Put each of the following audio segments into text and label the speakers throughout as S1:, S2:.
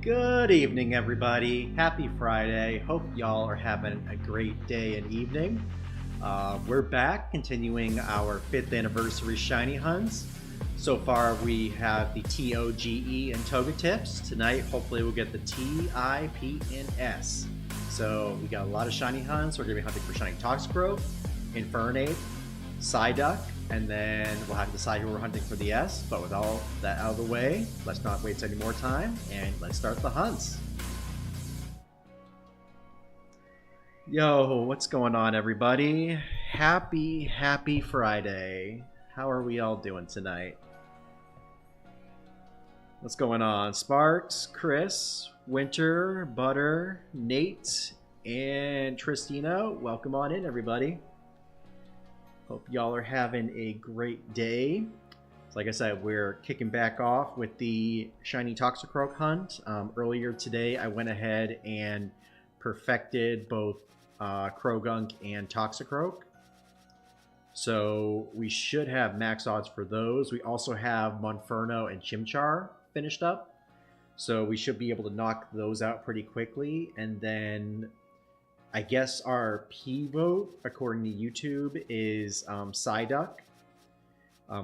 S1: Good evening, everybody. Happy Friday. Hope y'all are having a great day and evening. We're back continuing our 5th anniversary Shiny Hunts. So far, we have the TOGE and Togetips. Tonight, hopefully, we'll get the TIP and S. So, we got a lot of Shiny Hunts. We're going to be hunting for Shiny Toxicroak, Infernape, Psyduck, and then we'll have to decide who we're hunting for the S. But with all that out of the way, let's not waste any more time and let's start the hunts. Yo, what's going on, everybody? Happy Friday. How are we all doing tonight? What's going on? Sparks, Chris, Winter, Butter, Nate, and Tristina. Welcome on in, everybody. Hope y'all are having a great day. So like I said, we're kicking back off with the Shiny Toxicroak hunt. Earlier today, I went ahead and perfected both Croagunk and Toxicroak. So we should have max odds for those. We also have Monferno and Chimchar finished up. So we should be able to knock those out pretty quickly. And then I guess our P vote, according to YouTube, is Psyduck.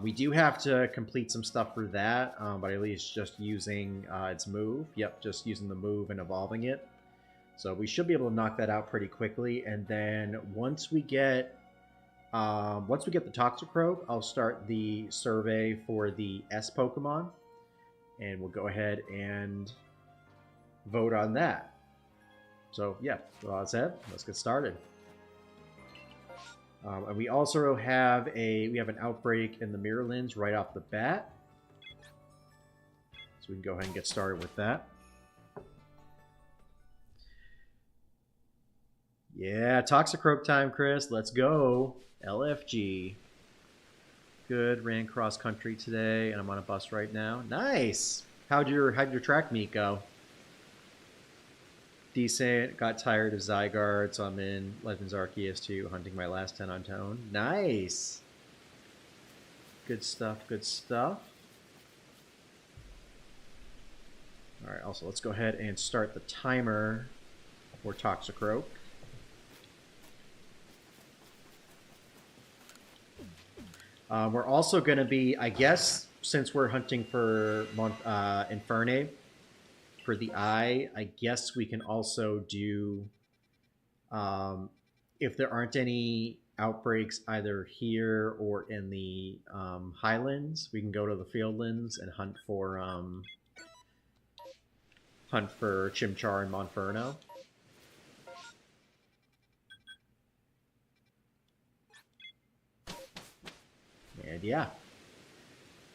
S1: We do have to complete some stuff for that, but at least just using its move. Yep, just using the move and evolving it. So we should be able to knock that out pretty quickly. And then once we get the Toxicroak, I'll start the survey for the S Pokemon, and we'll go ahead and vote on that. So yeah, with all that said, let's get started. And we also have an outbreak in the Mirror Lens right off the bat, so we can go ahead and get started with that. Yeah, Toxicroak time, Chris. Let's go. LFG. Good. Ran cross country today, and I'm on a bus right now. Nice. How'd your track meet go? Decent. Got tired of Zygarde, so I'm in Legends Arceus 2, hunting my last 10 on tone. Nice. Good stuff. Good stuff. All right. Also, let's go ahead and start the timer for Toxicroak. We're also going to be, I guess, since we're hunting for Infernape for the eye, I guess we can also do, if there aren't any outbreaks either here or in the Highlands, we can go to the Fieldlands and hunt for Chimchar and Monferno. And yeah,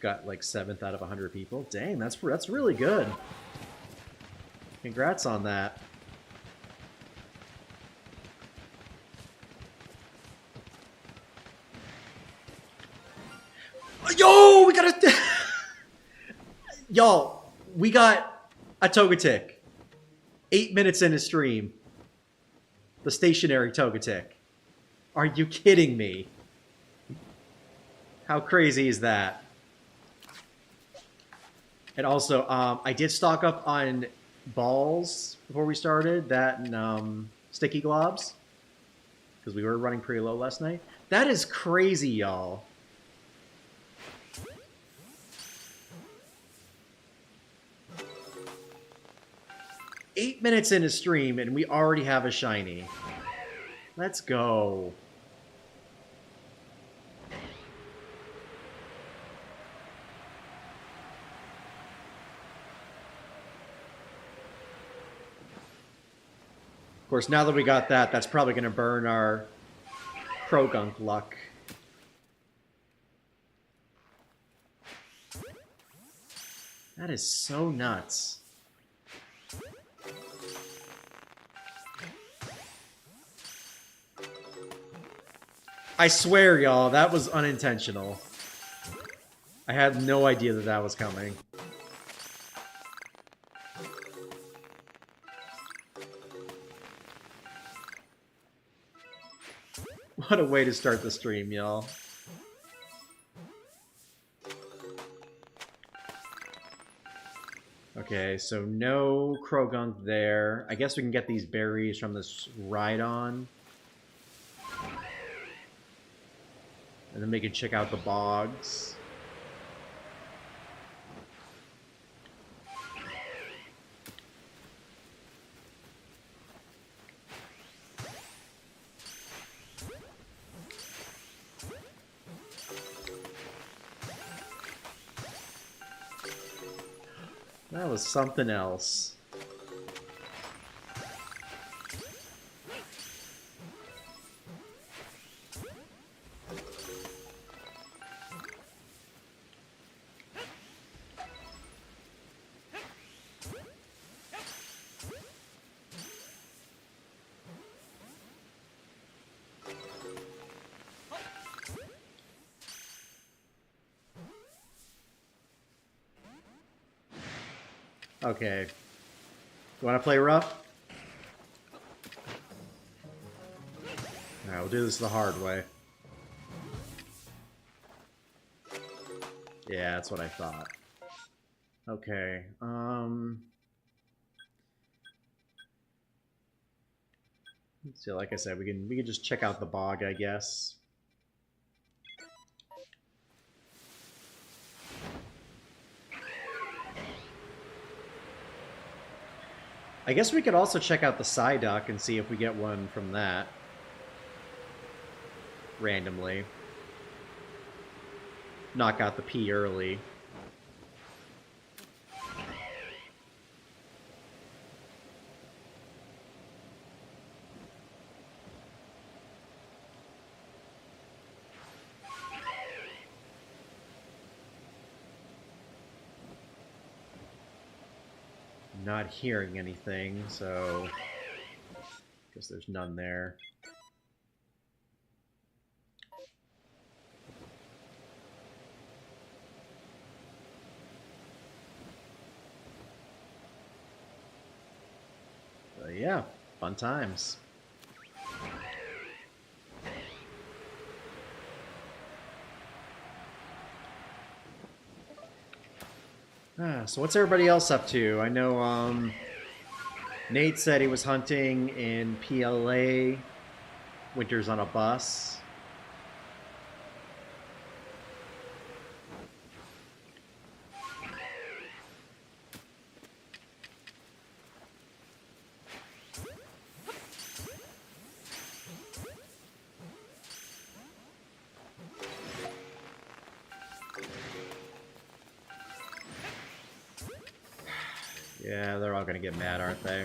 S1: got like 7th out of 100 people. Dang, that's really good. Congrats on that. Yo, we got a y'all. We got a Togetic. 8 minutes into stream. The stationary Togetic. Are you kidding me? How crazy is that? And also, I did stock up on balls before we started, that and sticky globs, because we were running pretty low last night. That is crazy, y'all. Eight minutes into stream, and we already have a shiny. Let's go. Of course, now that we got that, that's probably going to burn our Croagunk luck. That is so nuts. I swear, y'all, that was unintentional. I had no idea that that was coming. What a way to start the stream, y'all. Okay, so no Krogunk there. I guess we can get these berries from this Rhydon. And then we can check out the bogs. That was something else. Okay. You want to play rough? Alright, we'll do this the hard way. Yeah, that's what I thought. Okay, so like I said, we can just check out the bog, I guess. I guess we could also check out the Psyduck and see if we get one from that. Randomly. Knock out the P early. Not hearing anything, so guess there's none there. But yeah, fun times. So what's everybody else up to? I know Nate said he was hunting in PLA, Winters on a Bus. Yeah, they're all gonna get mad, aren't they?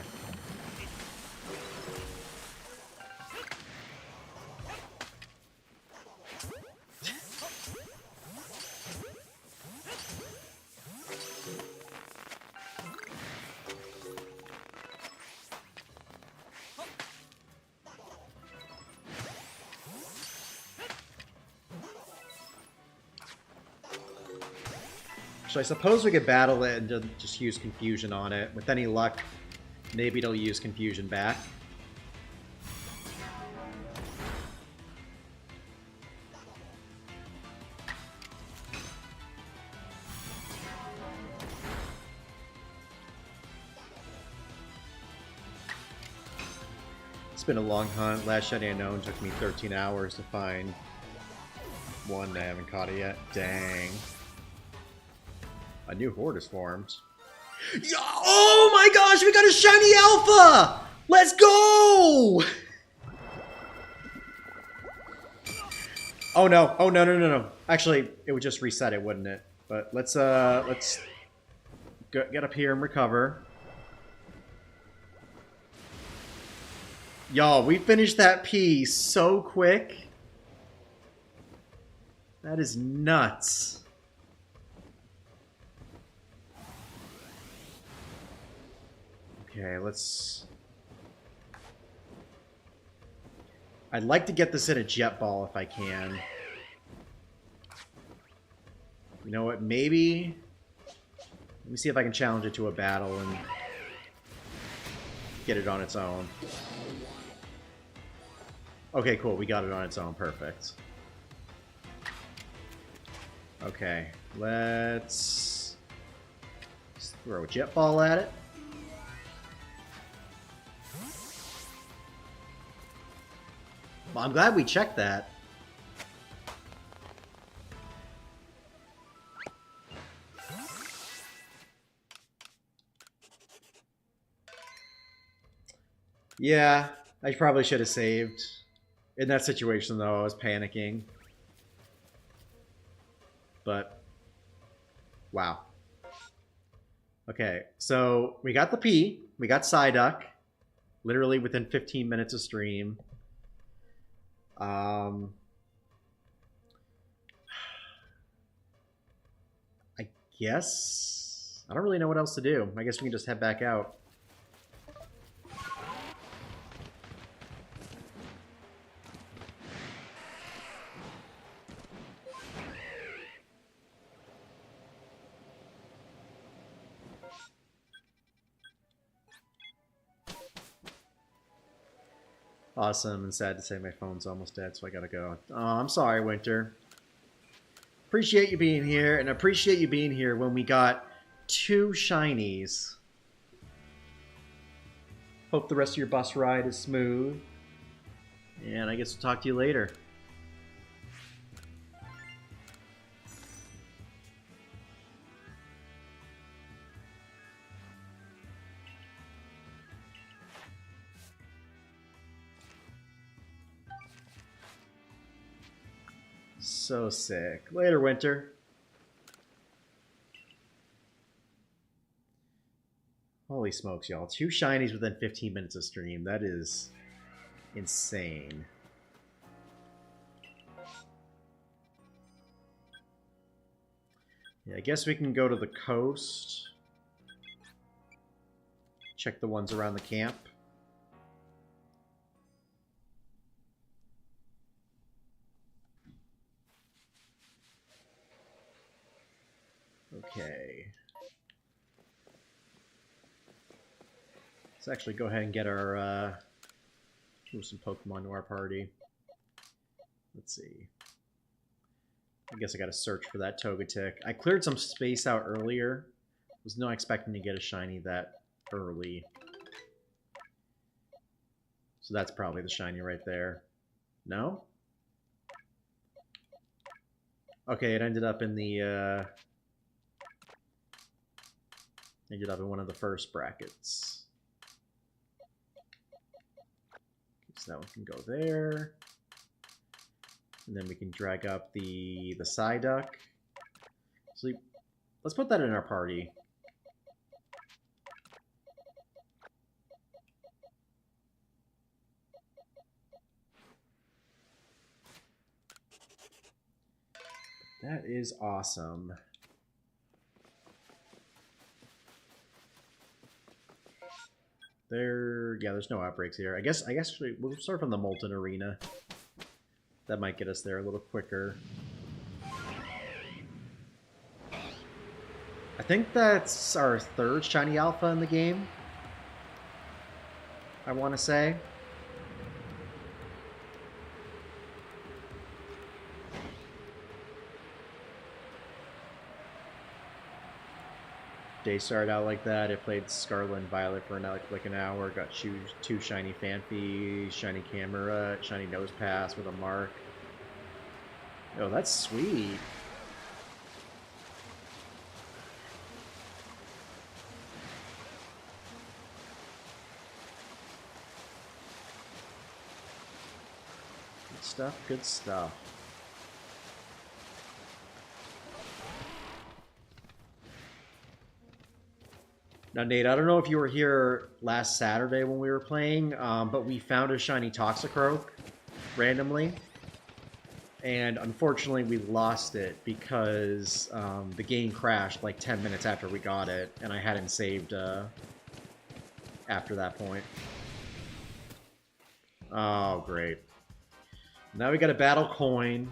S1: So I suppose we could battle it and just use Confusion on it. With any luck, maybe it'll use Confusion back. It's been a long hunt. Last Shiny Unknown took me 13 hours to find one. I haven't caught it yet. Dang. A new horde is formed. Oh my gosh, we got a shiny alpha! Let's go! Oh no, oh no. Actually, it would just reset it, wouldn't it? But let's get up here and recover. Y'all, we finished that P so quick. That is nuts. Okay, let's... I'd like to get this in a jet ball if I can. You know what, maybe... Let me see if I can challenge it to a battle and get it on its own. Okay, cool, we got it on its own, perfect. Okay, let's Throw a jet ball at it. Well, I'm glad we checked that. Yeah, I probably should have saved. In that situation, though, I was panicking. But, wow. Okay, so we got the P. We got Psyduck. Literally within 15 minutes of stream. I guess... I don't really know what else to do. I guess we can just head back out. Awesome, and sad to say my phone's almost dead, so I gotta go. Oh, I'm sorry, Winter. Appreciate you being here, and appreciate you being here when we got 2 shinies. Hope the rest of your bus ride is smooth. And I guess we'll talk to you later. So sick. Later, Winter. Holy smokes, y'all. 2 shinies within 15 minutes of stream. That is insane. Yeah, I guess we can go to the coast. Check the ones around the camp. Okay. Let's actually go ahead and get our move some Pokemon to our party. Let's see. I guess I gotta search for that Togetic. I cleared some space out earlier. Was not expecting to get a shiny that early. So that's probably the shiny right there. No? Okay, it ended up in the ended up in one of the first brackets. So that one can go there. And then we can drag up the Psyduck. So let's put that in our party. That is awesome. There's no outbreaks here. I guess we'll start from the Molten Arena. That might get us there a little quicker. I think that's our 3rd shiny alpha in the game. I want to say. Day started out like that. I played Scarlet and Violet for like an hour. Got 2 shiny Phanpy, shiny Camera, shiny Nose Pass with a mark. Oh, that's sweet. Good stuff, good stuff. Now, Nate, I don't know if you were here last Saturday when we were playing, but we found a shiny Toxicroak randomly. And unfortunately, we lost it because the game crashed like 10 minutes after we got it, and I hadn't saved after that point. Oh, great. Now we got a battle coin.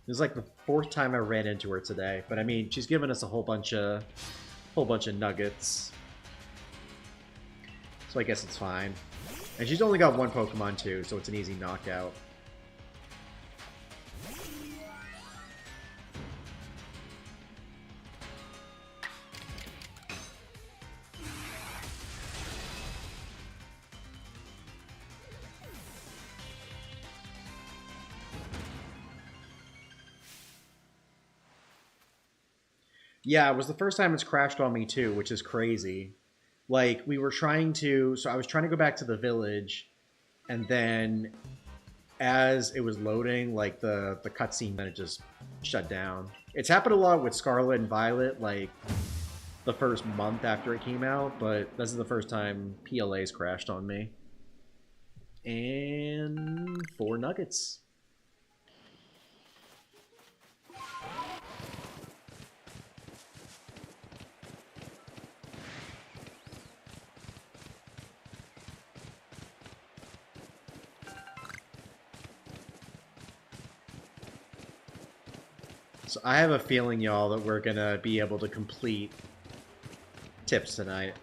S1: This is like the 4th time I ran into her today, but I mean, she's given us a whole bunch of nuggets. So I guess it's fine. And she's only got 1 Pokemon too, so it's an easy knockout. Yeah, it was the first time it's crashed on me too, which is crazy. Like we were trying to, so I was trying to go back to the village, and then as it was loading, like the cutscene, then it just shut down. It's happened a lot with Scarlet and Violet, like the first month after it came out, but this is the first time PLA's crashed on me. And 4 nuggets. So I have a feeling, y'all, that we're gonna be able to complete tips tonight.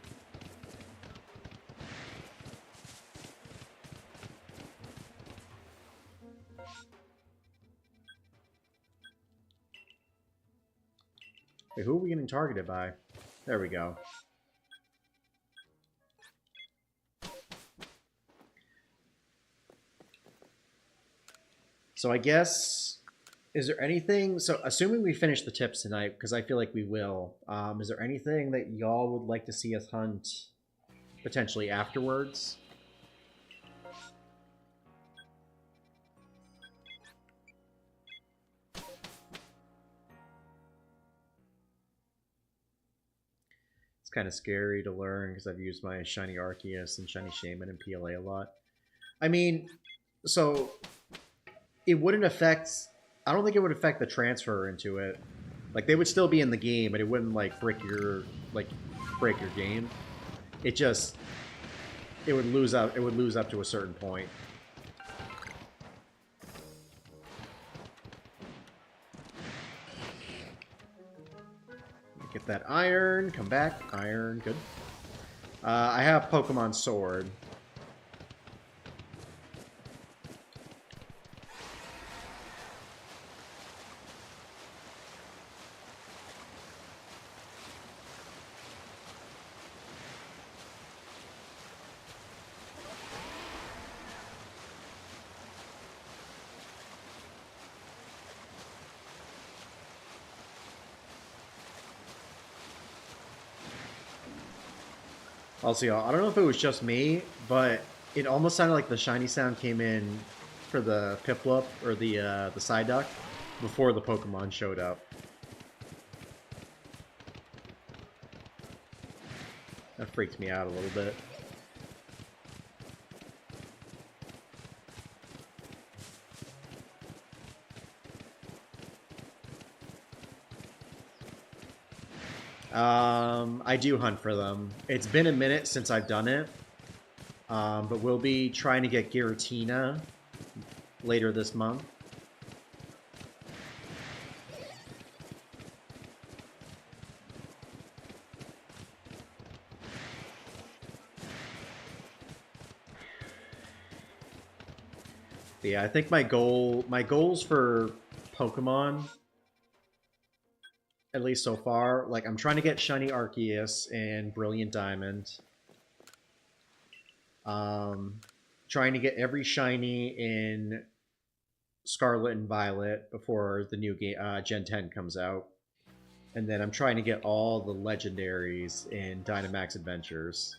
S1: Wait, who are we getting targeted by? There we go. So I guess, is there anything, so assuming we finish the tips tonight, because I feel like we will, is there anything that y'all would like to see us hunt potentially afterwards? It's kind of scary to learn because I've used my Shiny Arceus and Shiny Shaman and PLA a lot. I mean, so it wouldn't affect, I don't think it would affect the transfer into it. Like they would still be in the game, but it wouldn't like break your game. It just it would lose up to a certain point. Get that iron, come back, iron, good. I have Pokemon Sword. Also, y'all, I don't know if it was just me, but it almost sounded like the shiny sound came in for the Piplup or the Psyduck before the Pokemon showed up. That freaked me out a little bit. I do hunt for them. It's been a minute since I've done it, but we'll be trying to get Giratina later this month. But yeah, I think my goals for Pokemon, at least so far, like I'm trying to get Shiny Arceus and Brilliant Diamond. Trying to get every shiny in Scarlet and Violet before the new game Gen 10 comes out. And then I'm trying to get all the legendaries in Dynamax Adventures.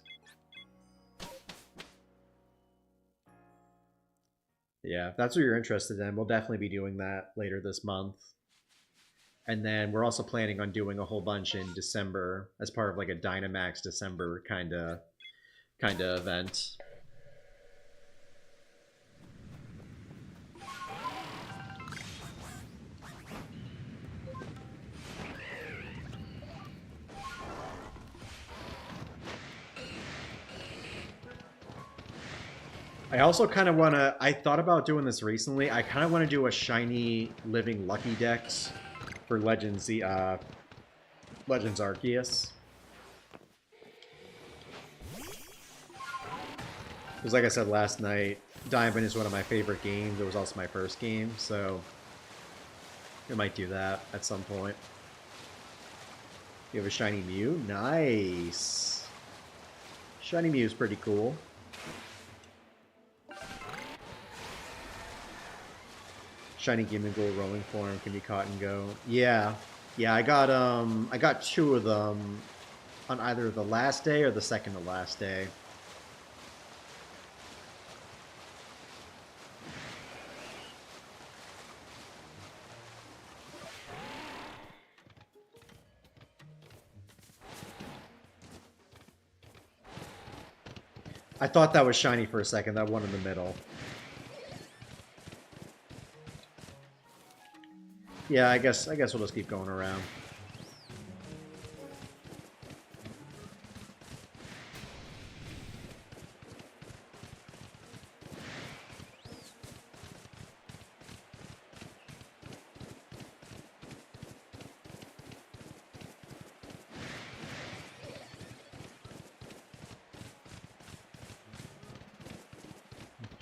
S1: Yeah, if that's what you're interested in, we'll definitely be doing that later this month. And then we're also planning on doing a whole bunch in December as part of like a Dynamax December kind of event. I also kind of want to, I thought about doing this recently. I kind of want to do a shiny living lucky dex for Legends Arceus. Because like I said last night, Diamond is one of my favorite games. It was also my first game, so we might do that at some point. You have a shiny Mew? Nice. Shiny Mew is pretty cool. Shiny Gimmighoul rolling form can be caught and go. Yeah. Yeah, I got two of them on either the last day or the second to last day. I thought that was shiny for a second, that one in the middle. Yeah, I guess we'll just keep going around.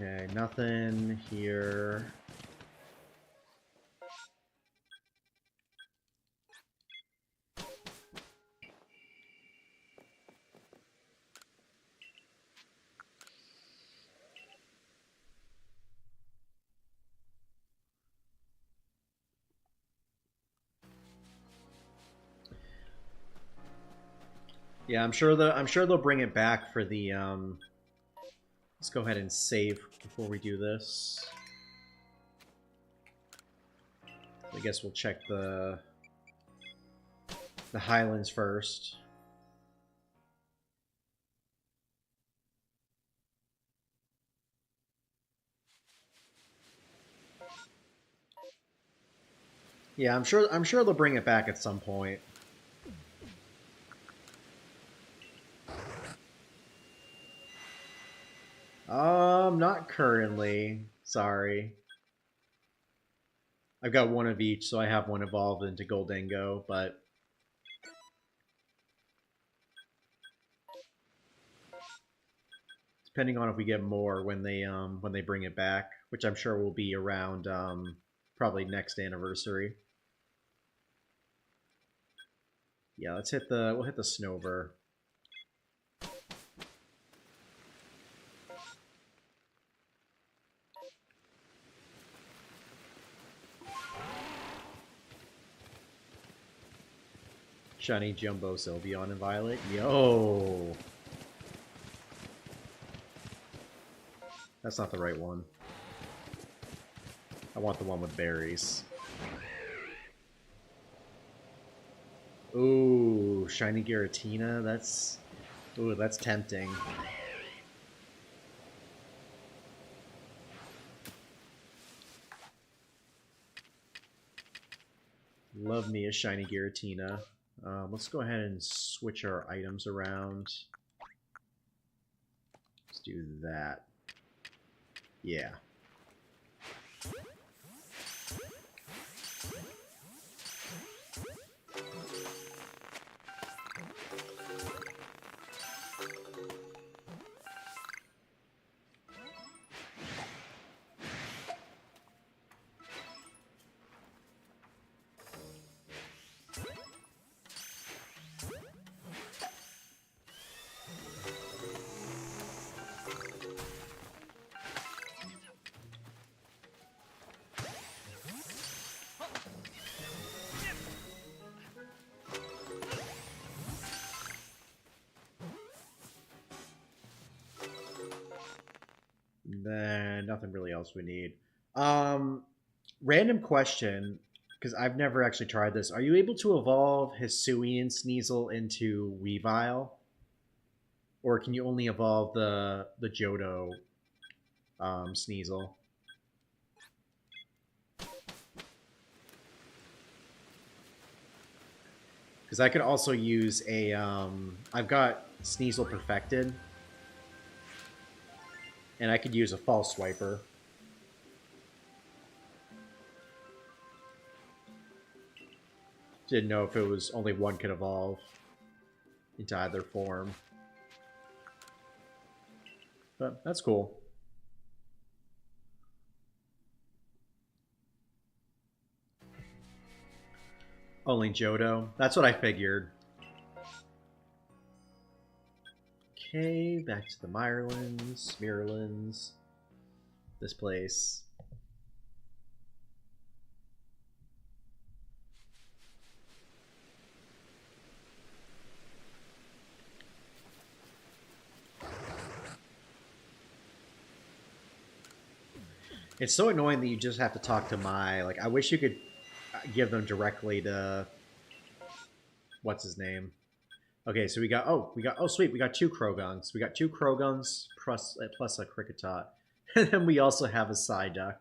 S1: Okay, nothing here. Yeah, I'm sure they'll bring it back for the let's go ahead and save before we do this. I guess we'll check the Highlands first. Yeah, I'm sure they'll bring it back at some point. Not currently. Sorry. I've got one of each, so I have one evolved into Goldengo, but depending on if we get more when they bring it back, which I'm sure will be around probably next anniversary. Yeah, we'll hit the Snover. Shiny Jumbo Sylveon and Violet. Yo! That's not the right one. I want the one with berries. Ooh, Shiny Giratina. That's tempting. Love me a Shiny Giratina. Let's go ahead and switch our items around. Let's do that. Yeah. Then nothing really else we need. Random question, because I've never actually tried this. Are you able to evolve Hisuian Sneasel into Weavile? Or can you only evolve the Johto Sneasel? Because I could also use a I've got Sneasel perfected, and I could use a false swiper. Didn't know if it was only one could evolve into either form. But that's cool. Only Johto. That's what I figured. Okay, back to the Mirlands. This place. It's so annoying that you just have to talk to Mai. Like, I wish you could give them directly to what's his name. Okay, so oh sweet, we got two Krogans. We got two Krogans plus a Kricketot. And then we also have a Psyduck.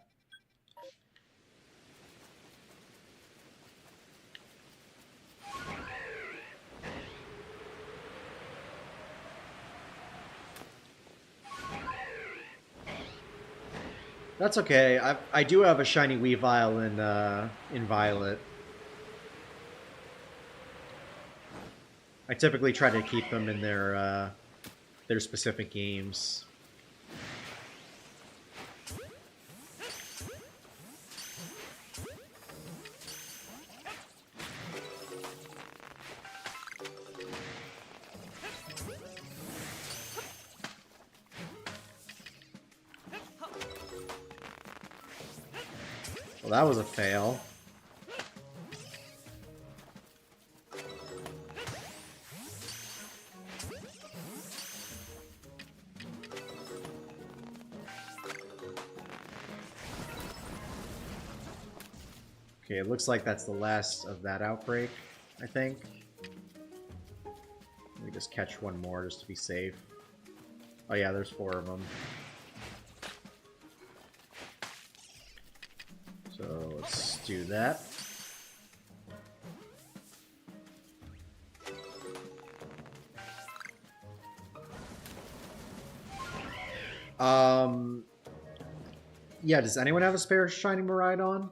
S1: That's okay. I do have a shiny Weavile in Violet. I typically try to keep them in their specific games. Well, that was a fail. Okay, it looks like that's the last of that outbreak, I think. Let me just catch one more just to be safe. Oh yeah, there's 4 of them. So let's do that. Yeah, does anyone have a spare shiny Miraidon?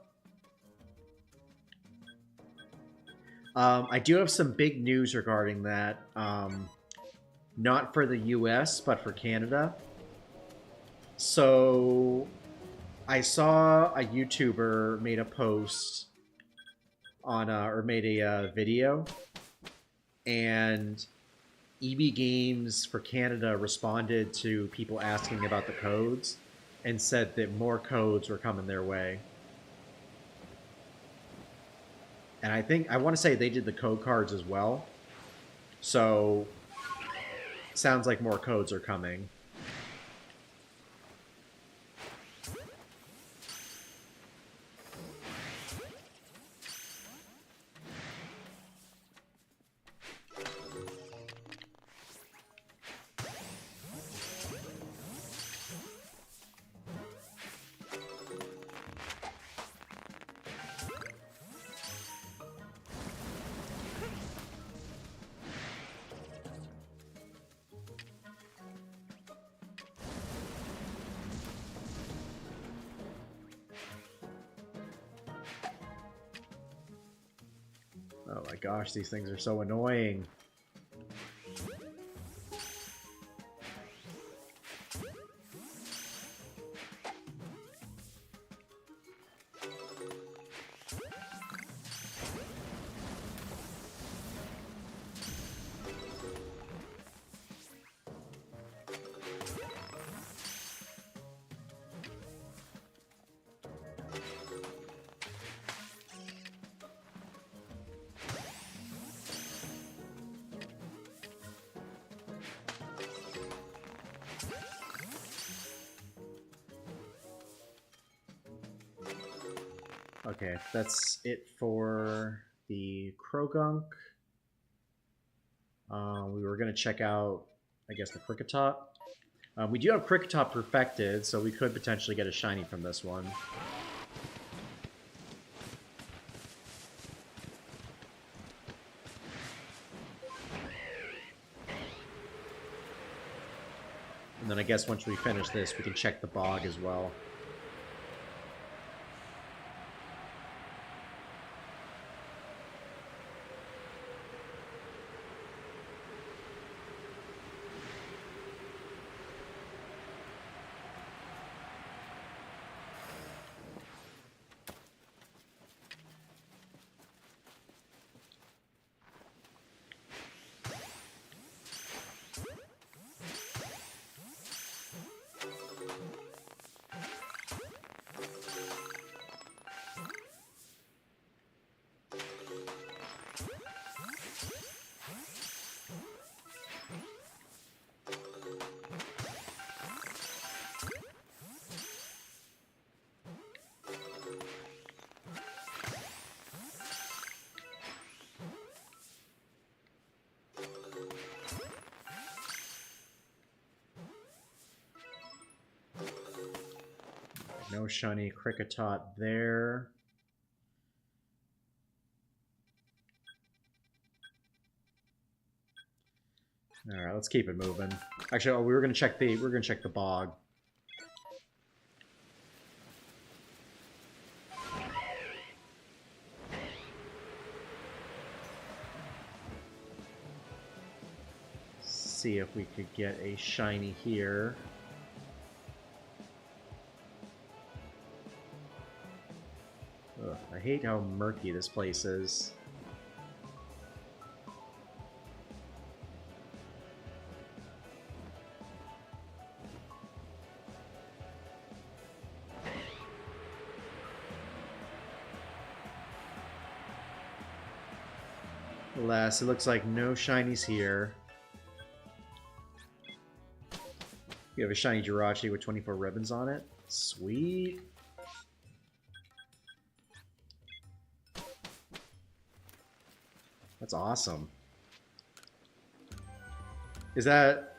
S1: I do have some big news regarding that. Not for the US, but for Canada. So, I saw a YouTuber made a post on, or made a video, and EB Games for Canada responded to people asking about the codes and said that more codes were coming their way. And I want to say they did the code cards as well. So, sounds like more codes are coming. Oh my gosh, these things are so annoying. Okay, that's it for the Krogunk. We were going to check out, I guess, the Kricketot. We do have Kricketot perfected, so we could potentially get a shiny from this one. And then I guess once we finish this, we can check the bog as well. No shiny Kricketot there. All right, let's keep it moving. Actually, oh, we were gonna check the bog. See if we could get a shiny here. Ugh, I hate how murky this place is. Alas, it looks like no shinies here. We have a shiny Jirachi with 24 ribbons on it. Sweet. That's awesome. Is that...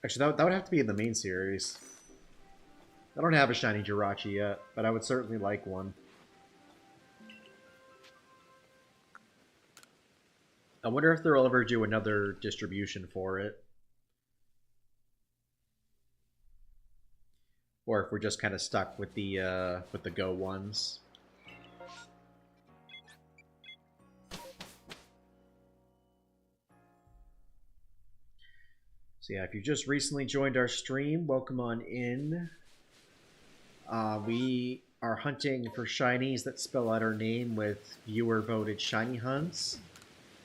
S1: Actually, that would have to be in the main series. I don't have a shiny Jirachi yet, but I would certainly like one. I wonder if they'll ever do another distribution for it. Or if we're just kind of stuck with the Go ones. So yeah, if you just recently joined our stream, welcome on in. We are hunting for shinies that spell out our name with viewer-voted shiny hunts.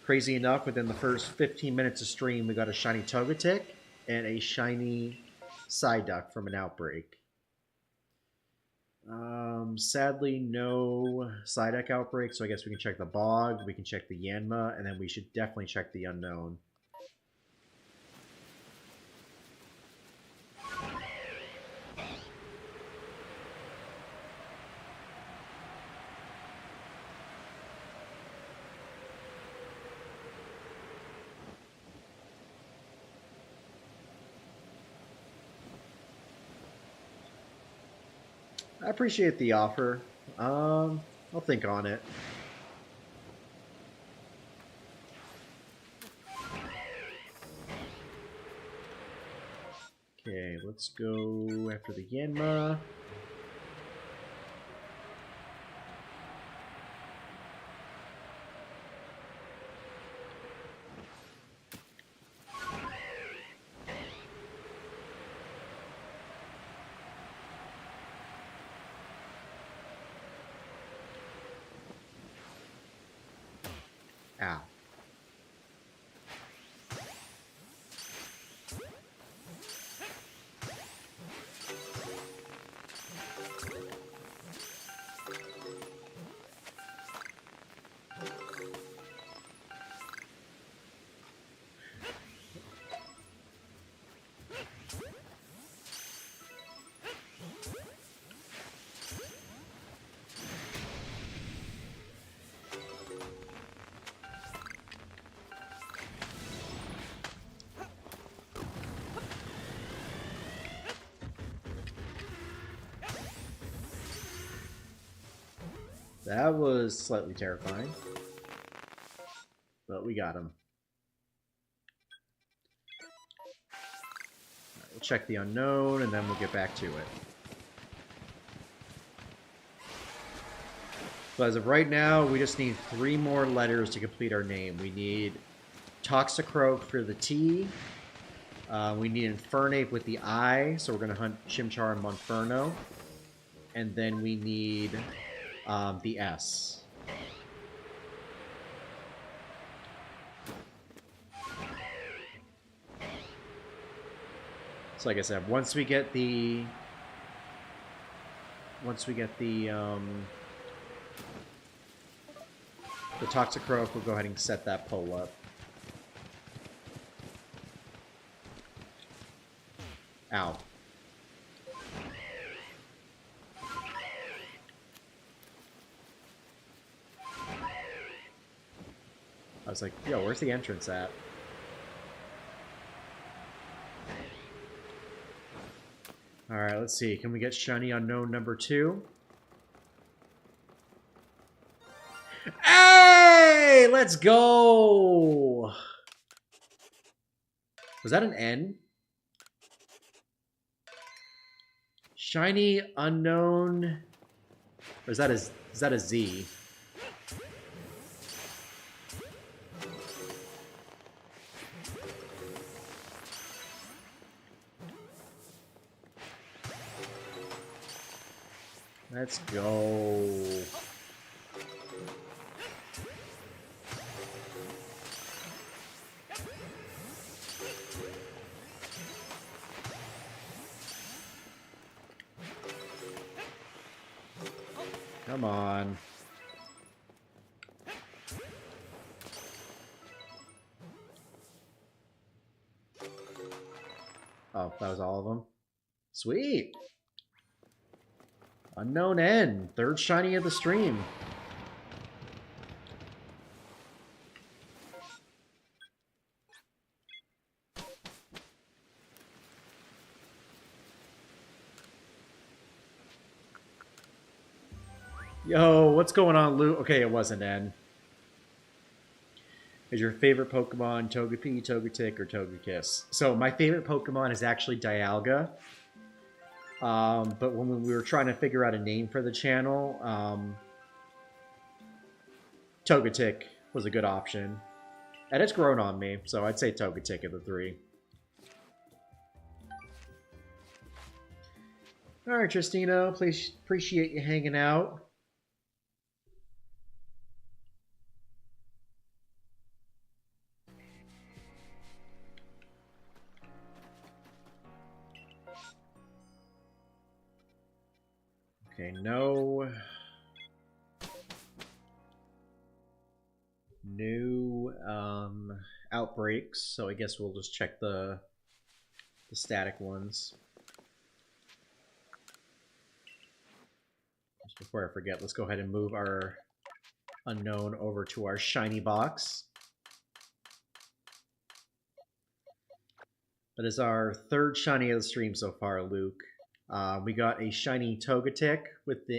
S1: Crazy enough, within the first 15 minutes of stream, we got a shiny Togetic and a shiny Psyduck from an outbreak. Sadly, no Psyduck outbreak, so I guess we can check the Bog, we can check the Yanma, and then we should definitely check the Unknown. I appreciate the offer. I'll think on it. Okay, let's go after the Yanma. Ow. That was slightly terrifying. But we got him. Right, we'll check the Unknown, and then we'll get back to it. So as of right now, we just need 3 more letters to complete our name. We need Toxicroak for the T. We need Infernape with the I, so we're going to hunt Chimchar and Monferno. And then we need the S. So like I said, once we get the Toxicroak, we'll go ahead and set that poll up. Ow. I was like, yo, where's the entrance at? Alright, let's see. Can we get Shiny Unknown number 2? Hey! Let's go! Was that an N? Shiny Unknown... Or is that a Z? Let's go. Come on. Oh, that was all of them? Sweet! Unknown N, third shiny of the stream. Yo, what's going on, Lou? Okay, it wasn't N. Is your favorite Pokemon Togepi, Togetic, or Togekiss? So my favorite Pokemon is actually Dialga. But when we were trying to figure out a name for the channel, Togetic was a good option. And it's grown on me, so I'd say Togetic of the 3. Alright, Tristino, please appreciate you hanging out. Okay, no new outbreaks, so I guess we'll just check the static ones. Just before I forget, let's go ahead and move our unknown over to our shiny box. That is our third shiny of the stream so far, Luke. We got a shiny Togetic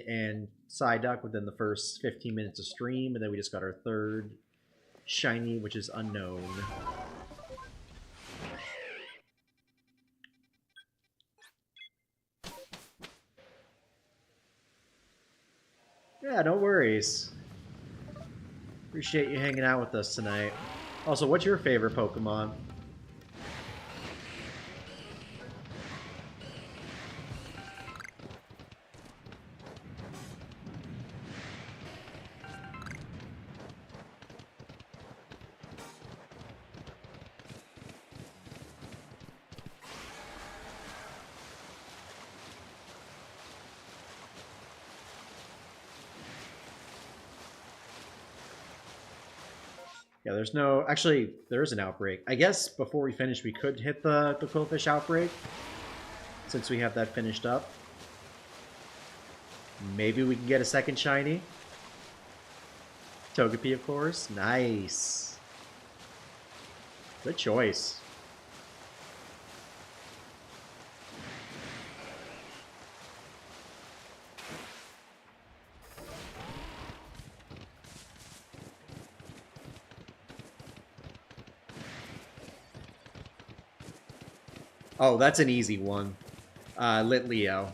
S1: and Psyduck within the first 15 minutes of stream, and then we just got our third shiny, which is unknown. Yeah, no worries. Appreciate you hanging out with us tonight. Also, what's your favorite Pokemon? Yeah, there's no... Actually, there is an outbreak. I guess before we finish, we could hit the Quillfish outbreak, since we have that finished up. Maybe we can get a second shiny. Togepi, of course. Nice. Good choice. Oh, that's an easy one. Lit Leo.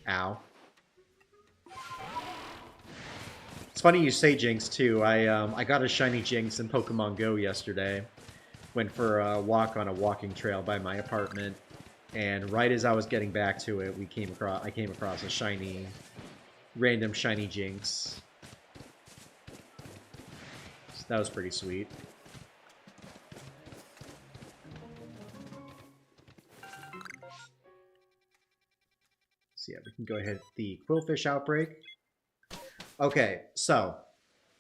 S1: Ow. It's funny you say Jinx, too. I got a shiny Jinx in Pokemon Go yesterday. Went for a walk on a walking trail by my apartment. And right as I was getting back to it, I came across a random shiny Jinx. That was pretty sweet. So yeah, we can go ahead with the Quillfish outbreak. Okay, so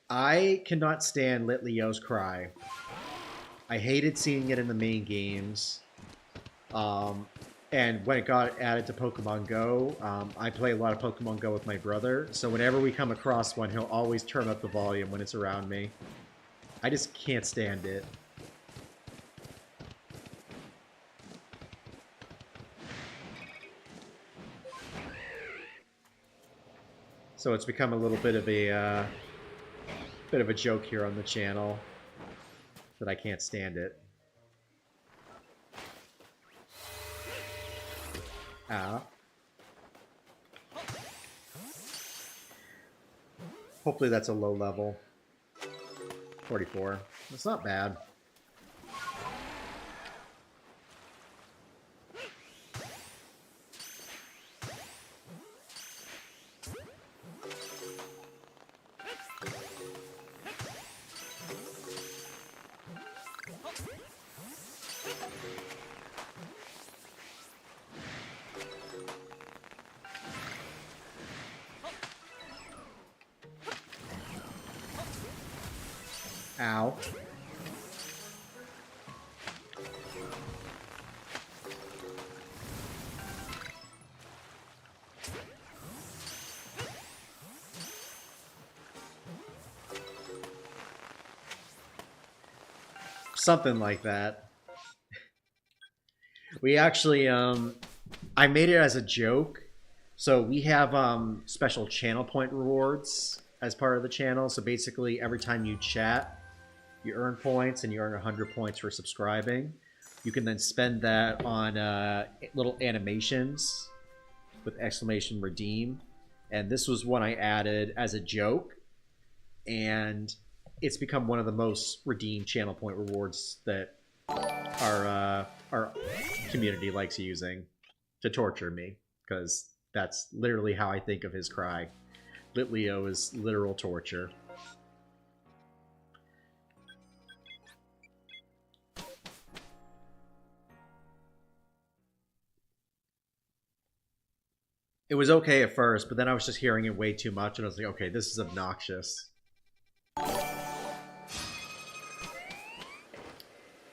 S1: I cannot stand Lit Leo's Cry. I hated seeing it in the main games. And when it got added to Pokemon Go, I play a lot of Pokemon Go with my brother, so whenever we come across one, he'll always turn up the volume when it's around me. I just can't stand it. So it's become a little bit of a joke here on the channel that I can't stand it. Ah. Hopefully that's a low level. 44. That's not bad. Ow. Something like that. We actually, I made it as a joke. So we have special channel point rewards as part of the channel. So basically, every time you chat, you earn points, and you earn 100 points for subscribing. You can then spend that on little animations with exclamation redeem. And this was one I added as a joke. And it's become one of the most redeemed channel point rewards that our community likes using to torture me. Because that's literally how I think of his cry. Litleo is literal torture. It was okay at first, but then I was just hearing it way too much, and I was like, okay, this is obnoxious.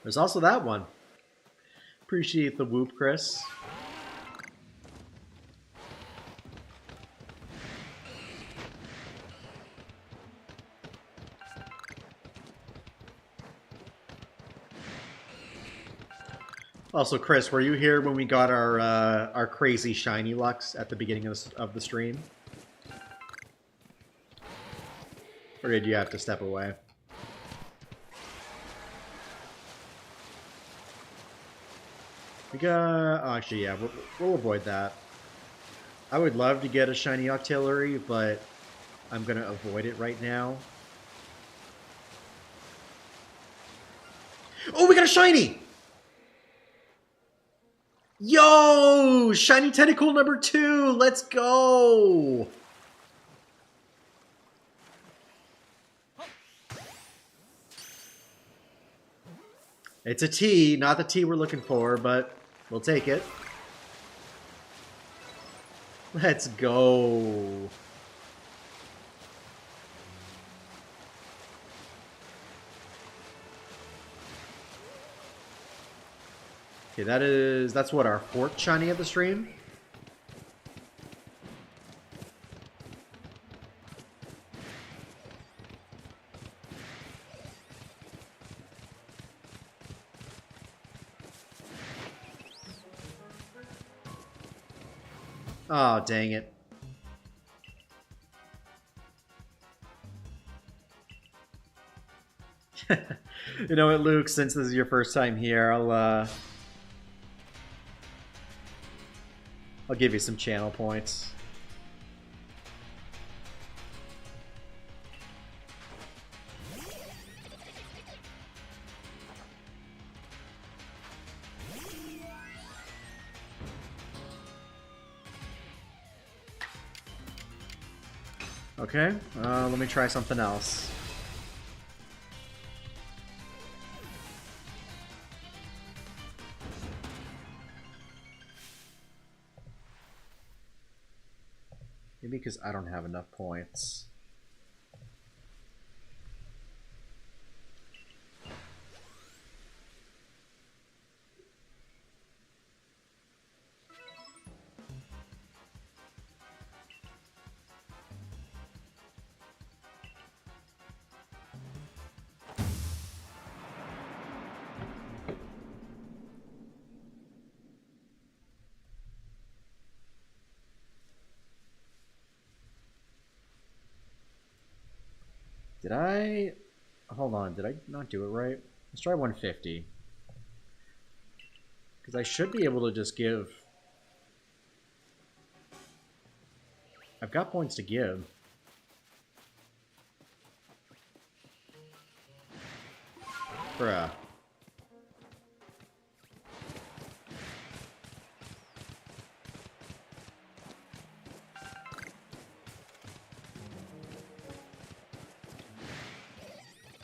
S1: There's also that one. Appreciate the whoop, Chris. Also, Chris, were you here when we got our crazy shiny Lux at the beginning of the stream? Or did you have to step away? We got... Oh, actually, yeah, we'll avoid that. I would love to get a shiny Octillery, but I'm going to avoid it right now. Oh, we got a shiny! Yo! Shiny Tentacle number 2! Let's go! It's a T, not the T we're looking for, but we'll take it. Let's go. Okay, that's what, our 4th shiny of the stream? Oh, dang it. You know what, Luke, since this is your first time here, I'll give you some channel points. Okay, let me try something else. Maybe because I don't have enough points. Did I... Hold on, did I not do it right? Let's try 150. Because I should be able to just give... I've got points to give. Bruh.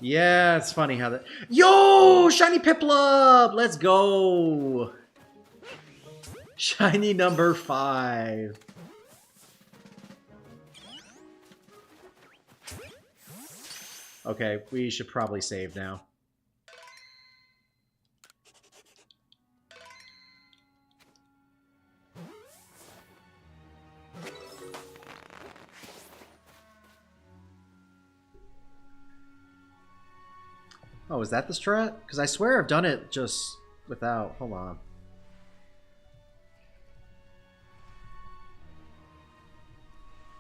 S1: Yeah, it's funny how that... Yo! Shiny Piplup! Let's go! Shiny number 5. Okay, we should probably save now. Oh, is that the strat? Because I swear I've done it just without... Hold on.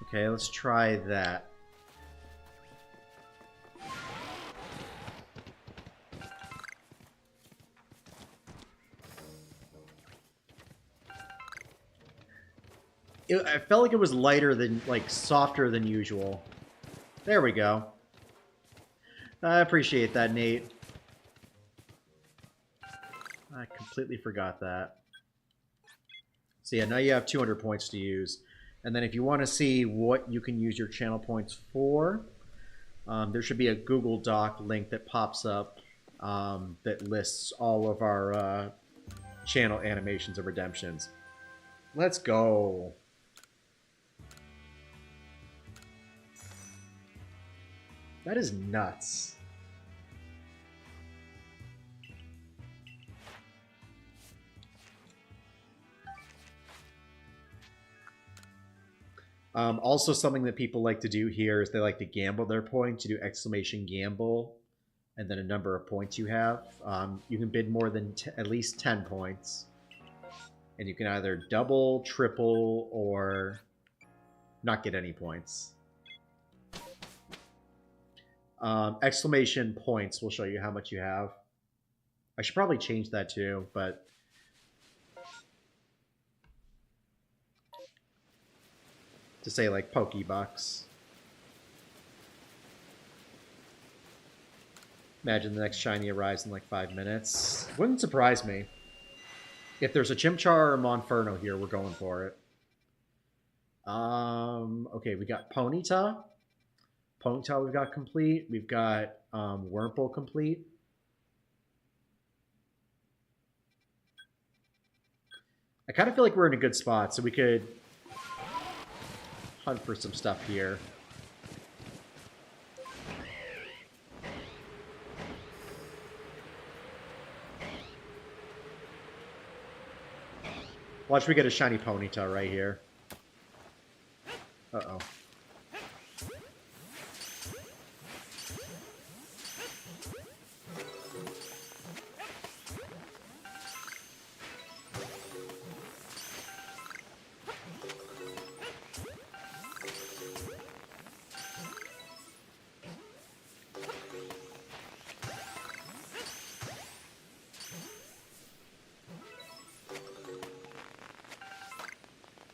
S1: Okay, let's try that. I felt like it was lighter than, like, softer than usual. There we go. I appreciate that, Nate. I completely forgot that. So yeah, now you have 200 points to use. And then if you want to see what you can use your channel points for, there should be a Google Doc link that pops up that lists all of our channel animations and redemptions. Let's go. That is nuts. Also, something that people like to do here is they like to gamble their points. You do exclamation gamble, and then a number of points you have. You can bid more than at least 10 points. And you can either double, triple, or not get any points. Exclamation points will show you how much you have. I should probably change that too, but... to say, like, Pokebucks. Imagine the next shiny arrives in, like, 5 minutes. Wouldn't surprise me. If there's a Chimchar or a Monferno here, we're going for it. Okay, we got Ponyta. Ponyta we've got complete. We've got Wurmple complete. I kind of feel like we're in a good spot, so we could hunt for some stuff here. Watch me get a shiny Ponyta right here. Uh-oh.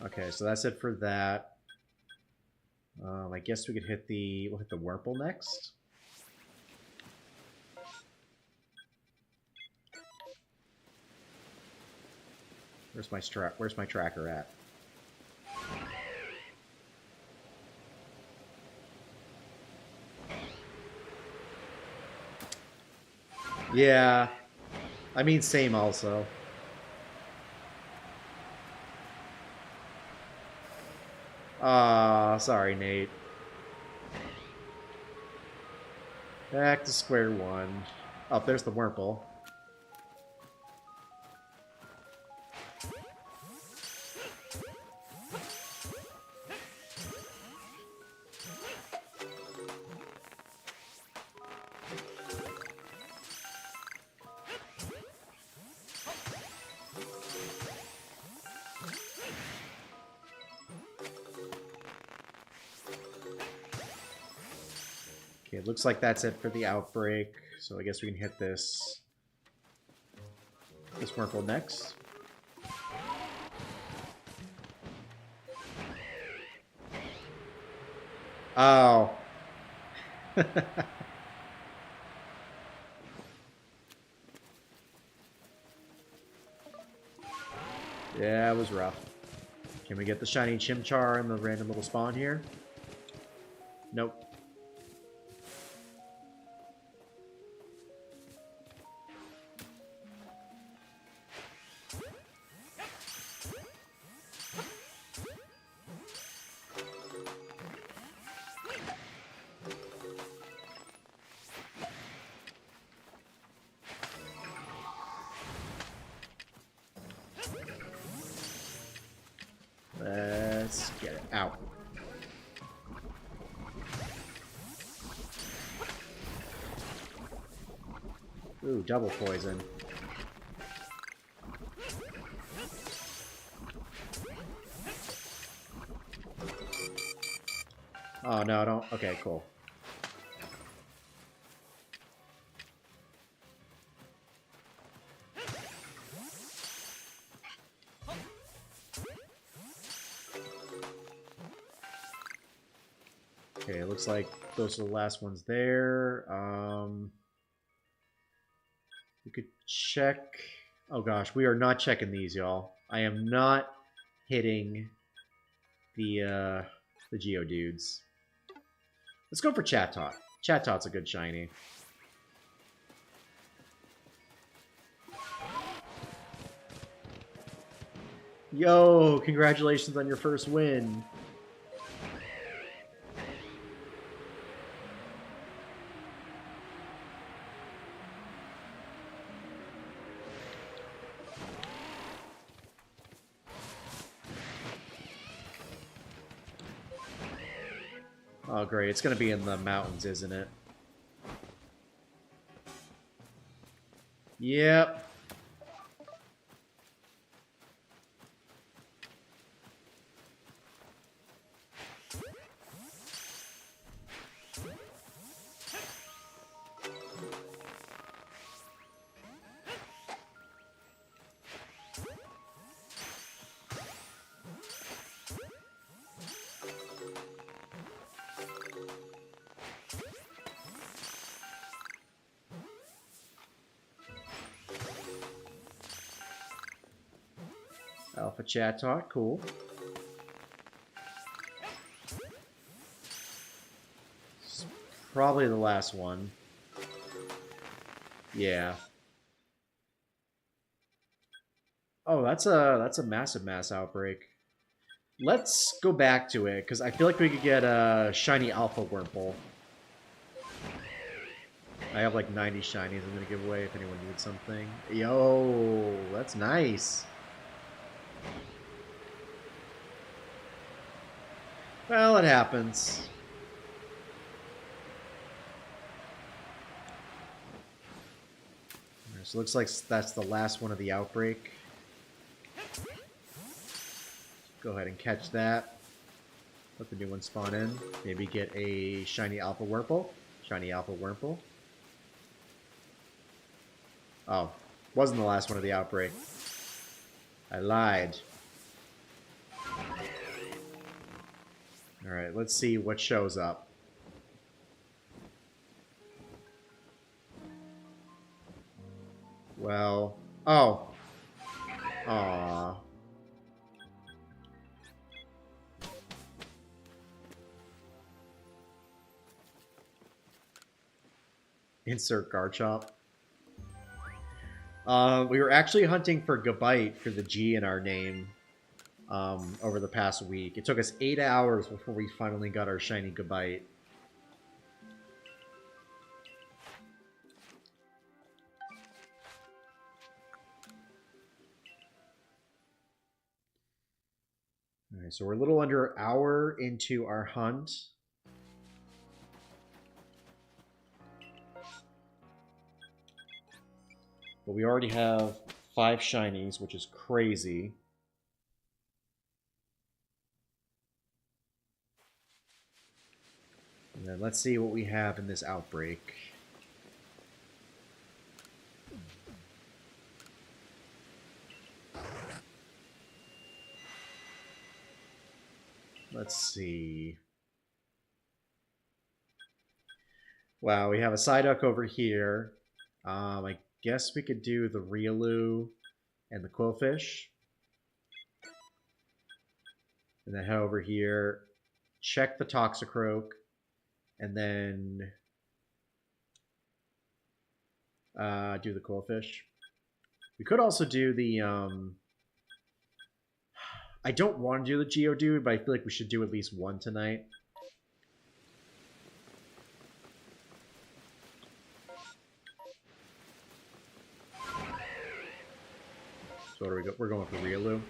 S1: Okay, so that's it for that. I guess we could hit the... we'll hit the Wurmple next. Where's my tracker at? Yeah. I mean, same also. Sorry, Nate. Back to square one. Oh, there's the Wurmple. Okay, Okay, looks like that's it for the outbreak. So I guess we can hit this Wurmple next. Oh. Yeah, it was rough. Can we get the shiny Chimchar in the random little spawn here? Nope. Let's get it out. Ooh, double poison. Oh, no, don't. Okay, cool. Okay, it looks like those are the last ones there. We could check... Oh gosh, we are not checking these, y'all. I am not hitting the Geodudes. Let's go for Chatot. Chatot's a good shiny. Yo, congratulations on your first win. Oh, great. It's going to be in the mountains, isn't it? Yep. Alpha Chatot, cool. It's probably the last one. Yeah. Oh, that's a massive mass outbreak. Let's go back to it, because I feel like we could get a shiny Alpha Wurmple. I have like 90 shinies I'm going to give away if anyone needs something. Yo, that's nice. Well, it happens. Right, so it looks like that's the last one of the outbreak. Go ahead and catch that. Let the new one spawn in. Maybe get a shiny Alpha Wurmple. Shiny Alpha Wurmple. Oh, wasn't the last one of the outbreak. I lied. Alright, let's see what shows up. Well... Oh. Aww. Insert Garchomp. We were actually hunting for Gabite for the G in our name over the past week. It took us 8 hours before we finally got our shiny Gabite. Alright, so we're a little under an hour into our hunt. But we already have 5 shinies, which is crazy. then let's see what we have in this outbreak. Let's see. Wow, we have a Psyduck over here. I guess we could do the Riolu and the Quillfish. And then head over here, check the Toxicroak, and then do the Quillfish. We could also do the... I don't want to do the Geodude, but I feel like we should do at least one tonight. So what are we go? We're going for Riolu.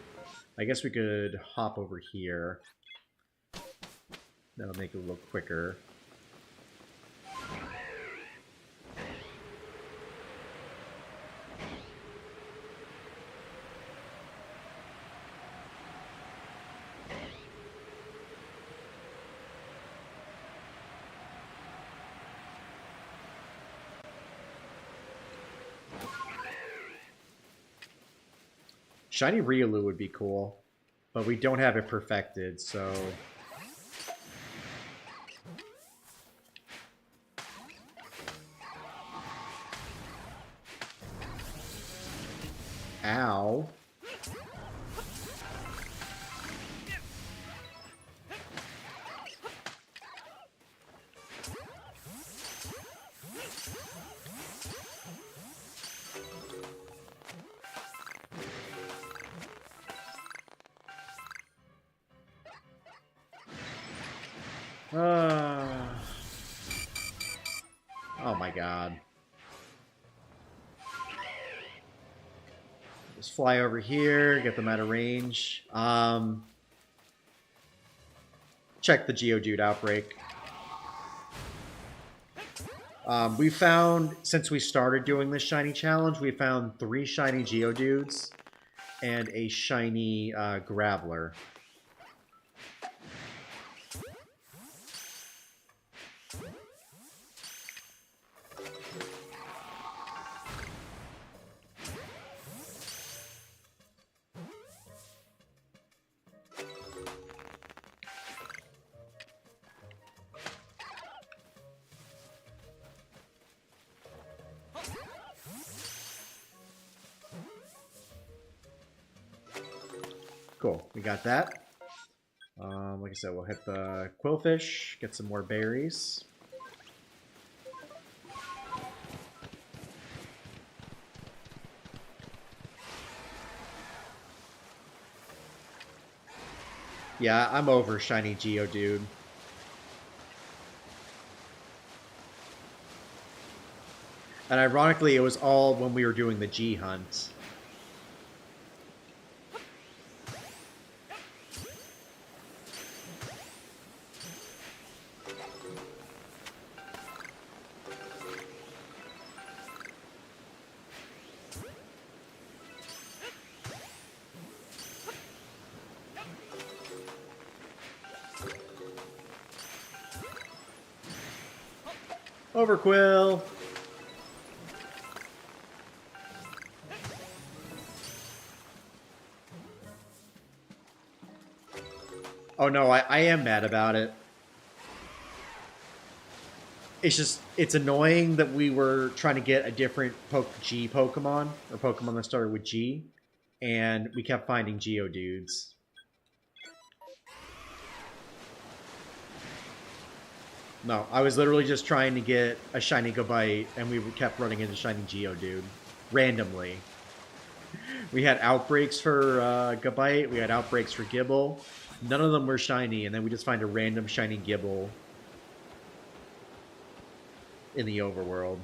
S1: I guess we could hop over here. That'll make it a little quicker. Shiny Riolu would be cool, but we don't have it perfected, so... Ow. Oh my god. Just fly over here, get them out of range. Check the Geodude outbreak. We found, since we started doing this shiny challenge, we found 3 shiny Geodudes and a shiny Graveler. Cool, we got that. Like I said, we'll hit the Quillfish, get some more berries. Yeah, I'm over shiny Geodude. And ironically, it was all when we were doing the G hunt. Overquill! Oh no, I am mad about it. It's just, it's annoying that we were trying to get a different G Pokemon, or Pokemon that started with G, and we kept finding Geodudes. No, I was literally just trying to get a shiny Gabite, and we kept running into shiny Geodude. Randomly. We had outbreaks for Gabite, we had outbreaks for Gibble. None of them were shiny, and then we just find a random shiny Gibble in the overworld.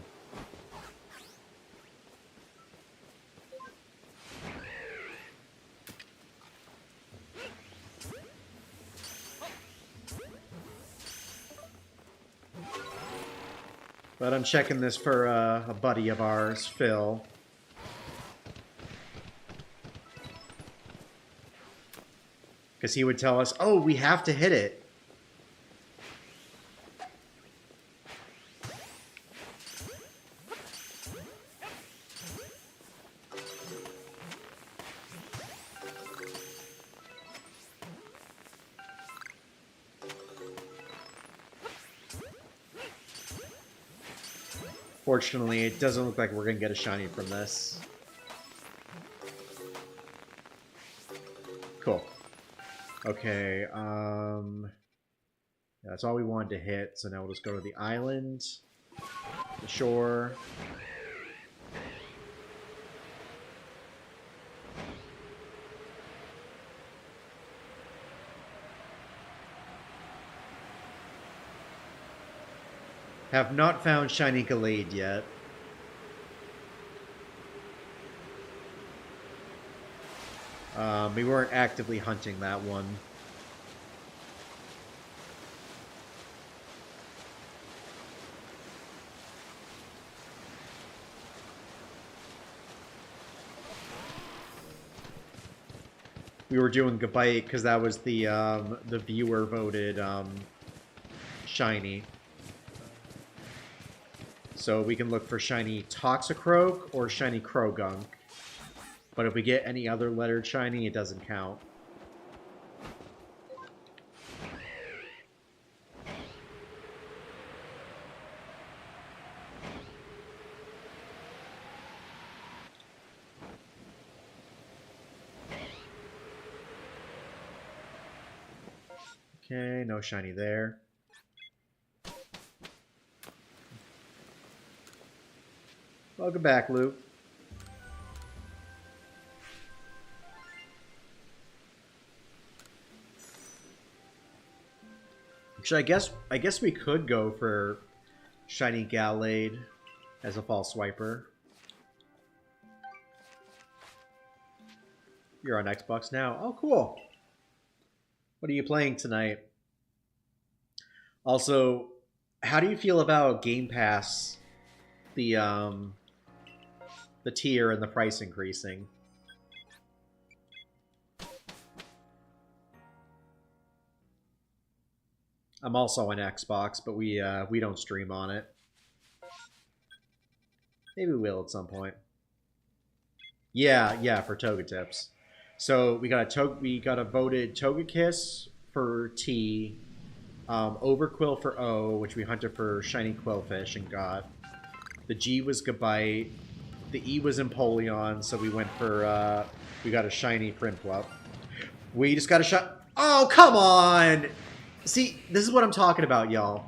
S1: But I'm checking this for a buddy of ours, Phil. Because he would tell us, oh, we have to hit it. Fortunately, it doesn't look like we're going to get a shiny from this. Cool. Okay, that's all we wanted to hit, so now we'll just go to the island, the shore. Have not found shiny Gallade yet. We weren't actively hunting that one. We were doing Gabite because that was the viewer voted shiny. So we can look for shiny Toxicroak or shiny Krogunk. But if we get any other lettered shiny, it doesn't count. Okay, no shiny there. Welcome back, Luke. Actually, I guess we could go for shiny Gallade as a false swiper. You're on Xbox now. Oh, cool. What are you playing tonight? Also, how do you feel about Game Pass, the tier and the price increasing? I'm also on Xbox, but we don't stream on it. Maybe we will at some point. Yeah, for Togetips. So we got a voted Togekiss for T, Overquill for O, which we hunted for shiny Quillfish and got. The G was Gabite. The E was Empoleon, so we went for we got a shiny Prinplup. We just got a shot. Oh, come on! See, this is what I'm talking about, y'all.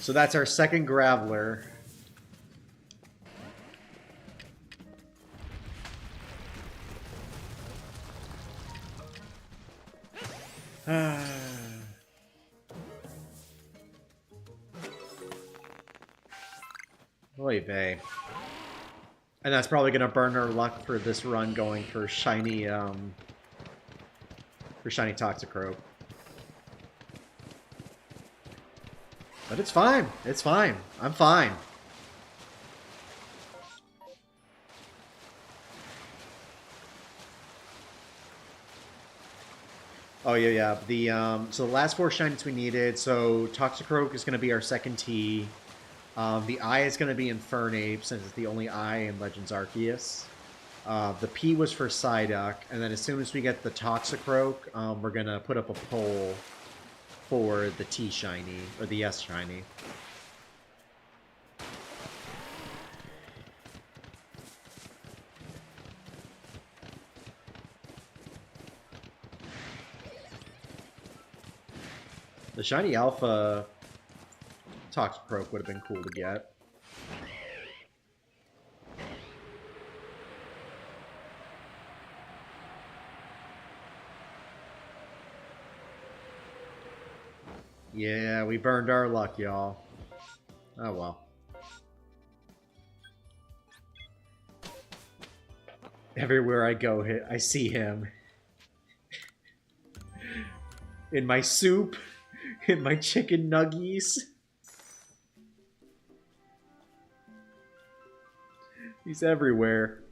S1: So that's our second Graveler. Oy vey. And that's probably going to burn our luck for this run going for shiny Toxicroak. But it's fine. It's fine. I'm fine. Oh yeah. So the last 4 shinies we needed. So Toxicroak is going to be our second T. The I is going to be Infernape since it's the only I in Legends Arceus. The P was for Psyduck, and then as soon as we get the Toxicroak, we're going to put up a poll for the T shiny, or the S shiny. The shiny Alpha Toxicroak would have been cool to get. Yeah, we burned our luck, y'all. Oh well. Everywhere I go, I see him. In my soup, in my chicken nuggies. He's everywhere.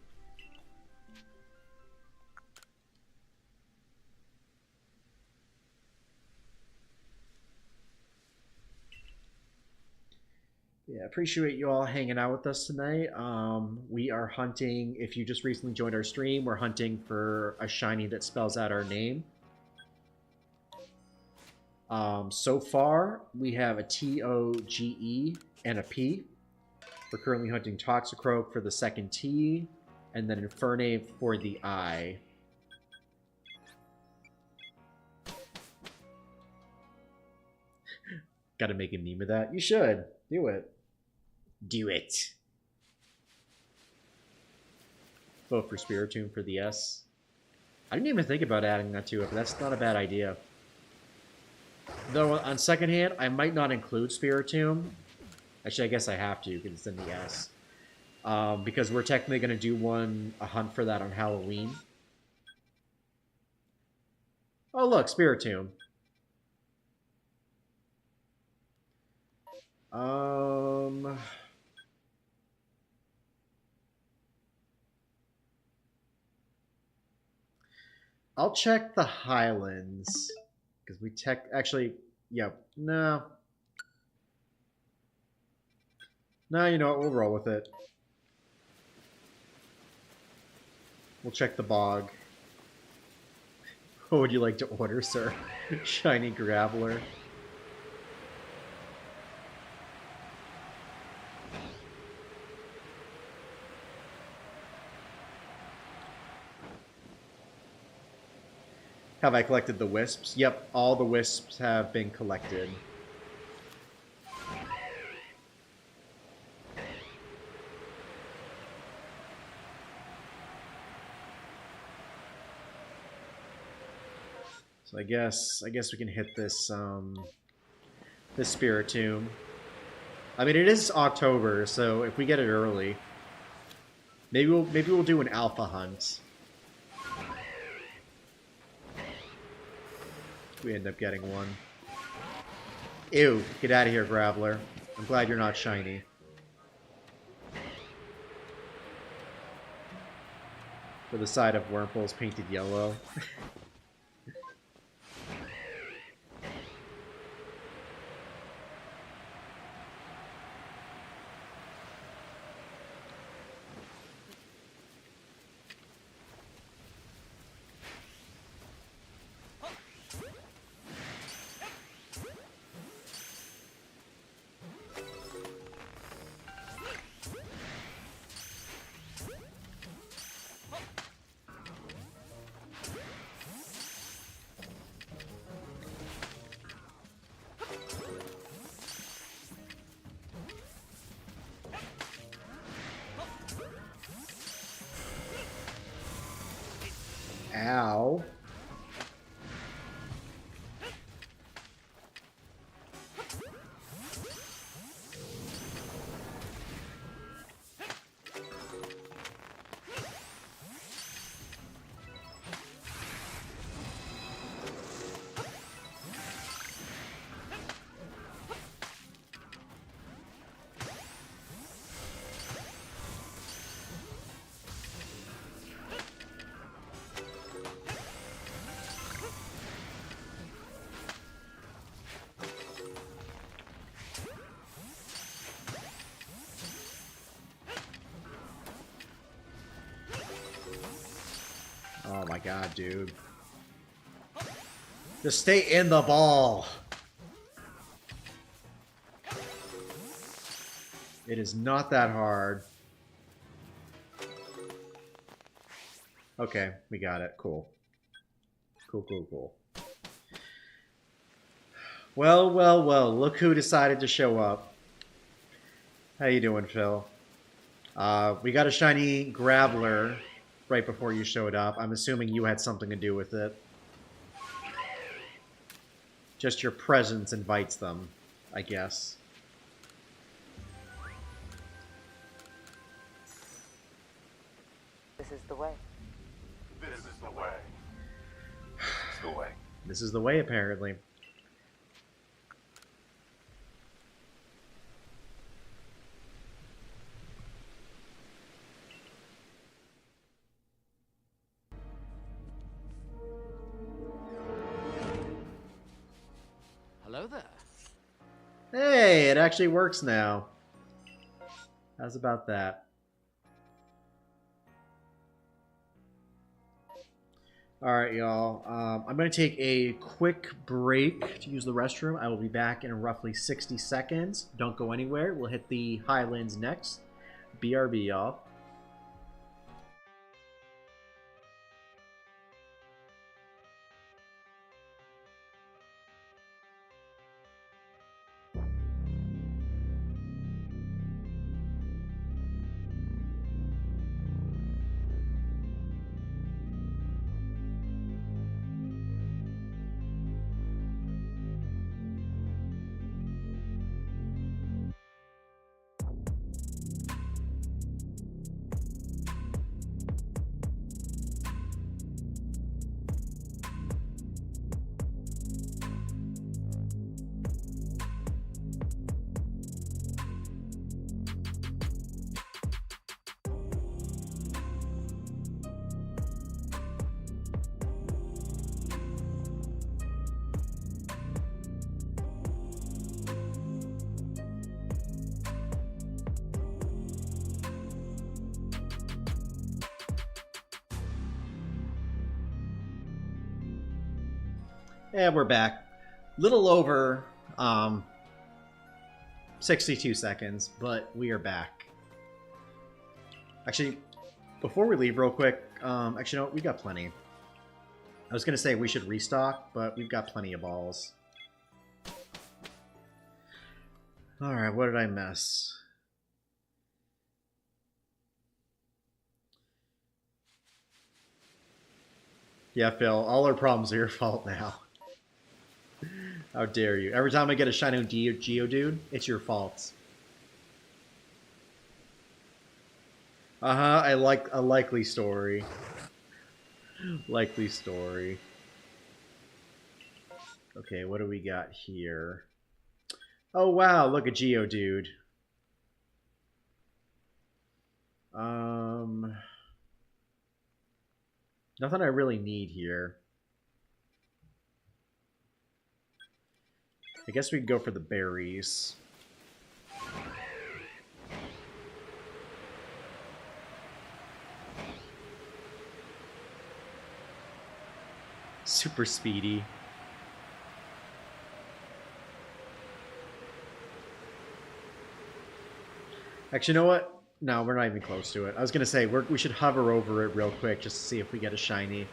S1: Yeah, appreciate you all hanging out with us tonight. We are hunting, if you just recently joined our stream, we're hunting for a shiny that spells out our name. So far, we have a T-O-G-E and a P. We're currently hunting Toxicroak for the second T, and then Infernape for the I. Gotta make a meme of that. You should. Do it. Do it. Vote for Spiritomb for the S. I didn't even think about adding that to it, but that's not a bad idea. Though, on second hand, I might not include Spiritomb. Actually, I guess I have to, because it's in the S. Because we're technically going to do a hunt for that on Halloween. Oh, look, Spiritomb. I'll check the Highlands. Because we actually, yep, no. No, you know what, we'll roll with it. We'll check the Bog. What would you like to order, sir? Shiny Graveler. Have I collected the wisps? Yep, all the wisps have been collected. So I guess we can hit this this Spiritomb. I mean, it is October, so if we get it early, maybe we'll do an alpha hunt. We end up getting one. Ew, get out of here, Graveler. I'm glad you're not shiny. For the side of Wurmple's painted yellow. Ow. Oh my god, dude. Just stay in the ball. It is not that hard. Okay, we got it. Cool. Cool. Well, look who decided to show up. How you doing, Phil? We got a shiny Graveler right before you showed up. I'm assuming you had something to do with it. Just your presence invites them, I guess.
S2: This is the way.
S3: This is the way. It's the way.
S1: This is the way, apparently.
S2: Hello there.
S1: Hey, it actually works now. How's about that? All right, y'all. I'm going to take a quick break to use the restroom. I will be back in roughly 60 seconds. Don't go anywhere. We'll hit the Highlands next. BRB, y'all. And we're back. Little over 62 seconds, but we are back. Actually, before we leave real quick, actually, no, we got plenty. I was going to say we should restock, but we've got plenty of balls. Alright, what did I miss? Yeah, Phil, all our problems are your fault now. How dare you. Every time I get a shiny Geodude, it's your fault. Uh-huh, I like a likely story. Likely story. Okay, what do we got here? Oh, wow, look, a Geodude. Nothing I really need here. I guess we could go for the berries. Super speedy. Actually, you know what? No, we're not even close to it. I was going to say, we should hover over it real quick just to see if we get a shiny.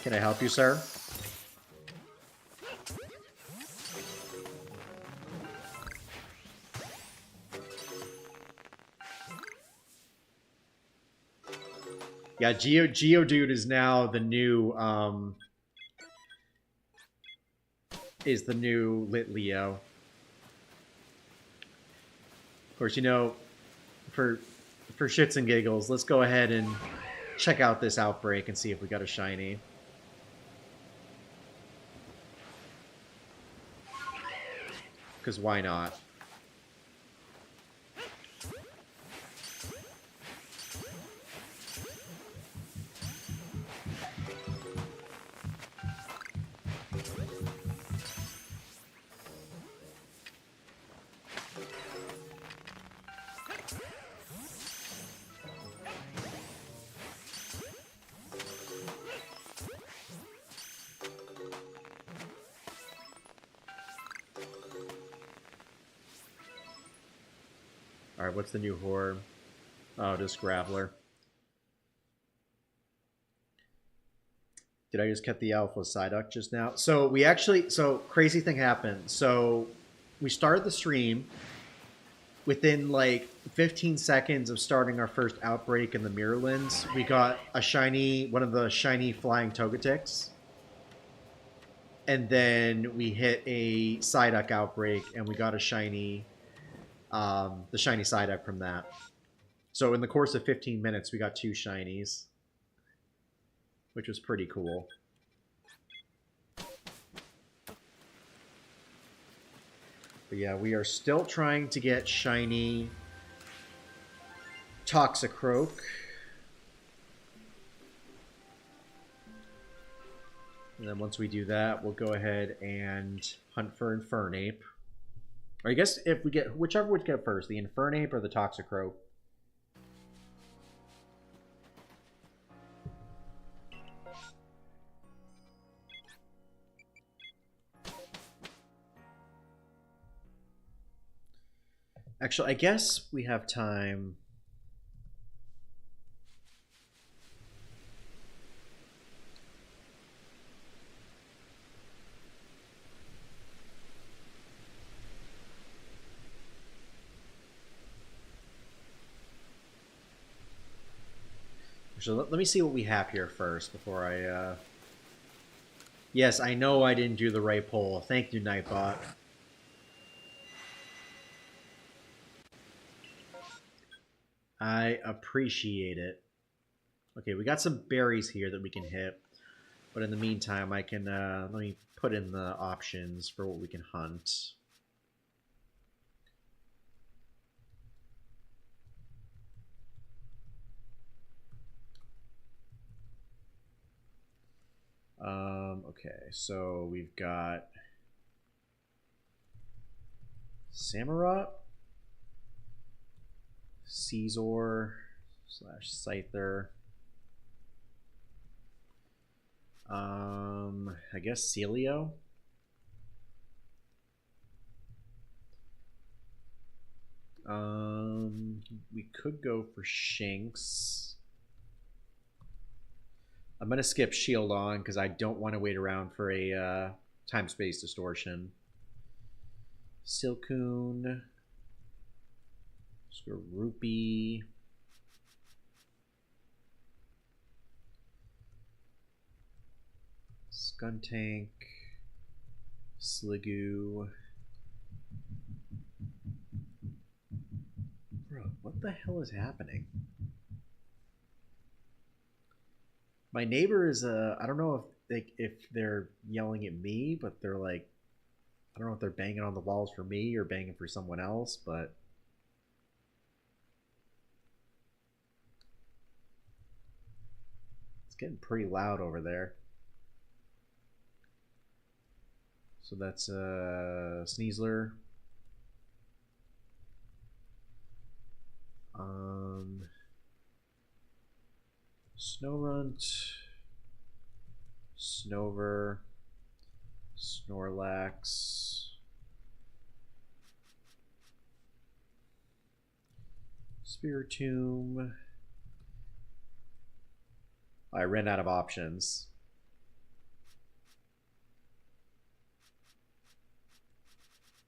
S1: Can I help you, sir? Yeah, Geodude is now the new Lit Leo. Of course, you know, for shits and giggles, let's go ahead and check out this outbreak and see if we got a shiny. Because why not? Alright, what's the new horror? Oh, just Graveler. Did I just cut the Alpha Psyduck just now? So crazy thing happened. So we started the stream, within like 15 seconds of starting our first outbreak in the Mirrorlands, we got a shiny, one of the shiny flying Togetics. And then we hit a Psyduck outbreak, and we got a shiny, the shiny Psyduck from that. So in the course of 15 minutes, we got 2 shinies, which was pretty cool. But yeah, we are still trying to get shiny Toxicroak. And then once we do that, we'll go ahead and hunt for Infernape. Or I guess if we get, whichever would get first, the Infernape or the Toxicroak. Actually, I guess we have time. Actually, let me see what we have here first before I... Yes, I know I didn't do the right poll. Thank you, Nightbot. I appreciate it. Okay, we got some berries here that we can hit. But in the meantime, I can... let me put in the options for what we can hunt. Okay, so we've got Samurott, Caesar / Scyther. I guess Celio. We could go for Shinx. I'm going to skip Shield On because I don't want to wait around for a time-space distortion. Silcoon. Skorupi. Skuntank. Sliggoo. Bro, what the hell is happening? My neighbor is I don't know if they're yelling at me, but they're like, I don't know if they're banging on the walls for me or banging for someone else, but it's getting pretty loud over there. So that's Sneasler. Snorunt, Snover, Snorlax, Spiritomb. I ran out of options.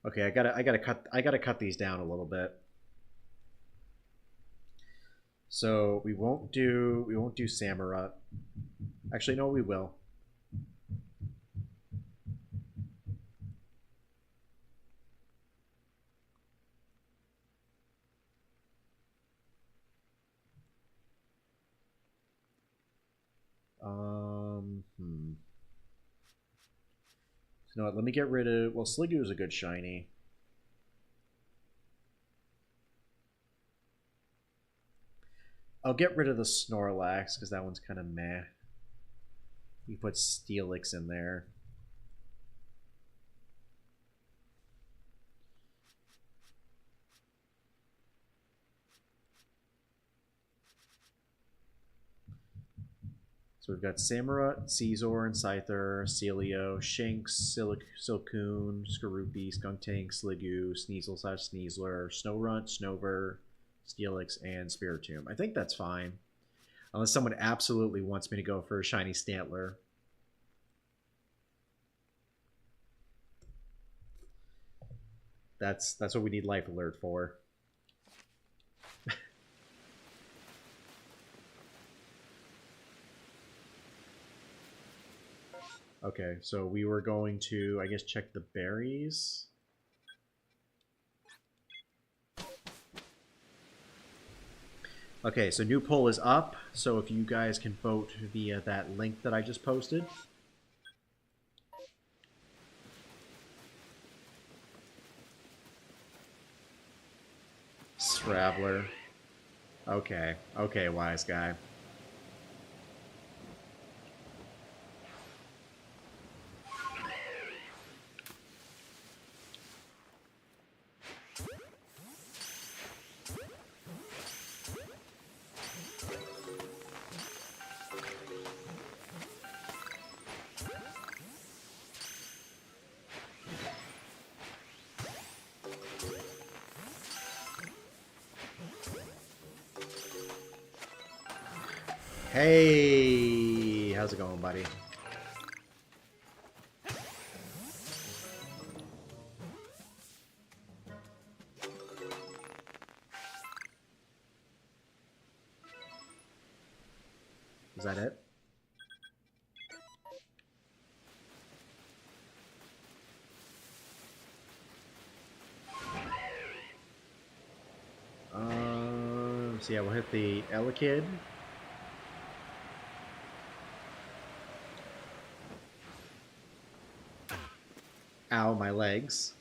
S1: Okay, I gotta cut these down a little bit. So we won't do Samurott. Actually, no, we will. So, you know what, let me get rid of... Well, Sliggoo is a good shiny. I'll get rid of the Snorlax, because that one's kind of meh. We put Steelix in there. So we've got Samurott, Caesar, and Scyther, Celio, Shinx, Silcoon, Skorupi, Skuntank, Sliggoo, Sneasel / Sneasler, Snorunt, Snover, Steelix, and Spiritomb. I think that's fine. Unless someone absolutely wants me to go for a shiny Stantler. That's what we need Life Alert for. Okay, so we were going to, I guess, check the berries. Okay, so new poll is up, so if you guys can vote via that link that I just posted. Traveler. Okay, okay, wise guy. Hey, how's it going, buddy? Is that it? So yeah, we'll hit the Elekid. Ow, my legs.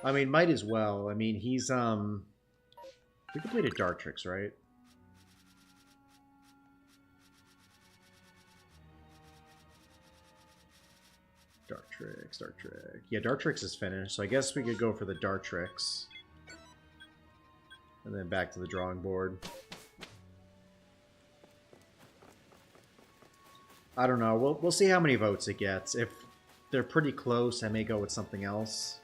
S1: I mean, might as well. I mean, he's, we completed Dartrix, right? Dartrix. Yeah, Dartrix is finished, so I guess we could go for the Dartrix. And then back to the drawing board. I don't know. We'll see how many votes it gets. If they're pretty close, I may go with something else.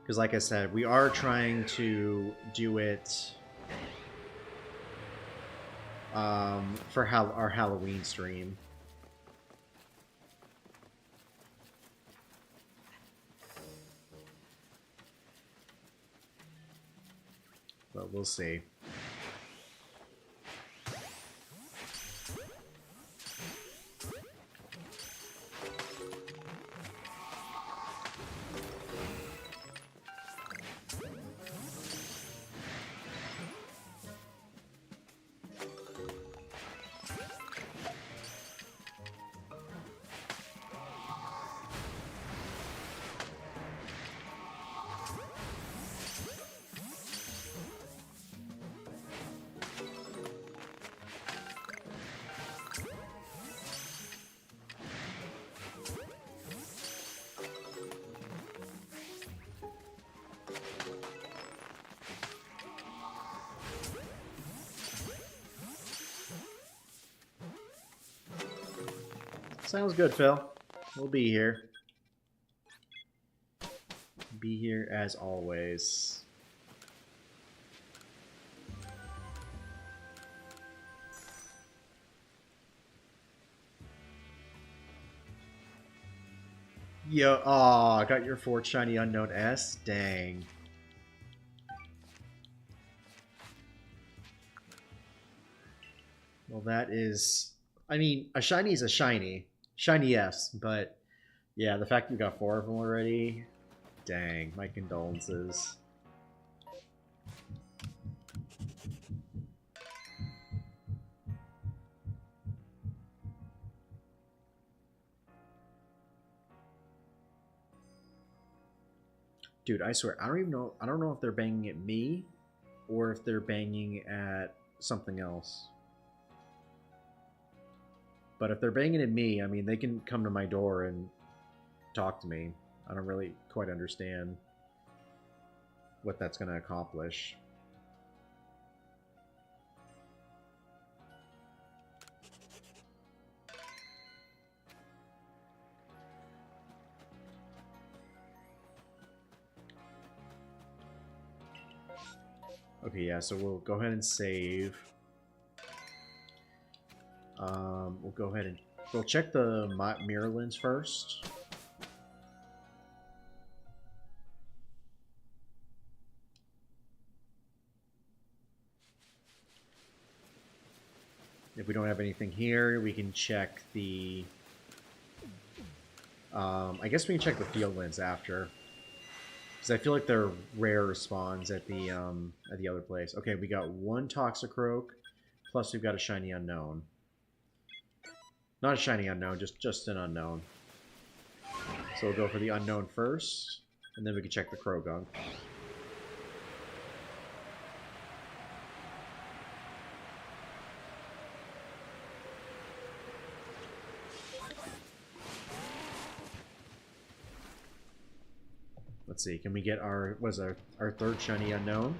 S1: Because like I said, we are trying to do it for our Halloween stream. But we'll see. Sounds good, Phil. We'll be here. Be here as always. Yo, aw, I got your 4th shiny unknown S? Dang. Well, that is... I mean, a shiny is a shiny. Shiny, yes, but... Yeah, the fact we got 4 of them already... Dang, my condolences. Dude, I swear, I don't know if they're banging at me or if they're banging at something else. But if they're banging at me, I mean, they can come to my door and talk to me. I don't really quite understand. what that's going to accomplish. Okay, yeah, so we'll go ahead and save. We'll go ahead and we'll check the mirror lens first. If we don't have anything here, we can check the... I guess we can check the field lens after. Because I feel like they're rare spawns at the other place. Okay, we got one Toxicroak, plus we've got a Shiny Unknown. Not a Shiny Unknown, just an Unknown. So we'll go for the Unknown first, and then we can check the Krogunk. Let's see, can we get our, what is our third Shiny Unknown?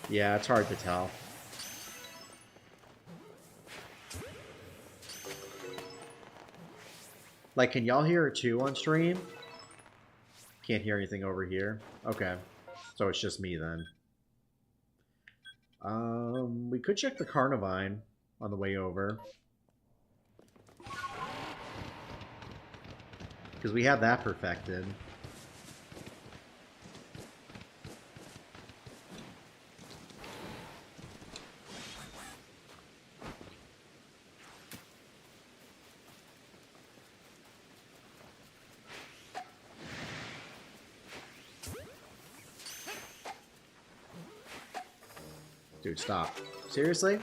S1: Yeah, it's hard to tell. Like, can y'all hear it too on stream? Can't hear anything over here. Okay. So it's just me then. We could check the Carnivine on the way over. Because we have that perfected. Dude, stop. Seriously?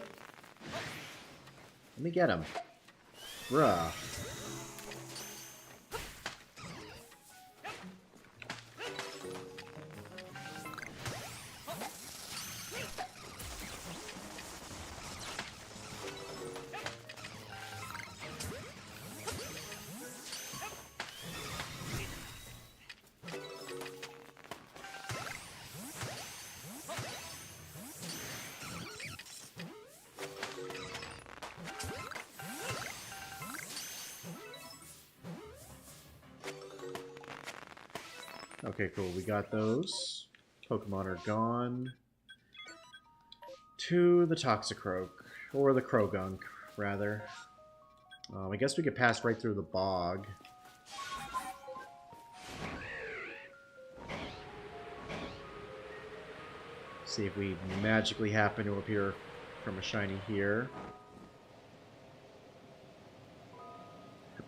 S1: Let me get him. Bruh. Okay, cool. We got those. Pokemon are gone. To the Toxicroak. Or the Krogunk, rather. I guess we could pass right through the bog. See if we magically happen to appear from a shiny here.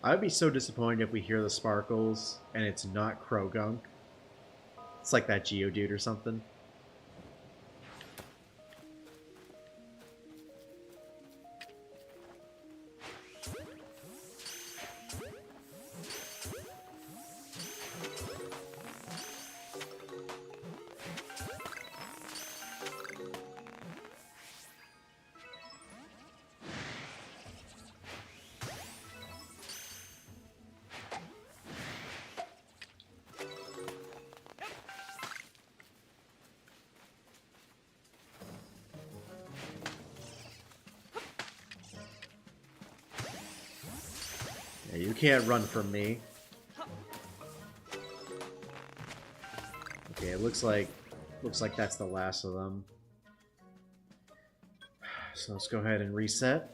S1: I'd be so disappointed if we hear the sparkles and it's not Krogunk. It's like that Geodude or something. Yeah, you can't run from me. Okay, it looks like that's the last of them. So let's go ahead and reset.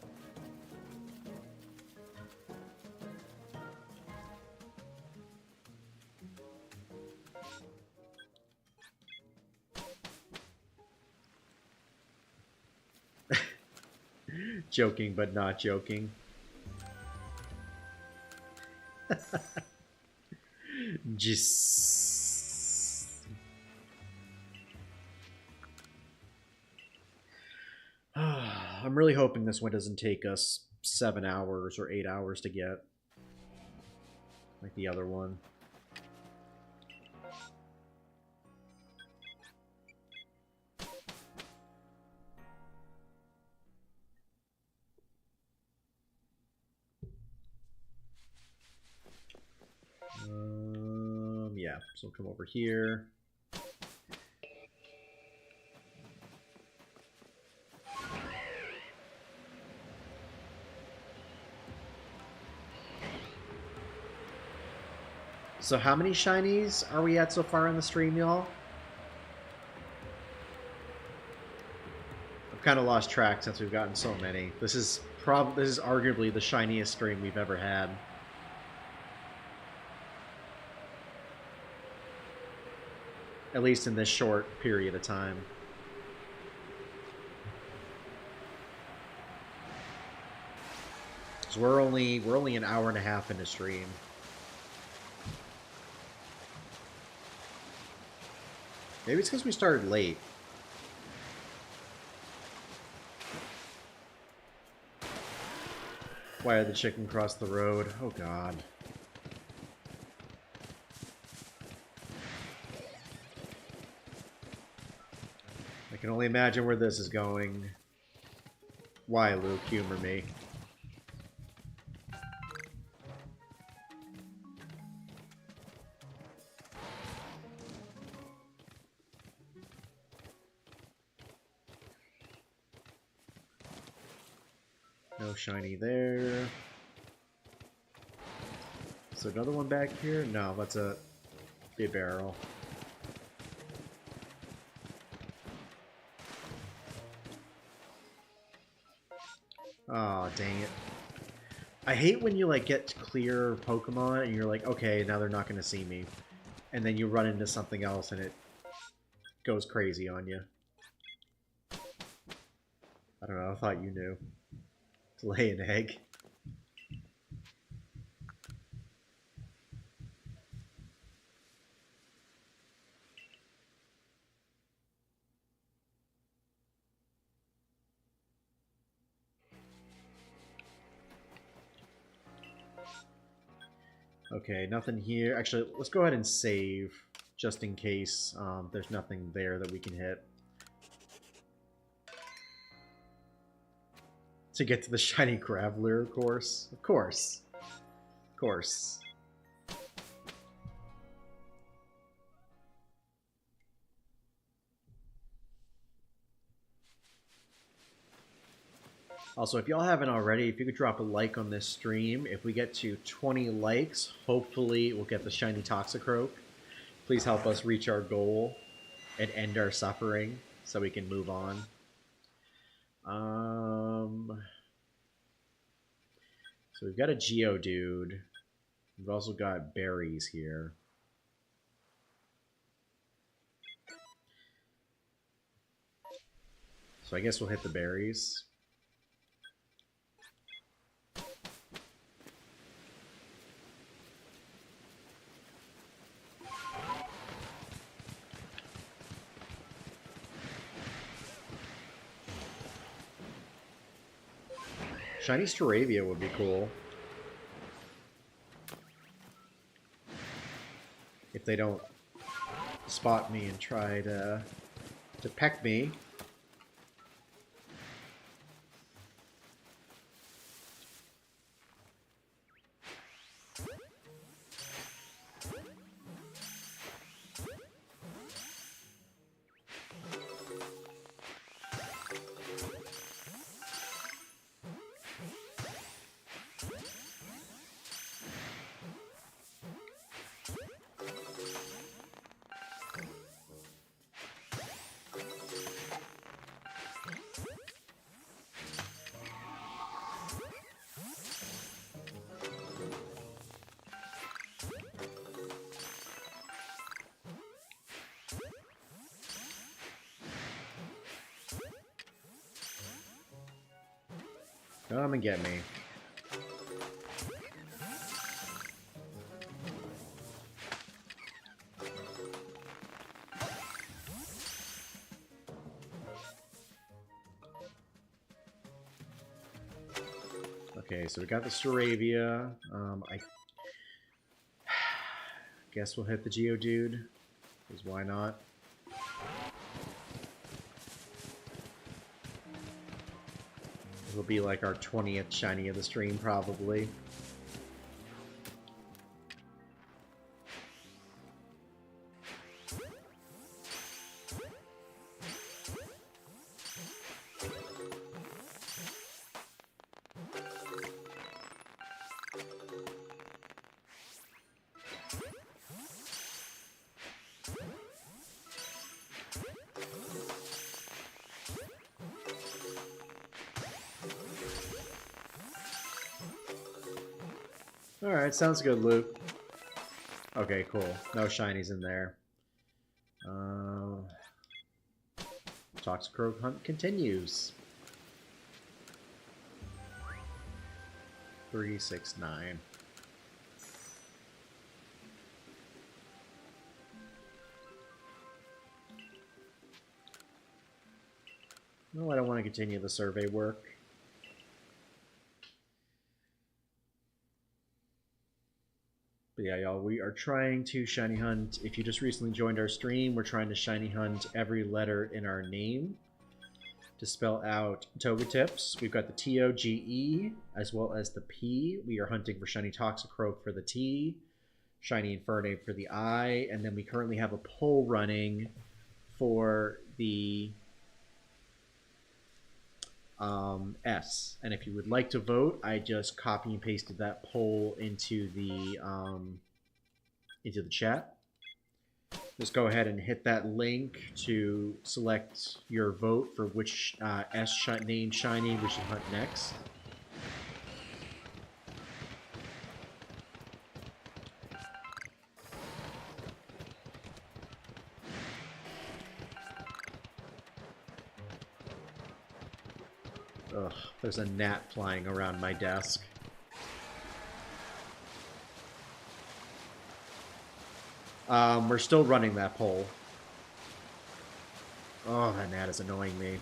S1: Joking, but not joking. Just... I'm really hoping this one doesn't take us 7 hours or 8 hours to get, like the other one. Yeah, so come over here. So how many shinies are we at so far in the stream, y'all? I've kind of lost track since we've gotten so many. This is arguably the shiniest stream we've ever had. At least in this short period of time. So we're only an hour and a half into stream. Maybe it's because we started late. Why did the chicken cross the road? Oh god. I can only imagine where this is going. Why, Luke? Humor me. No shiny there. Is there another one back here? No, that's a barrel. Oh, dang it. I hate when you, like, get clear Pokemon and you're like, okay, now they're not going to see me. And then you run into something else and it goes crazy on you. I don't know, I thought you knew. To lay an egg. Okay, nothing here. Actually, let's go ahead and save, just in case there's nothing there that we can hit. To get to the shiny Graveler, of course. Of course. Of course. Also, if y'all haven't already, if you could drop a like on this stream. If we get to 20 likes, hopefully we'll get the shiny Toxicroak. Please help us reach our goal and end our suffering so we can move on. So we've got a Geodude. We've also got berries here. So I guess we'll hit the berries. Shiny Staravia would be cool. If they don't spot me and try to peck me. Come and get me. Okay, so we got the Staravia. I guess we'll hit the Geodude, because why not? It'll be like our 20th shiny of the stream, probably. Alright, sounds good, Luke. Okay, cool. No shinies in there. Toxicroak hunt continues. 369. No, I don't want to continue the survey work. But yeah, y'all, we are trying to shiny hunt. If you just recently joined our stream, we're trying to shiny hunt every letter in our name to spell out Togetips. We've got the T-O-G-E as well as the P. We are hunting for shiny Toxicroak for the T, shiny Infernape for the I, and then we currently have a poll running for the S. And if you would like to vote, I just copy and pasted that poll into the chat. Just go ahead and hit that link to select your vote for which S name shiny we should hunt next. Ugh, there's a gnat flying around my desk. We're still running that poll. Oh, that gnat is annoying me.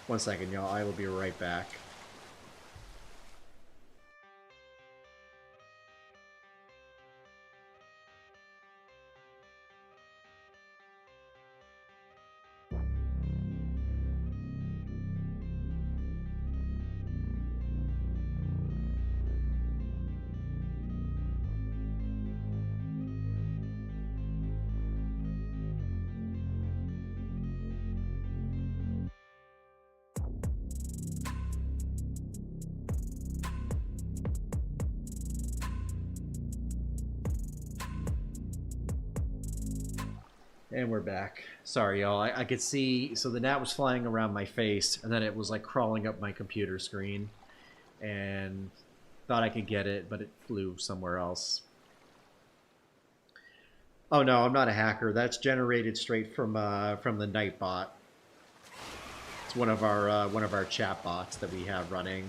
S1: One second, y'all. I will be right back. And we're back. Sorry, y'all. I could see... So the gnat was flying around my face, and then it was, like, crawling up my computer screen. And thought I could get it, but it flew somewhere else. Oh, no, I'm not a hacker. That's generated straight from the Nightbot. It's one of our chat bots that we have running.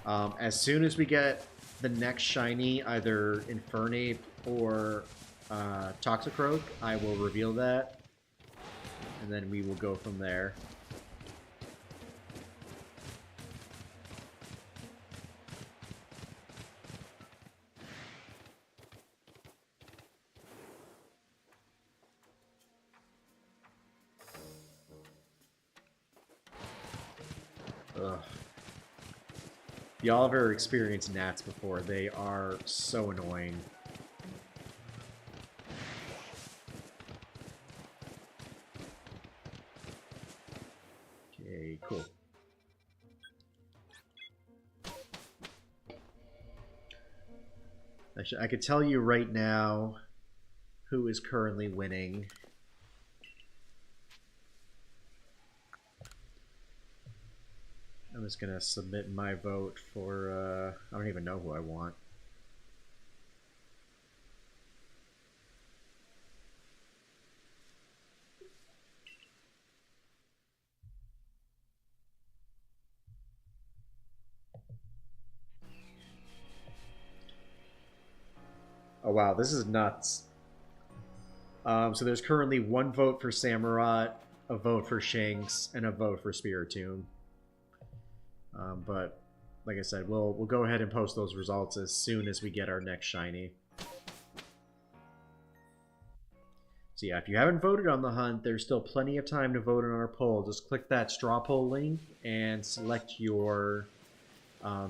S1: As soon as we get the next shiny, either Infernape or Toxicroak, I will reveal that, and then we will go from there. Ugh. Y'all have ever experienced gnats before. They are so annoying. Okay, cool. Actually, I could tell you right now who is currently winning. I'm just gonna submit my vote for, I don't even know who I want. wow, this is nuts. So there's currently 1 vote for Samurott, a vote for Shanks, and a vote for Spiritomb. But like I said, we'll go ahead and post those results as soon as we get our next shiny. So yeah, if you haven't voted on the hunt, there's still plenty of time to vote on our poll. Just click that straw poll link and select your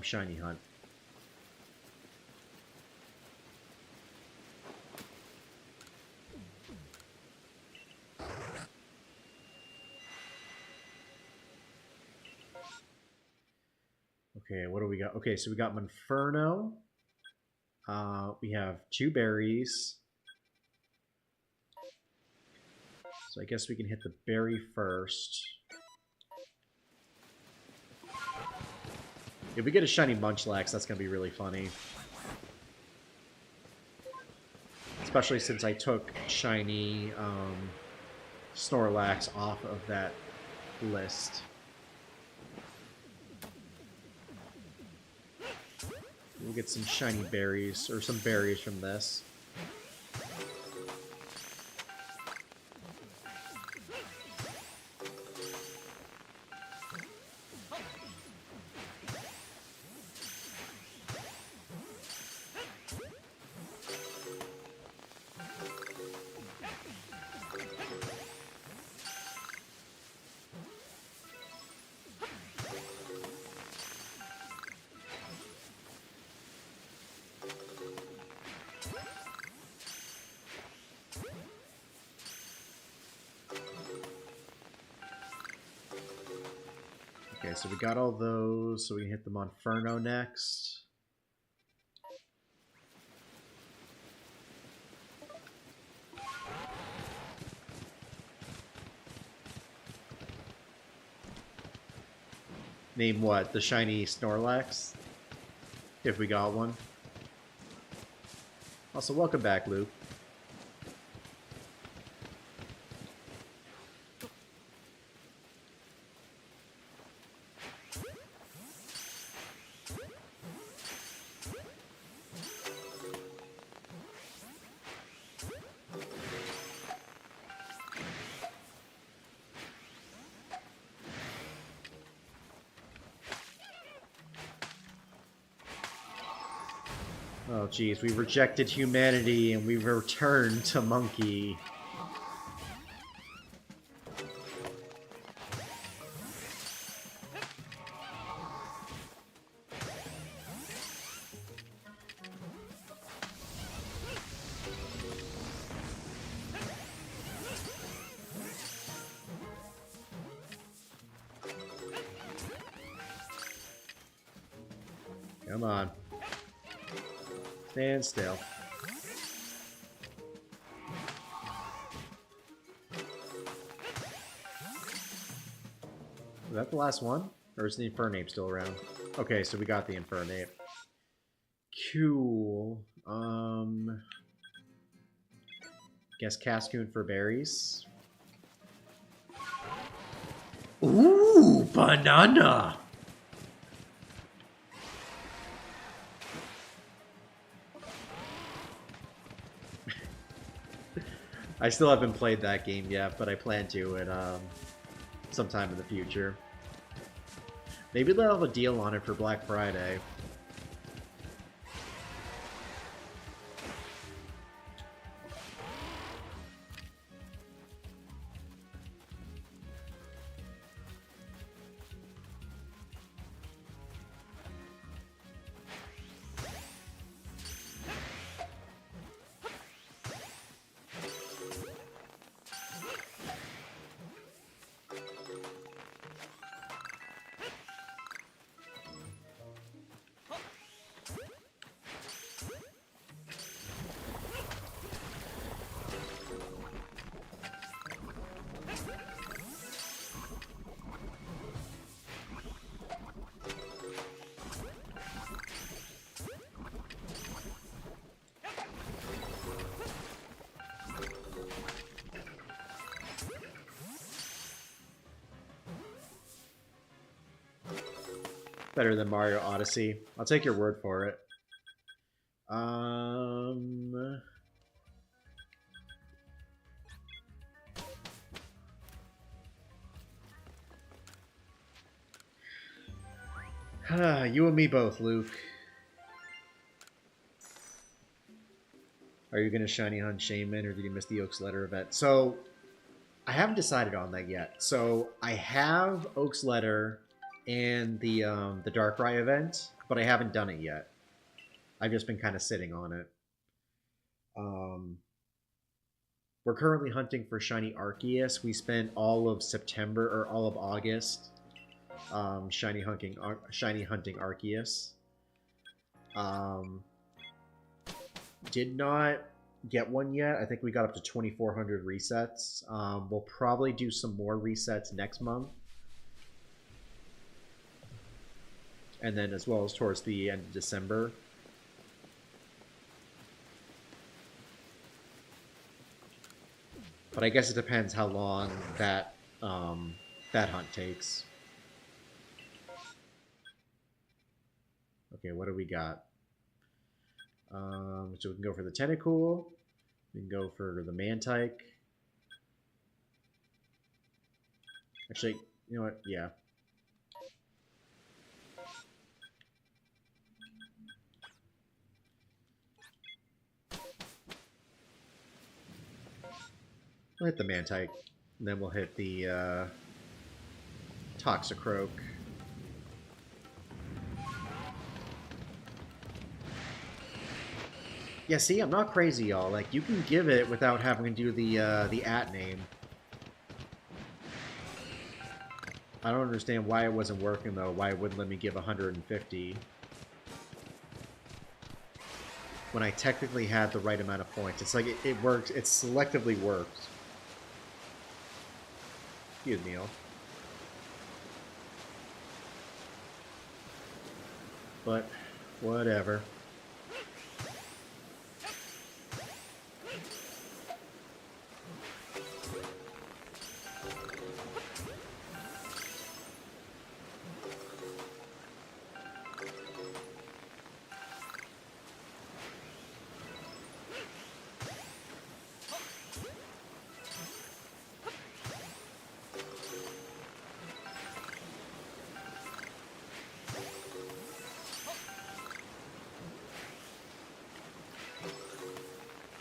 S1: shiny hunt. Okay, what do we got? Okay, so we got Monferno. We have 2 berries. So I guess we can hit the berry first. If we get a shiny Munchlax, that's going to be really funny. Especially since I took shiny Snorlax off of that list. We'll get some shiny berries, or some berries from this. Okay, so we got all those, so we can hit the Monferno next. Name what? The shiny Snorlax? If we got one. Also, welcome back, Luke. Oh geez, we rejected humanity and we returned to monkey. Come on. Stand still. Is that the last one? Or is the Infernape still around? Okay, so we got the Infernape. Cool. Guess Cascoon for berries. Ooh, banana! I still haven't played that game yet, but I plan to at sometime in the future. Maybe they'll have a deal on it for Black Friday. Better than Mario Odyssey. I'll take your word for it. You and me both, Luke. Are you going to shiny hunt Shaman, or did you miss the Oak's Letter event? So, I haven't decided on that yet. So, I have Oak's Letter and the Darkrai event, but I haven't done it yet. I've just been kind of sitting on it. We're currently hunting for shiny Arceus. We spent all of September or all of August shiny hunting Arceus. Did not get one yet. I think we got up to 2,400 resets. We'll probably do some more resets next month. And then as well as towards the end of December. But I guess it depends how long that that hunt takes. Okay, what do we got? So we can go for the Tentacool. We can go for the Mantike. Actually, you know what? Yeah. We'll hit the Mantike, and then we'll hit the Toxicroak. Yeah, see, I'm not crazy, y'all. Like, you can give it without having to do the @ name. I don't understand why it wasn't working, though. Why it wouldn't let me give 150. When I technically had the right amount of points. It's like, it works. It selectively works. Excuse me, y'all. But, whatever.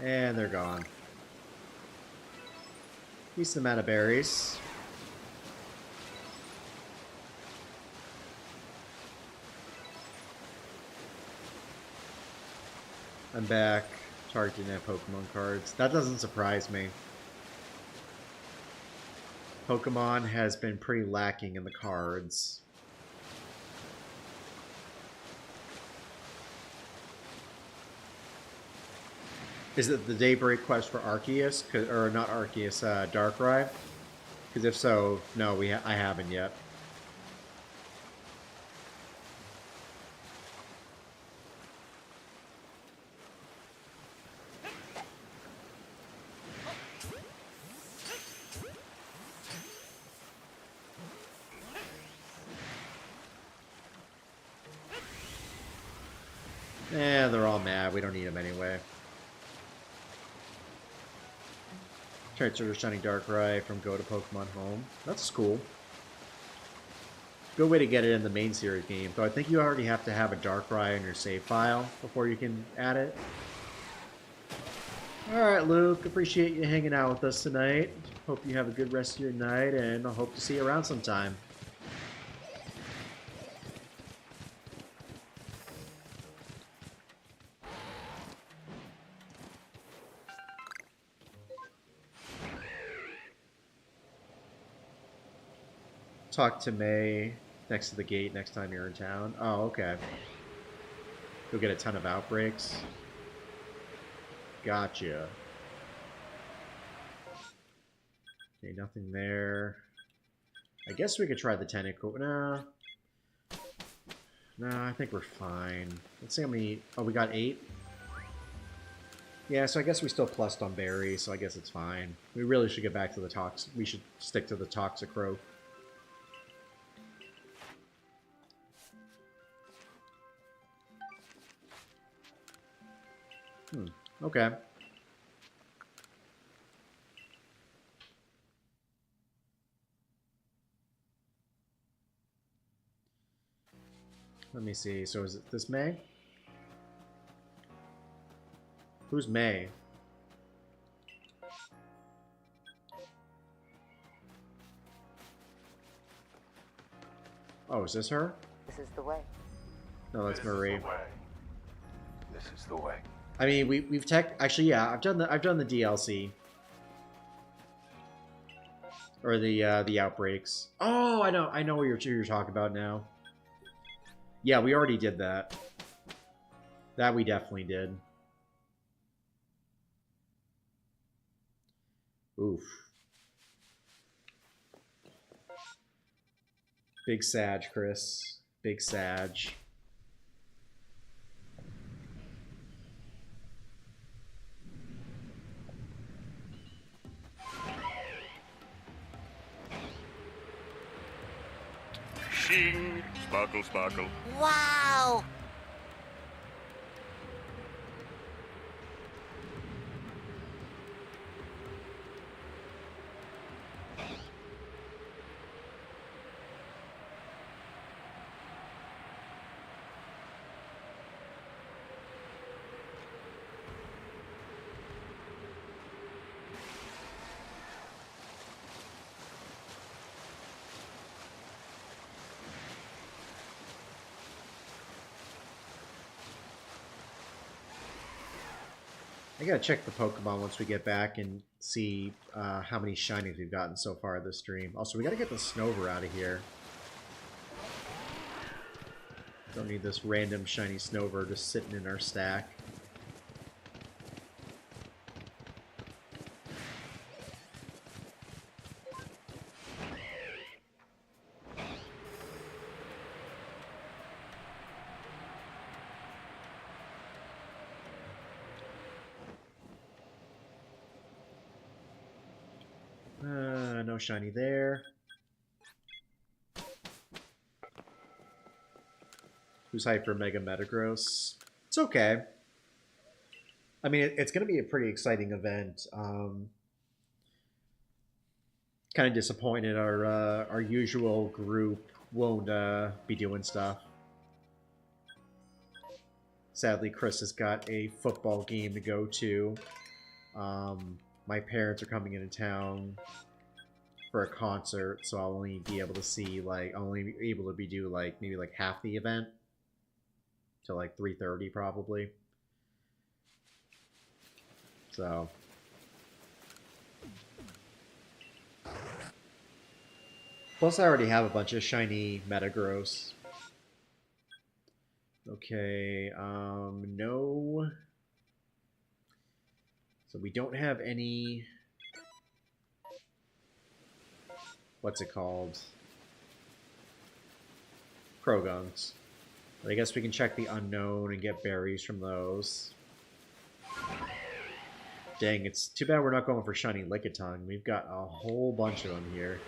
S1: And they're gone. Decent amount of berries. I'm back. Targeting at Pokemon cards. That doesn't surprise me. Pokemon has been pretty lacking in the cards. Is it the Daybreak quest for Arceus? Or not Arceus, Darkrai? Because if so, no, I haven't yet. Eh, they're all mad. We don't need them anyway. Transfer Shining Darkrai from Go to Pokemon Home. That's cool. Good way to get it in the main series game. Though I think you already have to have a Darkrai in your save file before you can add it. Alright, Luke. Appreciate you hanging out with us tonight. Hope you have a good rest of your night, and I hope to see you around sometime. Talk to May next to the gate next time you're in town. Oh, okay. You'll get a ton of outbreaks. Gotcha. Okay, nothing there. I guess we could try the Tentacool. Nah. Nah, I think we're fine. Let's see how many... Oh, we got 8? Yeah, so I guess we still plussed on berries, so I guess it's fine. We really should get back to the Tox... We should stick to the Toxicroak. Okay. Let me see. So is it this May? Who's May? Oh, is this her?
S2: This is the way.
S1: No, that's
S3: This is
S1: Marie.
S3: the way. This is the way.
S1: I mean, we've actually, yeah, I've done the DLC or the outbreaks. Oh, I know what you're talking about now. Yeah, we already did that. That we definitely did. Oof. Big Sag, Chris. Big Sag.
S4: Shing! Sparkle, sparkle.
S2: Wow!
S1: I gotta check the Pokemon once we get back and see how many shinies we've gotten so far this stream. Also, we gotta get the Snover out of here. Don't need this random shiny Snover just sitting in our stack. No shiny there. Who's Hyper Mega Metagross? It's okay. I mean, it's going to be a pretty exciting event. Kind of disappointed our usual group won't be doing stuff. Sadly, Chris has got a football game to go to. My parents are coming into town for a concert, so I'll only be able to see I'll only be able to do maybe half the event till 3:30 probably. So plus I already have a bunch of shiny Metagross. Okay, no. So we don't have any. What's it called? Krogunks. But I guess we can check the unknown and get berries from those. Dang, it's too bad we're not going for shiny Lickitung. We've got a whole bunch of them here.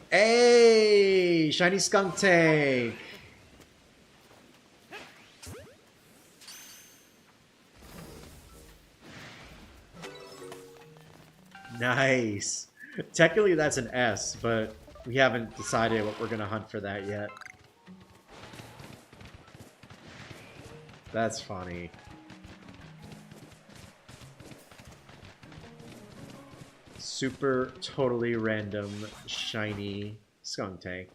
S1: Hey! Shiny Skunk Tank! Nice! Technically that's an S, but we haven't decided what we're gonna hunt for that yet. That's funny. Super totally random shiny Skunk Tank.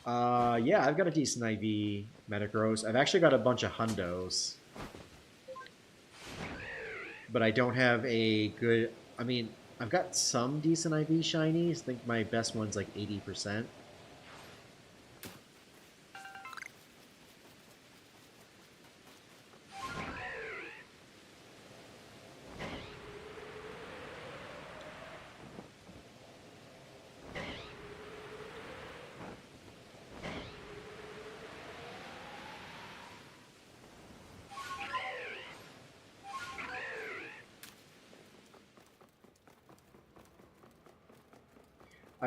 S1: Yeah, I've got a decent IV Metagross. I've actually got a bunch of Hundos. But I don't have a good... I mean, I've got some decent IV shinies. I think my best one's 80%.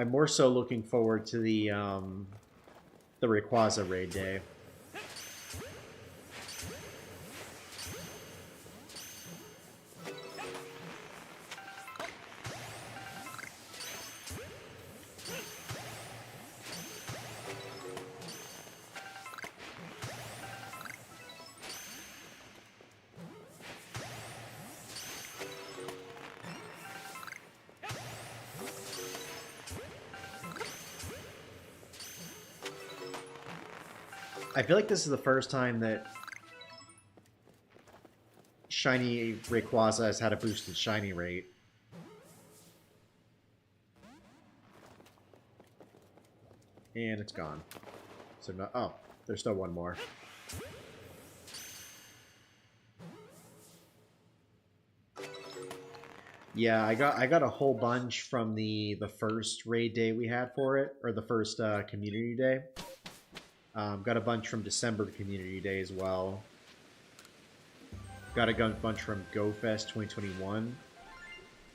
S1: I'm more so looking forward to the Rayquaza raid day. I feel like this is the first time that Shiny Rayquaza has had a boosted Shiny rate. And it's gone. So no, oh, there's still one more. Yeah, I got a whole bunch from the first raid day we had for it, or the first community day. Got a bunch from December Community Day as well. Got a bunch from GoFest 2021.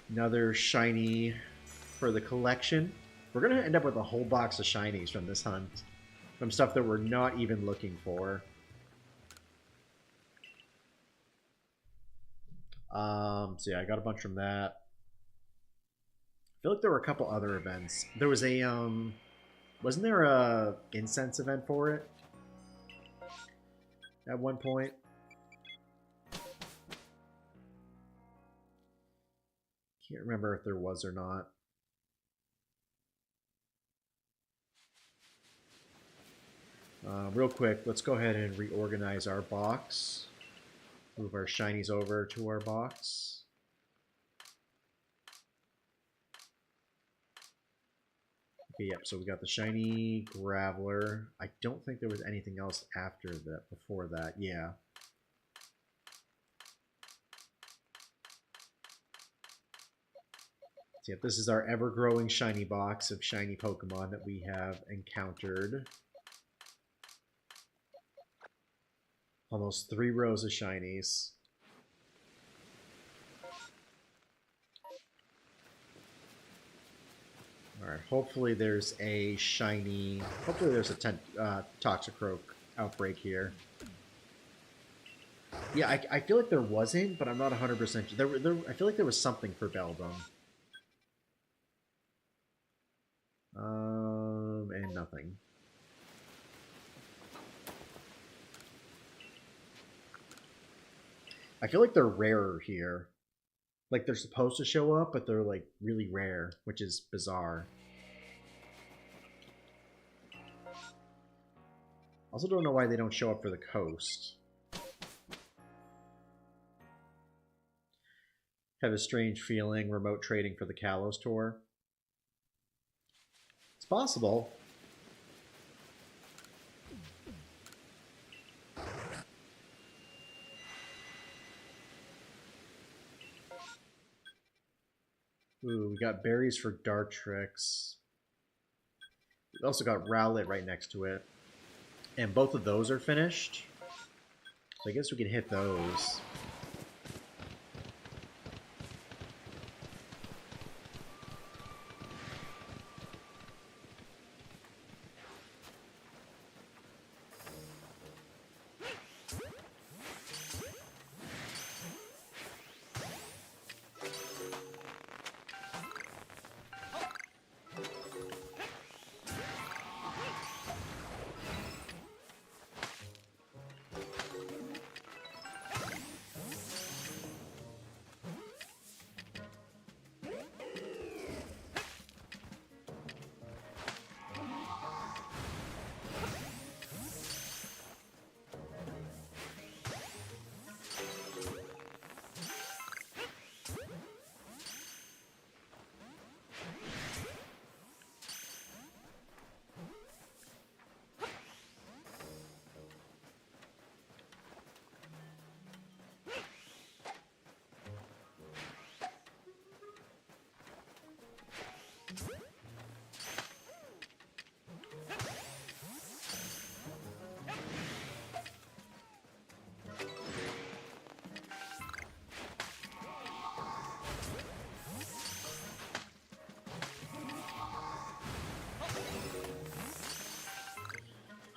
S1: Another shiny for the collection. We're going to end up with a whole box of shinies from this hunt. From stuff that we're not even looking for. So yeah, I got a bunch from that. I feel like there were a couple other events. There was a, wasn't there a incense event for it? At one point? Can't remember if there was or not. Real quick, let's go ahead and reorganize our box. Move our shinies over to our box. Okay, yep, so we got the shiny Graveler. I don't think there was anything else after that, before that, yeah. So yep, this is our ever-growing shiny box of shiny Pokemon that we have encountered. Almost 3 rows of shinies. Alright, hopefully there's a shiny... Hopefully there's a Toxicroak outbreak here. Yeah, I feel like there wasn't, but I'm not 100% sure. I feel like there was something for Beldum. And nothing. I feel like they're rarer here. Like, they're supposed to show up, but they're, like, really rare, which is bizarre. Also don't know why they don't show up for the coast. Have a strange feeling remote trading for the Kalos tour. It's possible. Ooh, we got berries for Dartrix. We also got Rowlet right next to it. And both of those are finished. So I guess we can hit those.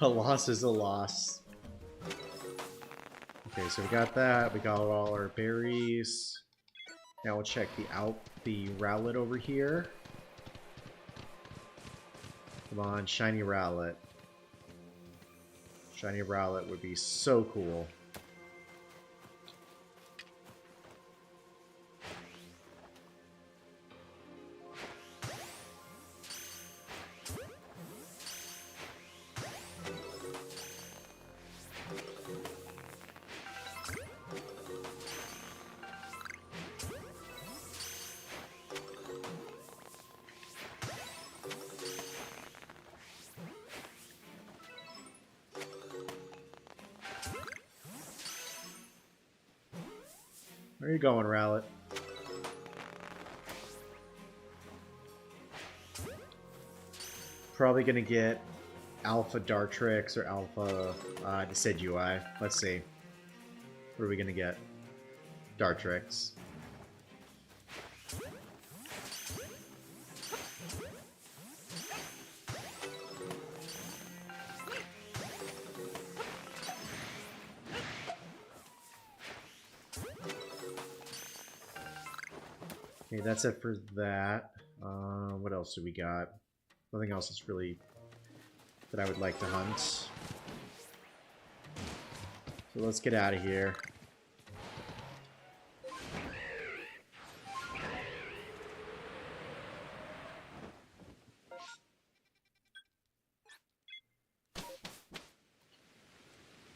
S1: A loss is a loss. Okay, so we got that. We got all our berries. Now we'll check the Rowlet over here. Come on, shiny Rowlet. Shiny Rowlet would be so cool. Where are you going, Rowlet? Probably gonna get Alpha Dartrix or Alpha Decidueye. Let's see. What are we gonna get? Dartrix. Okay, that's it for that. What else do we got? Nothing else is really that I would like to hunt. So let's get out of here.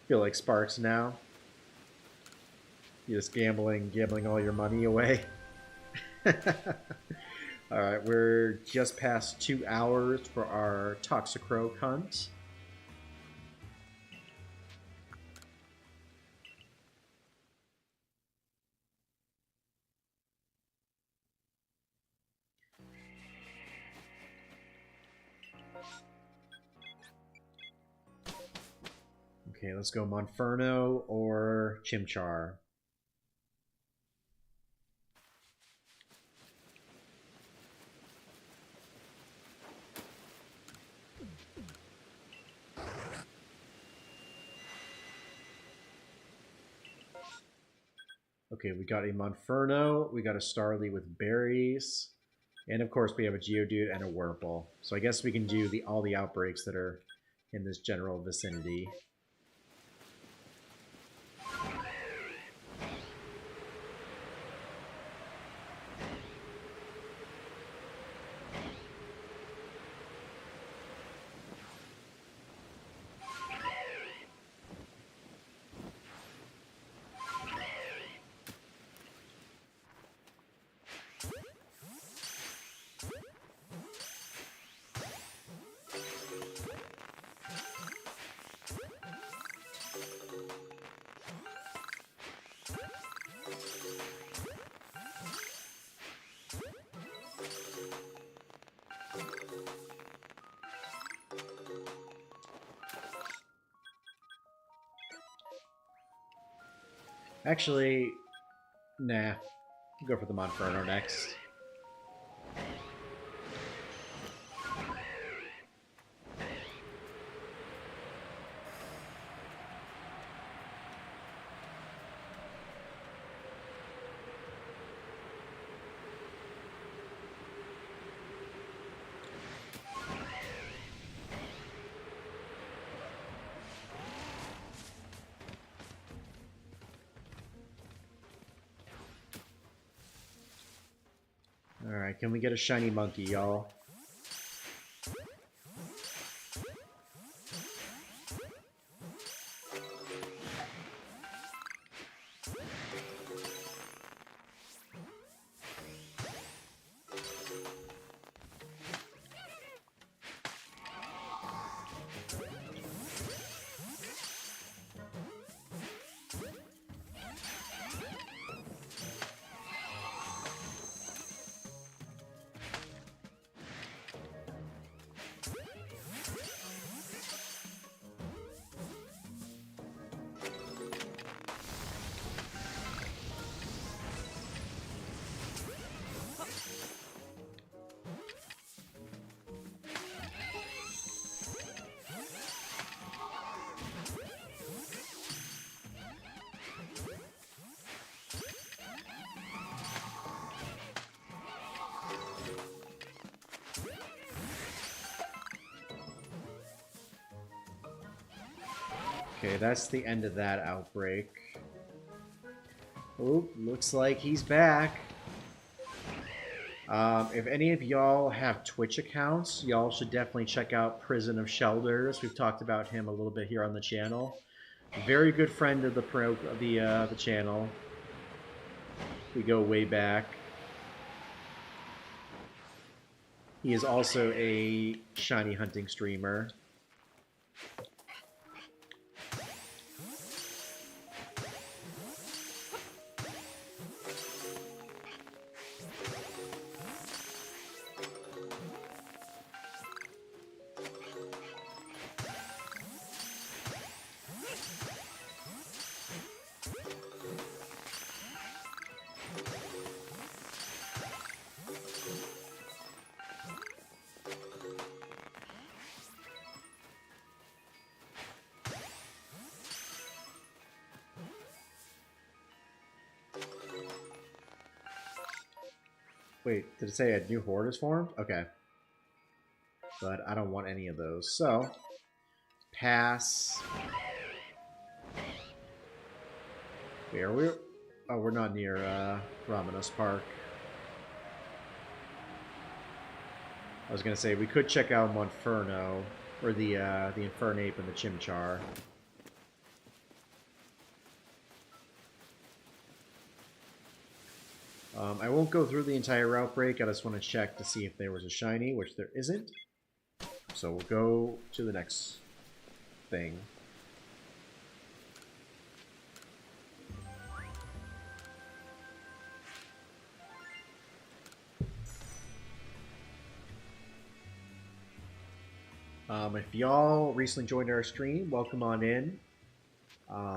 S1: Feel like Sparks now. You're just gambling all your money away. Alright, we're just past 2 hours for our Toxicroak hunt. Okay, let's go Monferno or Chimchar. Okay, we got a Monferno, we got a Starly with berries, and of course we have a Geodude and a Wurmple. So I guess we can do all the outbreaks that are in this general vicinity. Actually, nah. Go for the Monferno next. Alright, can we get a shiny monkey, y'all? Okay, that's the end of that outbreak. Oh, looks like he's back. If any of y'all have Twitch accounts, y'all should definitely check out Prison of Shelders. We've talked about him a little bit here on the channel. Very good friend of the channel. We go way back. He is also a shiny hunting streamer. Wait, did it say a new horde is formed? Okay. But I don't want any of those. So, pass. Wait, are we? Oh, we're not near Ramanos Park. I was gonna say we could check out Monferno, or the Infernape and the Chimchar. I won't go through the entire outbreak. I just want to check to see if there was a shiny, which there isn't. So we'll go to the next thing. If y'all recently joined our stream, welcome on in.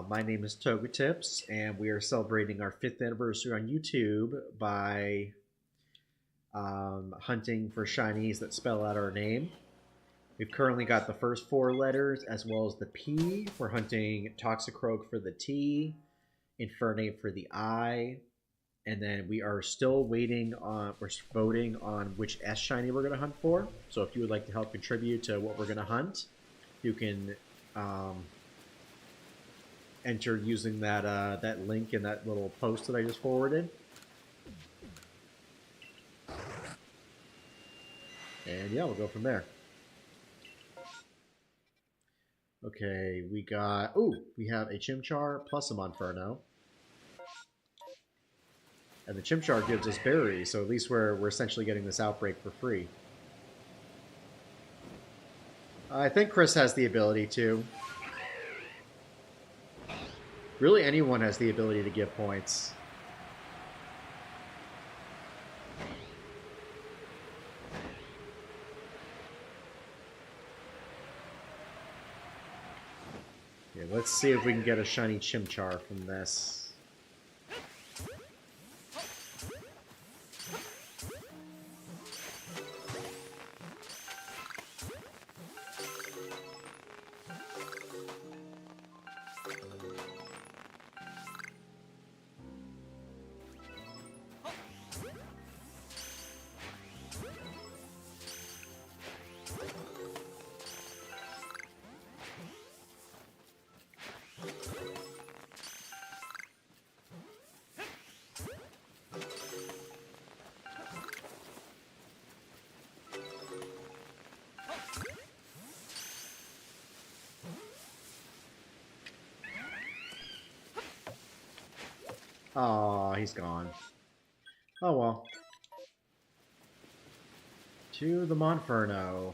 S1: My name is Togetips, and we are celebrating our 5th anniversary on YouTube by hunting for shinies that spell out our name. We've currently got the first 4 letters as well as the P. We're hunting Toxicroak for the T, Infernape for the I, and then we are still waiting on, we're voting on which S shiny we're going to hunt for. So if you would like to help contribute to what we're going to hunt, you can enter using that that link in that little post that I just forwarded. And yeah, we'll go from there. Okay, we got... Ooh, we have a Chimchar plus a Monferno. And the Chimchar gives us berries, so at least we're essentially getting this outbreak for free. I think Chris has the ability to. Really, anyone has the ability to give points. Yeah, let's see if we can get a shiny Chimchar from this. Aw, he's gone. Oh well. To the Monferno.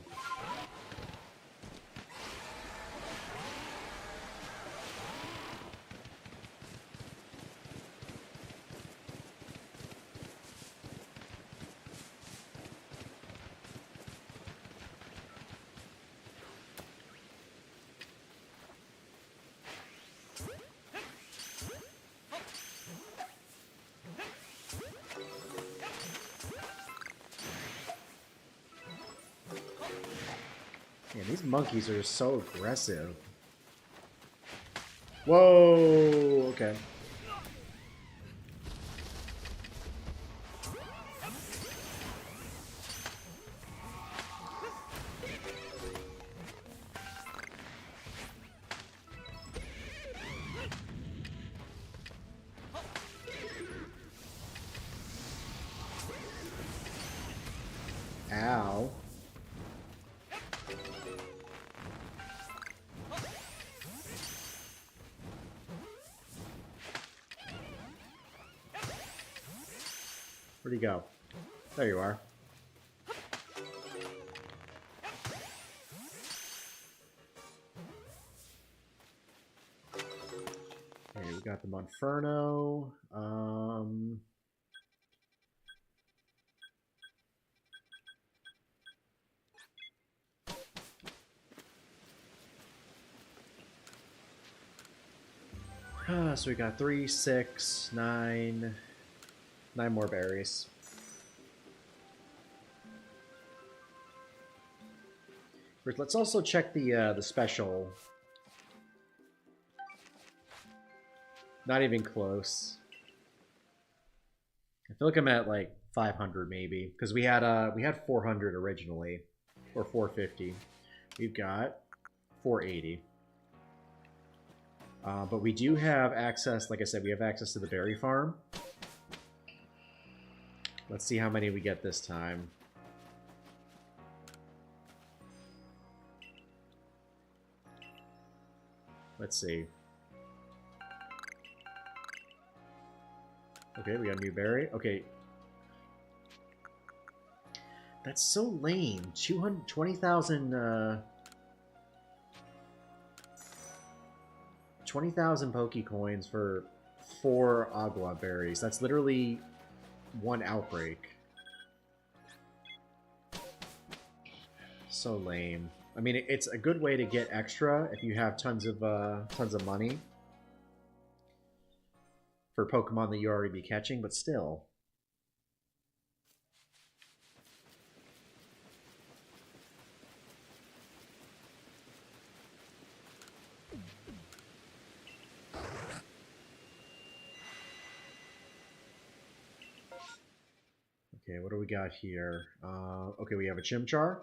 S1: Man, these monkeys are so aggressive. Whoa, okay. Where'd he go? There you are. Okay, we got the Monferno. So we got 3, 6, 9 more berries. Let's also check the special. Not even close. I feel like I'm at like 500 maybe, because we had 400 originally, or 450. We've got 480. But we do have access, like I said, we have access to the berry farm. Let's see how many we get this time. Let's see. Okay, we got a new berry. Okay. That's so lame. 220,000 20,000 Pokecoins for 4 Agua berries. That's literally 1 outbreak. So lame. I mean, it's a good way to get extra if you have tons of money for Pokemon that you already be catching, but still. Okay, what do we got here? Okay, we have a Chimchar.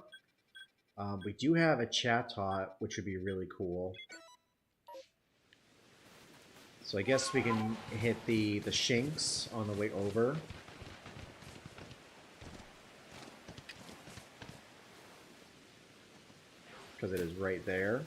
S1: We do have a Chatot, which would be really cool. So I guess we can hit the Shinx on the way over. Because it is right there.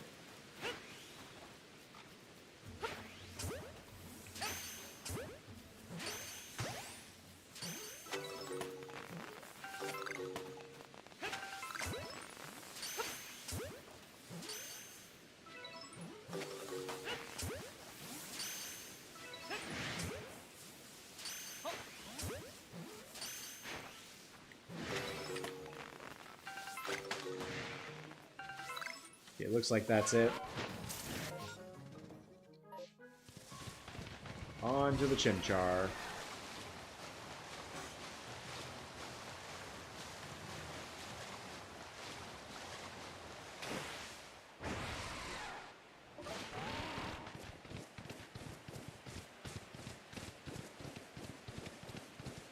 S1: It looks like that's it. On to the Chimchar.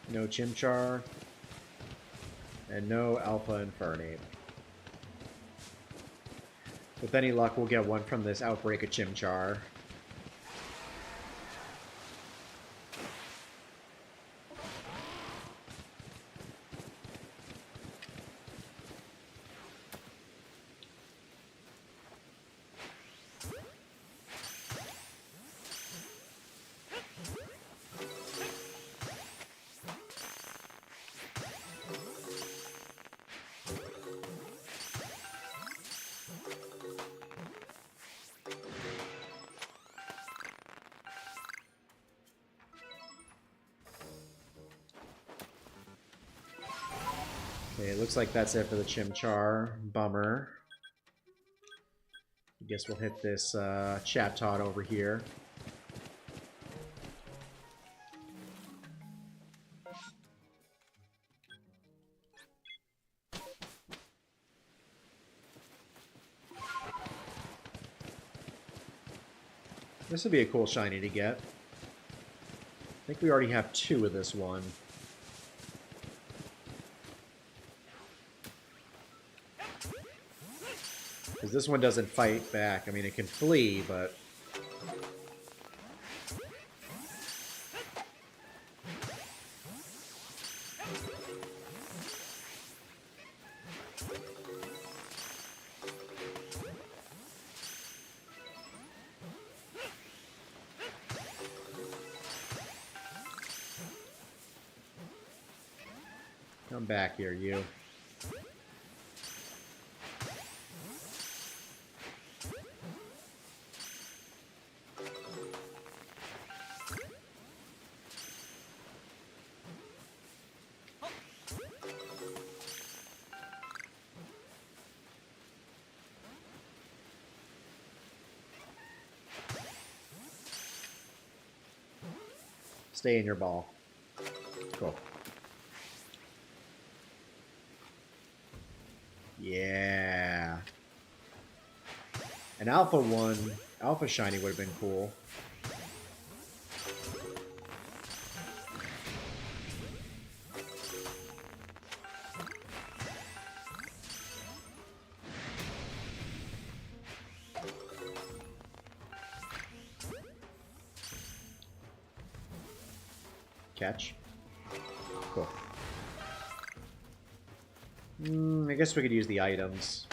S1: No Chimchar. And no Alpha Infernape. With any luck, we'll get one from this outbreak of Chimchar. Okay, it looks like that's it for the Chimchar. Bummer. I guess we'll hit this Chatot over here. This would be a cool shiny to get. I think we already have 2 of this one. Because this one doesn't fight back. I mean, it can flee, but... Come back here, you. Stay in your ball. Cool. Yeah. An alpha one, alpha shiny would have been cool. Catch. Cool. I guess we could use the items.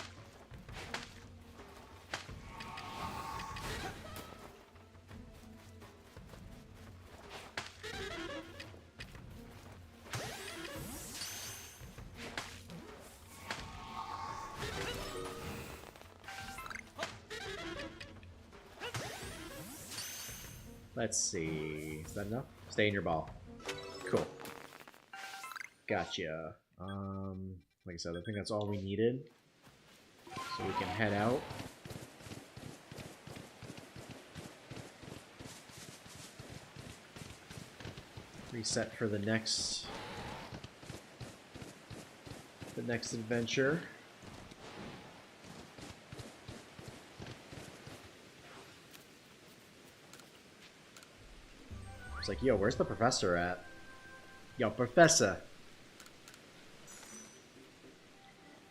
S1: Let's see. Is that enough? Stay in your ball. Cool. Gotcha. Like I said, I think that's all we needed. So we can head out. Reset for the next adventure. It's like, yo, where's the professor at? Yo, professor.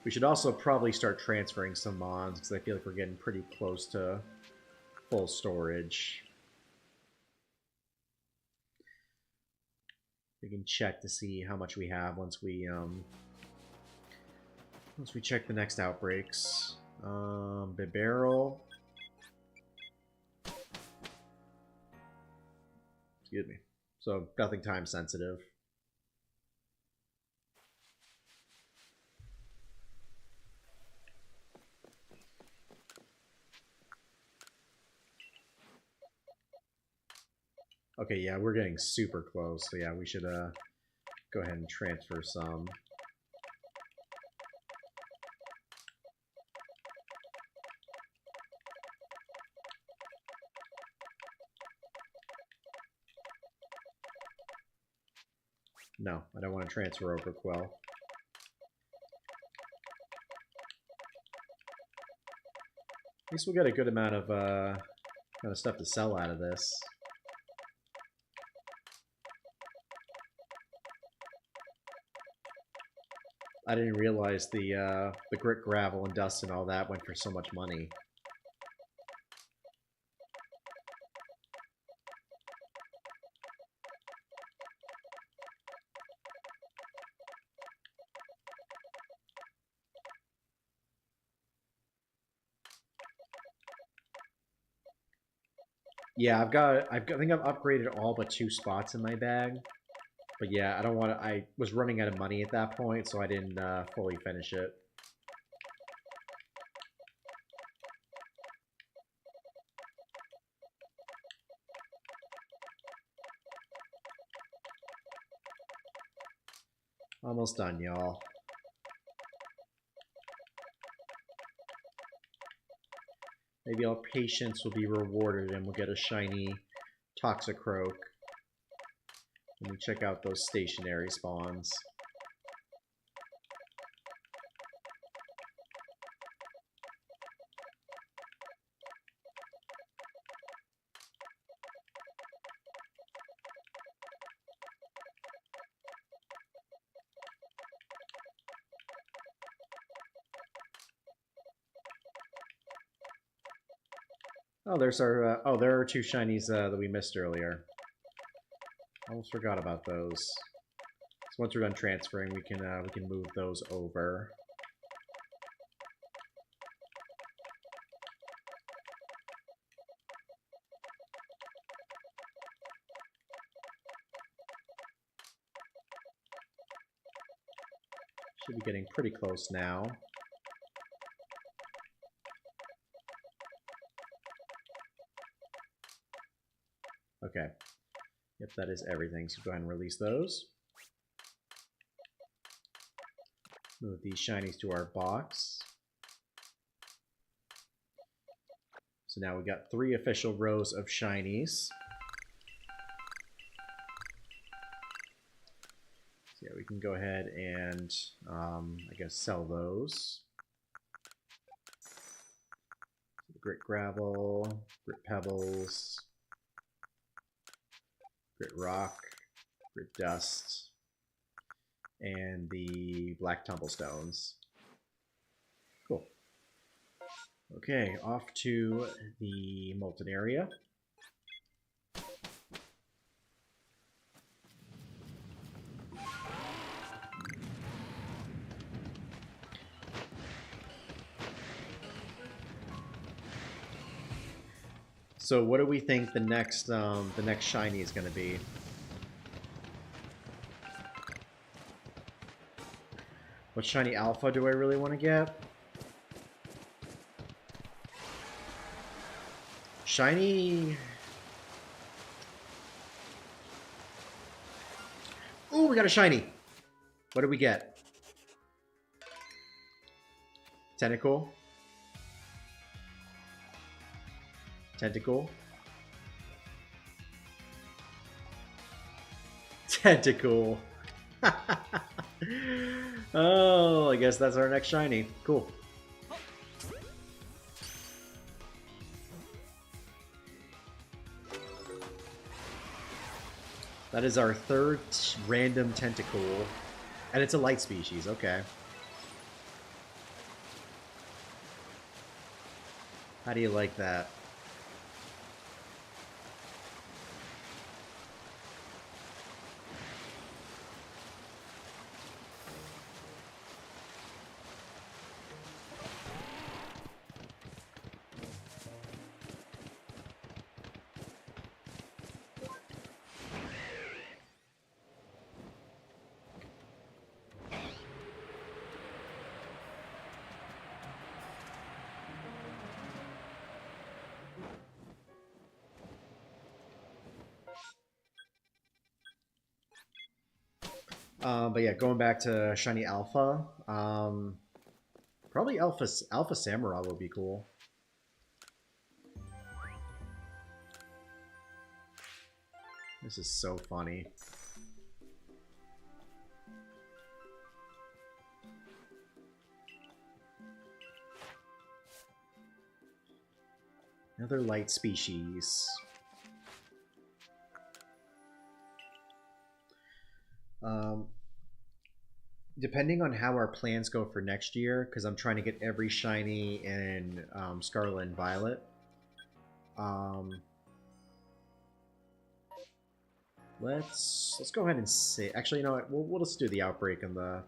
S1: We should also probably start transferring some mons, because I feel like we're getting pretty close to full storage. We can check to see how much we have once we check the next outbreaks. Bibarrel. Excuse me. So nothing time sensitive. Okay, yeah, we're getting super close. So yeah, we should go ahead and transfer some. No, I don't want to transfer over Quell. At least we'll get a good amount of stuff to sell out of this. I didn't realize the grit, gravel, and dust and all that went for so much money. Yeah, I think I've upgraded all but 2 spots in my bag. But yeah, I don't want to. I was running out of money at that point, so I didn't fully finish it. Almost done, y'all. Maybe our patience will be rewarded and we'll get a shiny Toxicroak. Let me check out those stationary spawns. Oh, there's our. Oh, there are 2 shinies that we missed earlier. Almost forgot about those. So once we're done transferring, we can move those over. Should be getting pretty close now. Okay. Yep, that is everything. So go ahead and release those. Move these shinies to our box. So now we've got 3 official rows of shinies. So yeah, we can go ahead and, I guess, sell those. Grit Gravel, Grit Pebbles, Grit Rock, Grit Dust, and the Black Tumblestones. Cool. Okay, off to the Molten area. So what do we think the next shiny is going to be? What shiny alpha do I really want to get? Shiny... Ooh, we got a shiny! What did we get? Tentacle. Tentacle. Tentacle. Oh, I guess that's our next shiny. Cool. That is our 3rd random tentacle. And it's a light species, okay. How do you like that? But yeah, going back to Shiny Alpha, probably Alpha Samurai would be cool. This is so funny. Another light species. Depending on how our plans go for next year, because I'm trying to get every shiny in Scarlet and Violet. Let's go ahead and see. Actually, you know what? We'll just do the Outbreak in the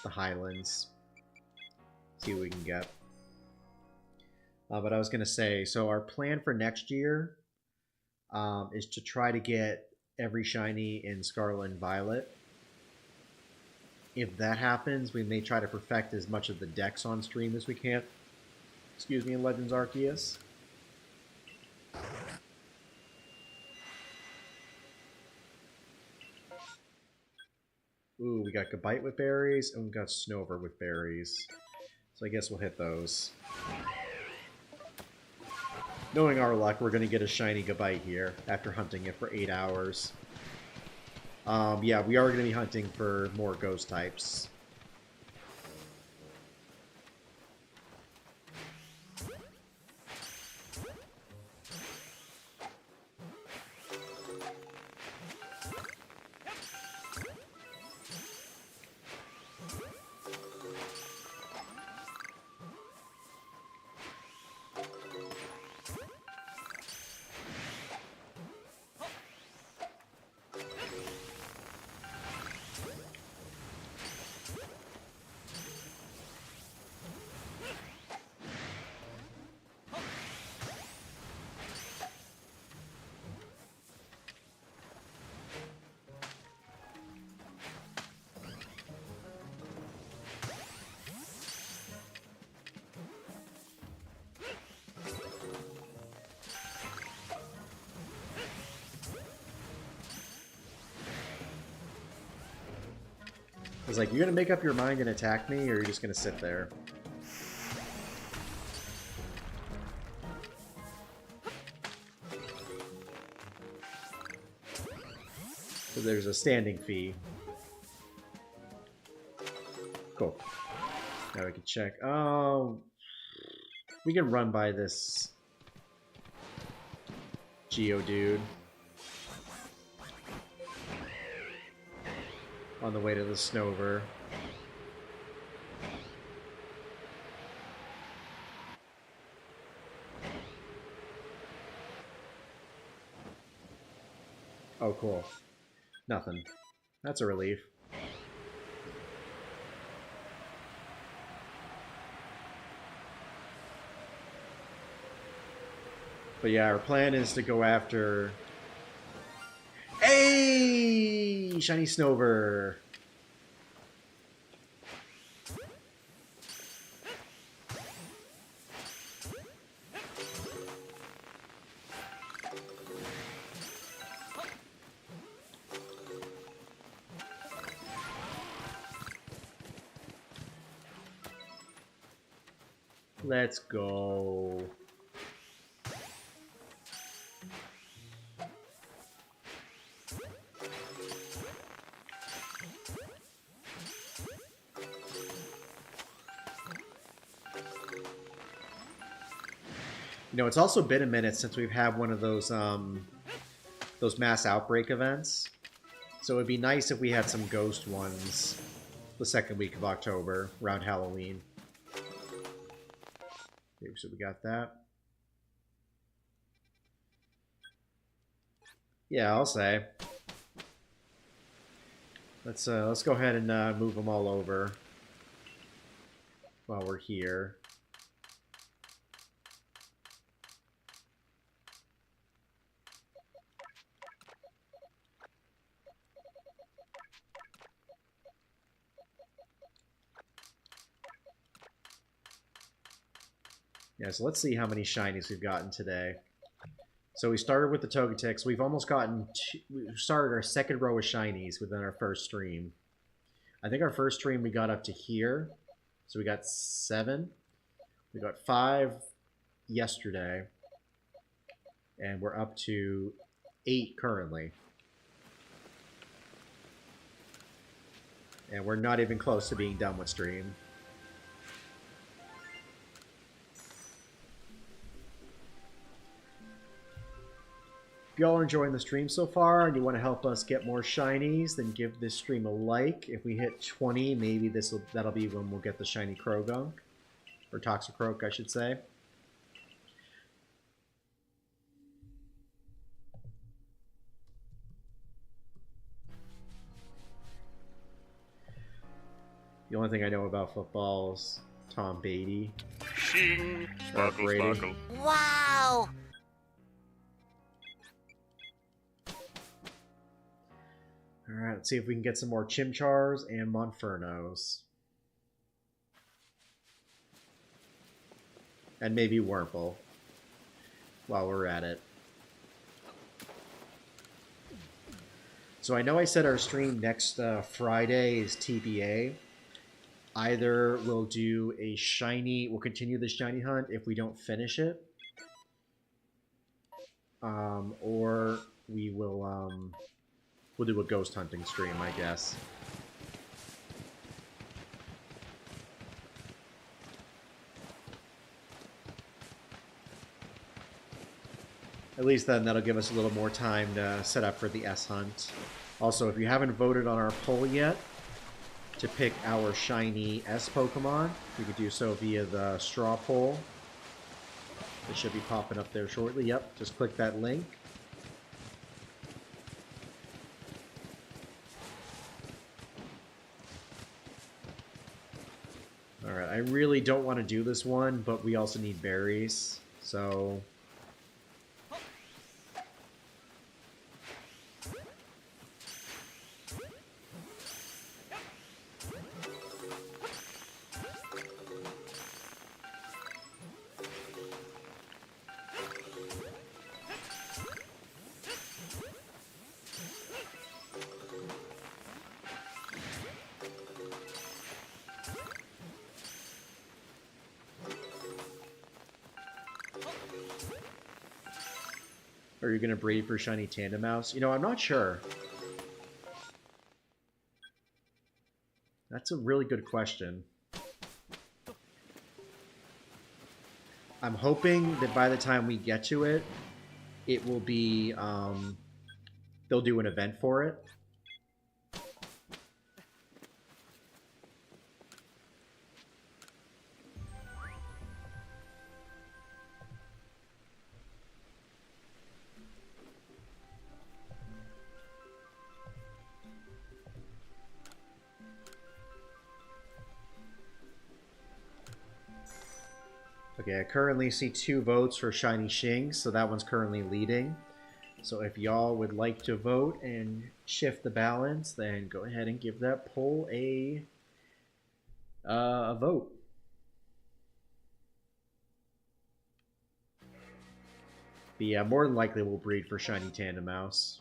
S1: Highlands. See what we can get. But I was gonna say, so our plan for next year is to try to get every shiny in Scarlet and Violet. If that happens, we may try to perfect as much of the decks on stream as we can. Excuse me, in Legends Arceus. Ooh, we got Gabite with berries, and we got Snover with berries. So I guess we'll hit those. Knowing our luck, we're going to get a shiny Gabite here after hunting it for 8 hours. Yeah, we are going to be hunting for more ghost types. He's like, "You're gonna make up your mind and attack me, or you're just gonna sit there?" So there's a standing fee. Cool. Now we can check. Oh, we can run by this Geodude on the way to the Snover. Oh, cool. Nothing. That's a relief. But yeah, our plan is to go after... Hey! Shiny Snover! Let's go. You know, it's also been a minute since we've had one of those mass outbreak events. So it'd be nice if we had some ghost ones the second week of October, around Halloween. Okay, so we got that. Yeah, I'll say. Let's go ahead and move them all over while we're here. Yeah, so let's see how many shinies we've gotten today. So we started with the Togetic. We've almost gotten... we started our second row of shinies within our first stream. I think our first stream we got up to here. So we got 7. We got 5 yesterday. And we're up to 8 currently. And we're not even close to being done with stream. If y'all are enjoying the stream so far and you want to help us get more shinies, then give this stream a like. If we hit 20, maybe that'll be when we'll get the shiny Krogunk. Or Toxicroak, I should say. The only thing I know about football is Tom Beatty.
S4: Shing, sparkle, sparkle.
S2: Wow!
S1: Alright, let's see if we can get some more Chimchars and Monfernos. And maybe Wurmple while we're at it. So I know I said our stream next Friday is TBA. Either we'll do a shiny, we'll continue the shiny hunt if we don't finish it. Or we will, we'll do a ghost hunting stream, I guess. At least then that'll give us a little more time to set up for the S hunt. Also, if you haven't voted on our poll yet to pick our shiny S Pokemon, you could do so via the straw poll. It should be popping up there shortly. Yep, just click that link. Alright, I really don't want to do this one, but we also need berries, so... Are you going to breed for shiny Tandem Mouse? You know, I'm not sure. That's a really good question. I'm hoping that by the time we get to it, it will be, they'll do an event for it. Okay, I currently see 2 votes for Shiny Shing, so that one's currently leading. So if y'all would like to vote and shift the balance, then go ahead and give that poll a vote. But yeah, more than likely we'll breed for Shiny Tandem Mouse.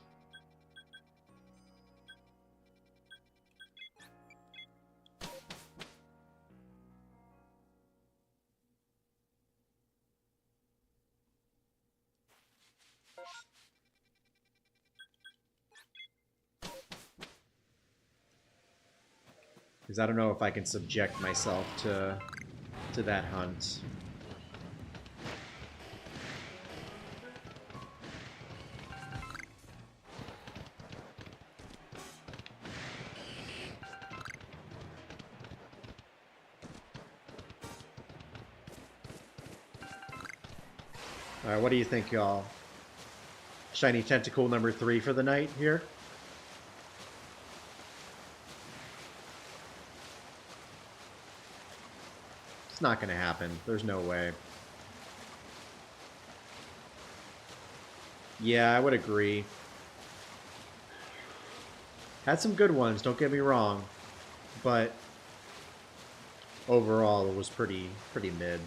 S1: Because I don't know if I can subject myself to that hunt. Alright, what do you think, y'all? Shiny Tentacle number 3 for the night here? It's not going to happen. There's no way. Yeah, I would agree. Had some good ones, don't get me wrong. But overall, it was pretty mid.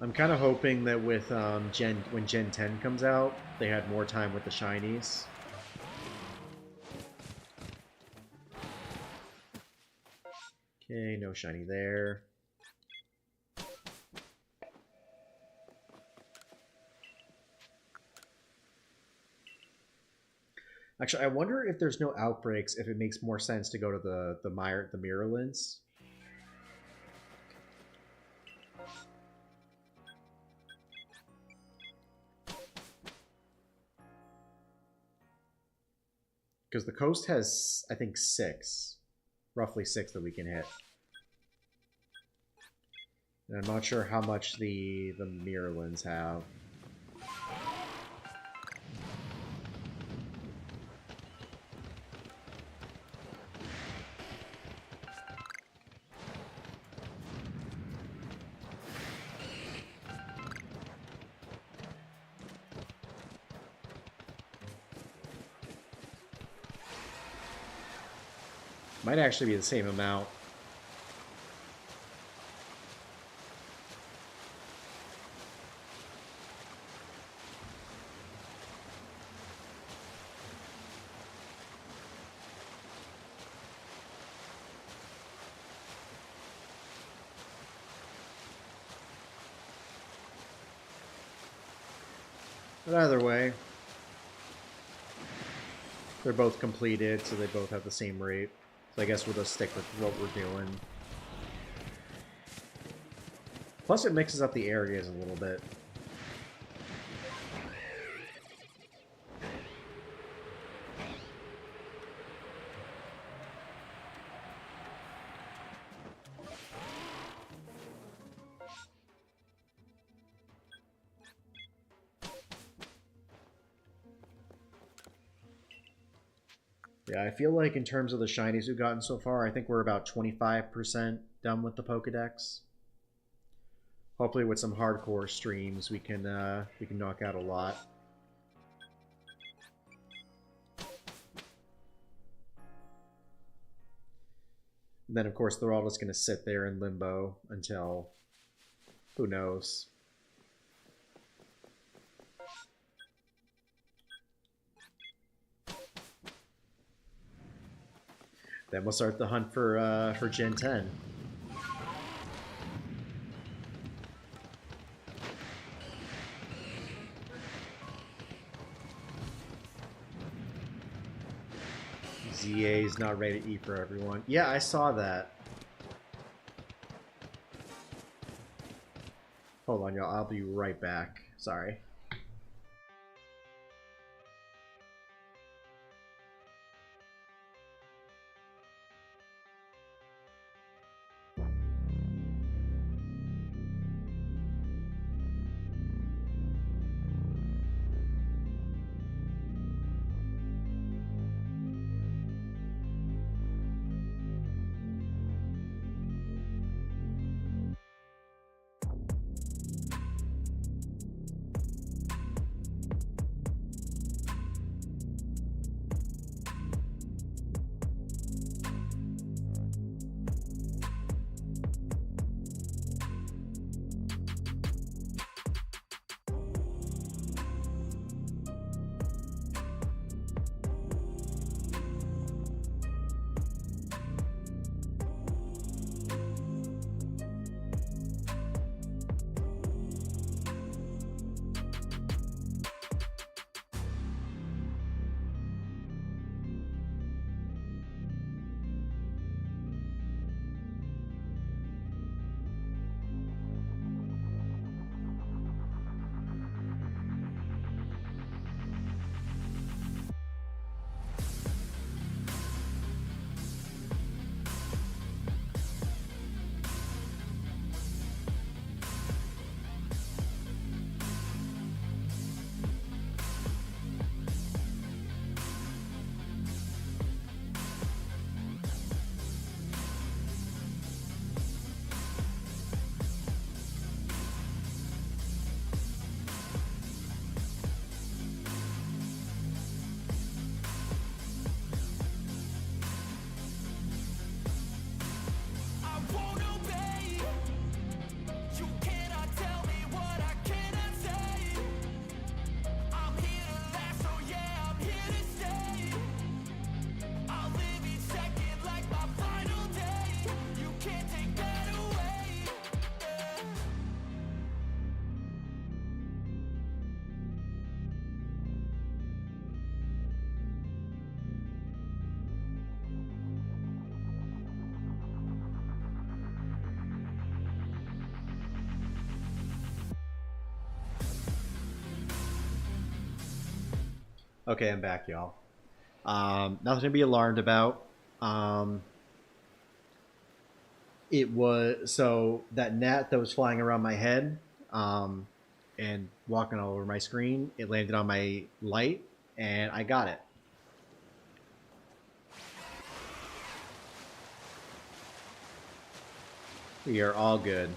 S1: I'm kind of hoping that with when Gen 10 comes out, they had more time with the shinies. Okay, no shiny there. Actually, I wonder if there's no outbreaks, if it makes more sense to go to the Mirrorlands. Because the coast has, I think, 6. Roughly 6 that we can hit. And I'm not sure how much the Mirrorlands have. Might actually be the same amount. But either way, they're both completed, so they both have the same rate. So I guess we'll just stick with what we're doing. Plus it mixes up the areas a little bit. Yeah, I feel like in terms of the shinies we've gotten so far, I think we're about 25% done with the Pokedex. Hopefully with some hardcore streams we can knock out a lot. And then of course they're all just going to sit there in limbo until who knows. Then we'll start the hunt for Gen 10. ZA is not ready to eat for everyone. Yeah, I saw that. Hold on, y'all. I'll be right back. Sorry. Okay, I'm back, y'all. Nothing to be alarmed about. It was so that gnat that was flying around my head and walking all over my screen. It landed on my light, and I got it. We are all good.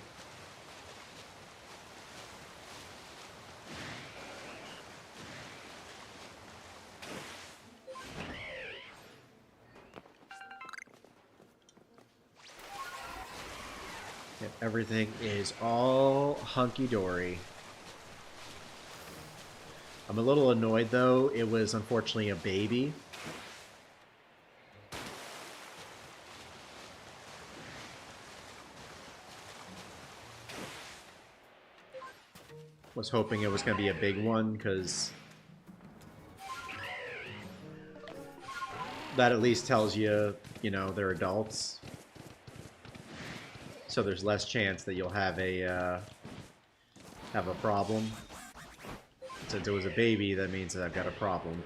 S1: Everything is all hunky-dory. I'm a little annoyed, though. It was unfortunately a baby. Was hoping it was going to be a big one, because that at least tells you, you know, they're adults. So there's less chance that you'll have a problem. Since it was a baby, that means that I've got a problem.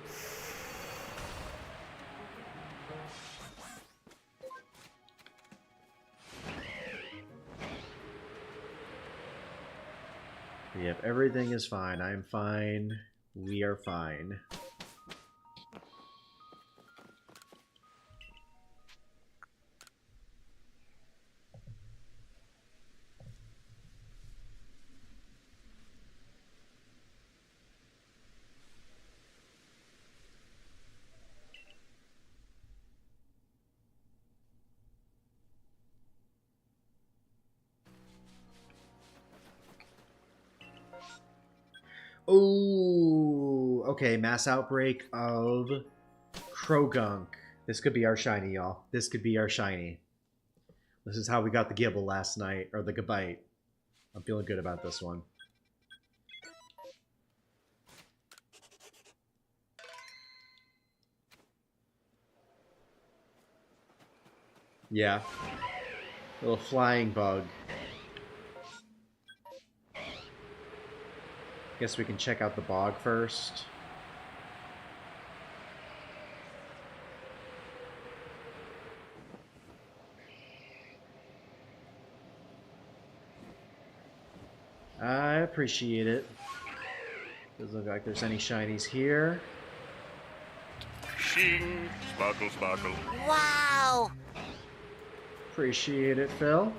S1: Yep, everything is fine. I'm fine. We are fine. Oh, okay. Mass outbreak of Krogunk. This could be our shiny, y'all. This could be our shiny. This is how we got the Gibble last night, or the Gabite. I'm feeling good about this one. Yeah. Little flying bug. Guess we can check out the bog first. I appreciate it. Doesn't look like there's any shinies here.
S4: Shing, sparkle, sparkle.
S2: Wow!
S1: Appreciate it, Phil.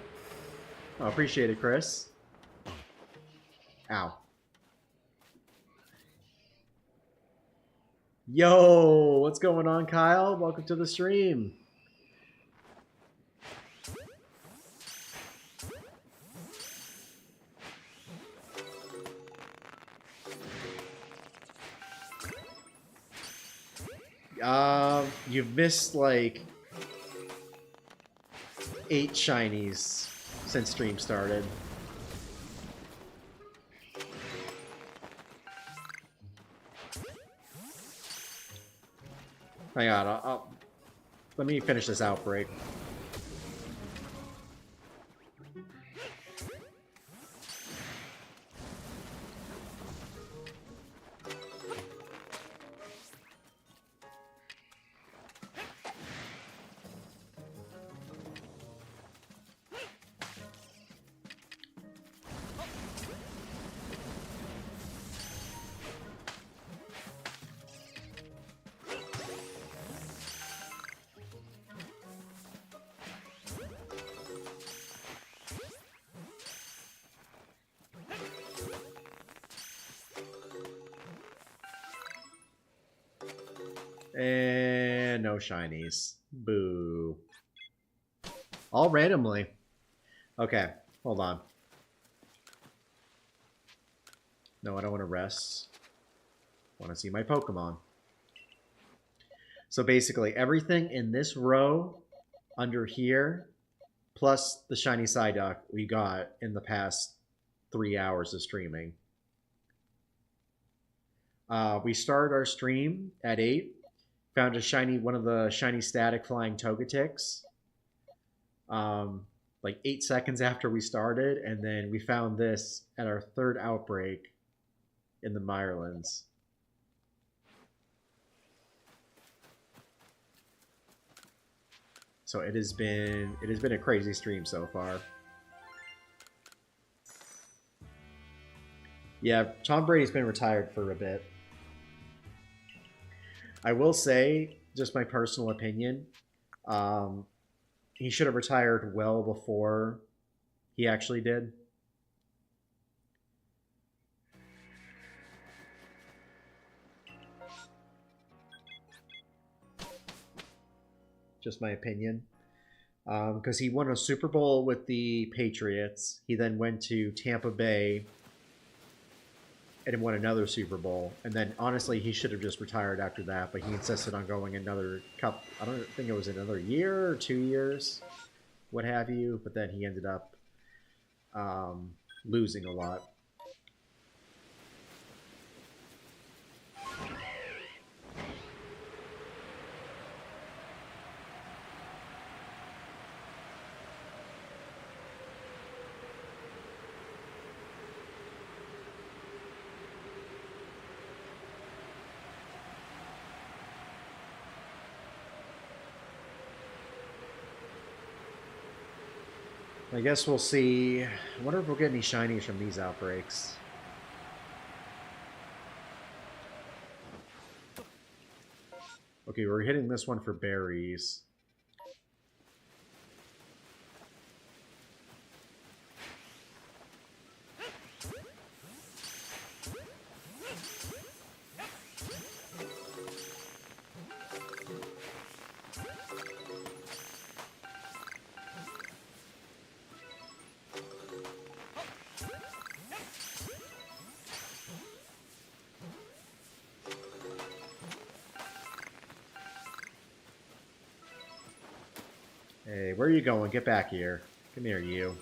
S1: Oh, appreciate it, Chris. Ow. Yo, what's going on, Kyle? Welcome to the stream. You've missed like 8 shinies since stream started. Hang on, let me finish this outbreak. And no shinies. Boo. All randomly. Okay, hold on. No, I don't want to rest. I want to see my Pokemon. So basically, everything in this row under here, plus the shiny Psyduck we got in the past 3 hours of streaming. We started our stream at 8. Found a shiny, one of the shiny static flying Togetics. Like 8 seconds after we started, and then we found this at our 3rd outbreak in the Mirelands. So it has been a crazy stream so far. Yeah, Tom Brady's been retired for a bit. I will say, just my personal opinion, he should have retired well before he actually did. Just my opinion. Because he won a Super Bowl with the Patriots. He then went to Tampa Bay and won another Super Bowl. And then, honestly, he should have just retired after that, but he insisted on going another couple, I don't think it was another year or 2 years, what have you. But then he ended up losing a lot. I guess we'll see. I wonder if we'll get any shinies from these outbreaks. Okay, we're hitting this one for berries. Hey, where are you going? Get back here. Come here, you.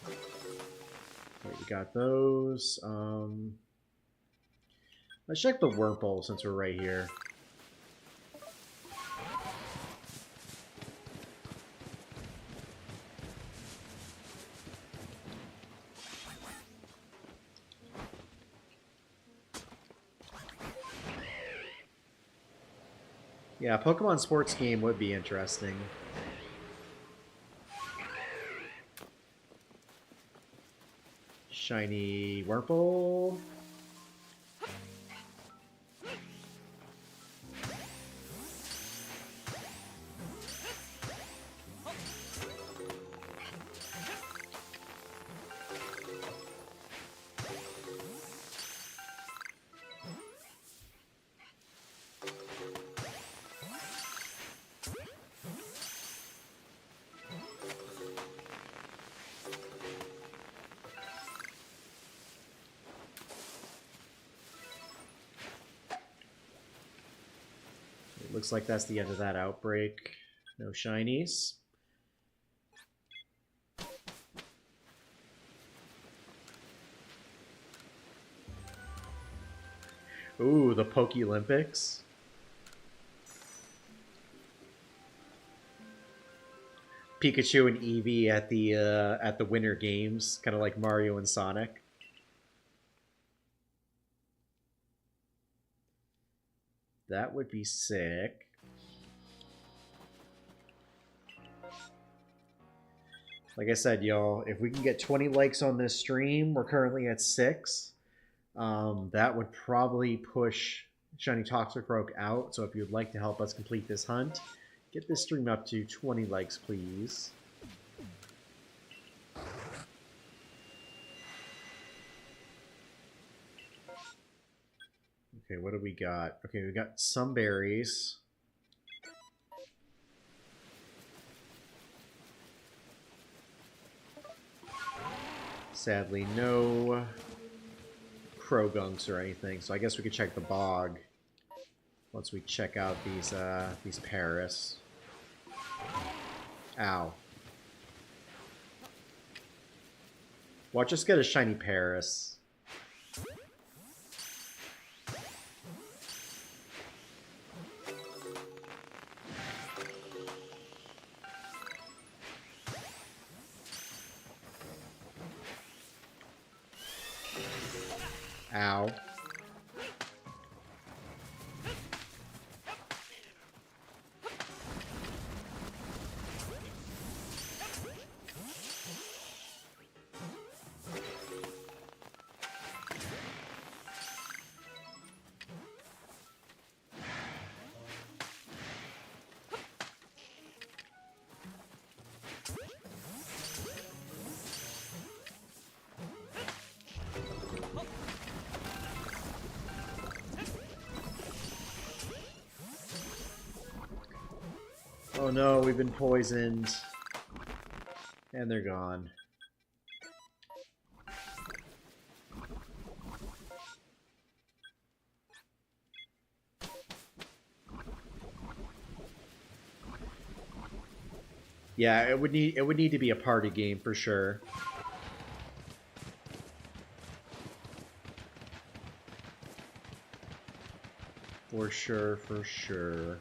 S1: Okay, we got those. Let's check the Wurmple since we're right here. Yeah, Pokemon sports game would be interesting. Shiny Wurmple. It looks like that's the end of that outbreak. No shinies. Ooh, the Poke-Olympics. Pikachu and Eevee at the Winter Games, kind of like Mario and Sonic. That would be sick. Like I said, y'all, if we can get 20 likes on this stream, we're currently at 6. That would probably push Shiny Toxicroak out. So if you'd like to help us complete this hunt, get this stream up to 20 likes, please. Okay, what do we got? Okay, we got some berries. Sadly, no Crogunks or anything, so I guess we could check the bog once we check out these Paris. Ow. Watch us get a shiny Paris. Ow. Oh no, we've been poisoned. And they're gone. Yeah, it would need to be a party game for sure. For sure, for sure.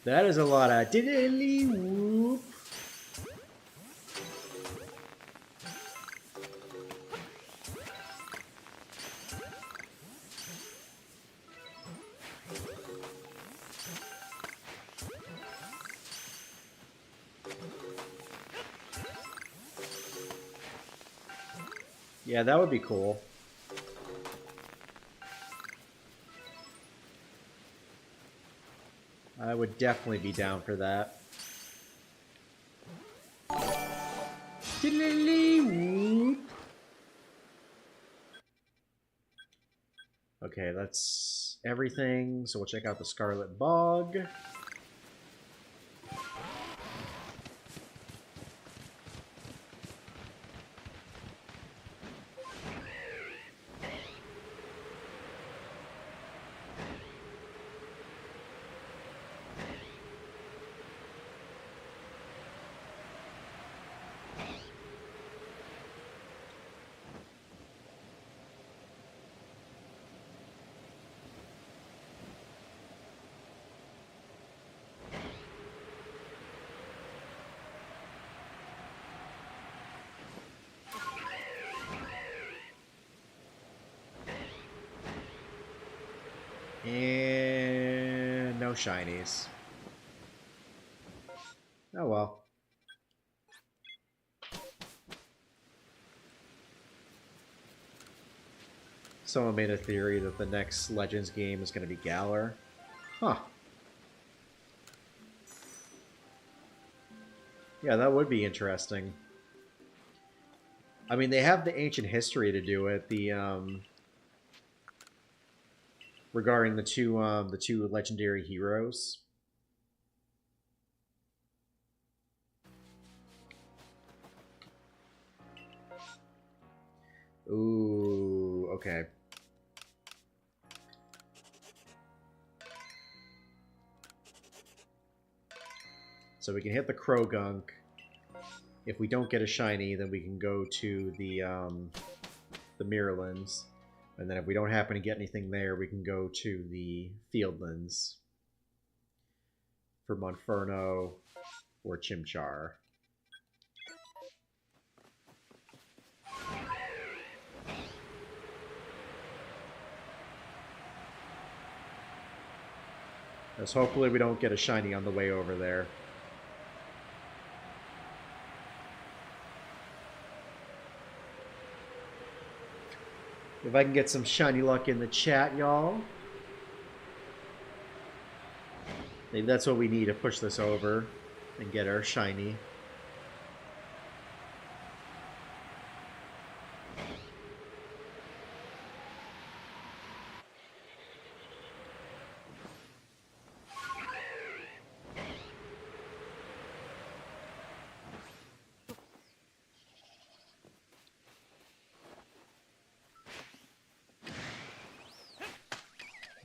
S1: That is a lot of diddly whoop. Yeah, that would be cool. I would definitely be down for that. Okay, that's everything. So we'll check out the Scarlet Bog. no shinies. Oh well. Someone made a theory that the next Legends game is going to be Galar. Huh. Yeah, that would be interesting. I mean, they have the ancient history to do it. Regarding the two legendary heroes. Ooh, okay. So we can hit the Krogunk. If we don't get a shiny, then we can go to the Mirrorlands. And then if we don't happen to get anything there, we can go to the Fieldlands for Monferno or Chimchar. Because hopefully we don't get a shiny on the way over there. If I can get some shiny luck in the chat, y'all. Maybe that's what we need to push this over and get our shiny.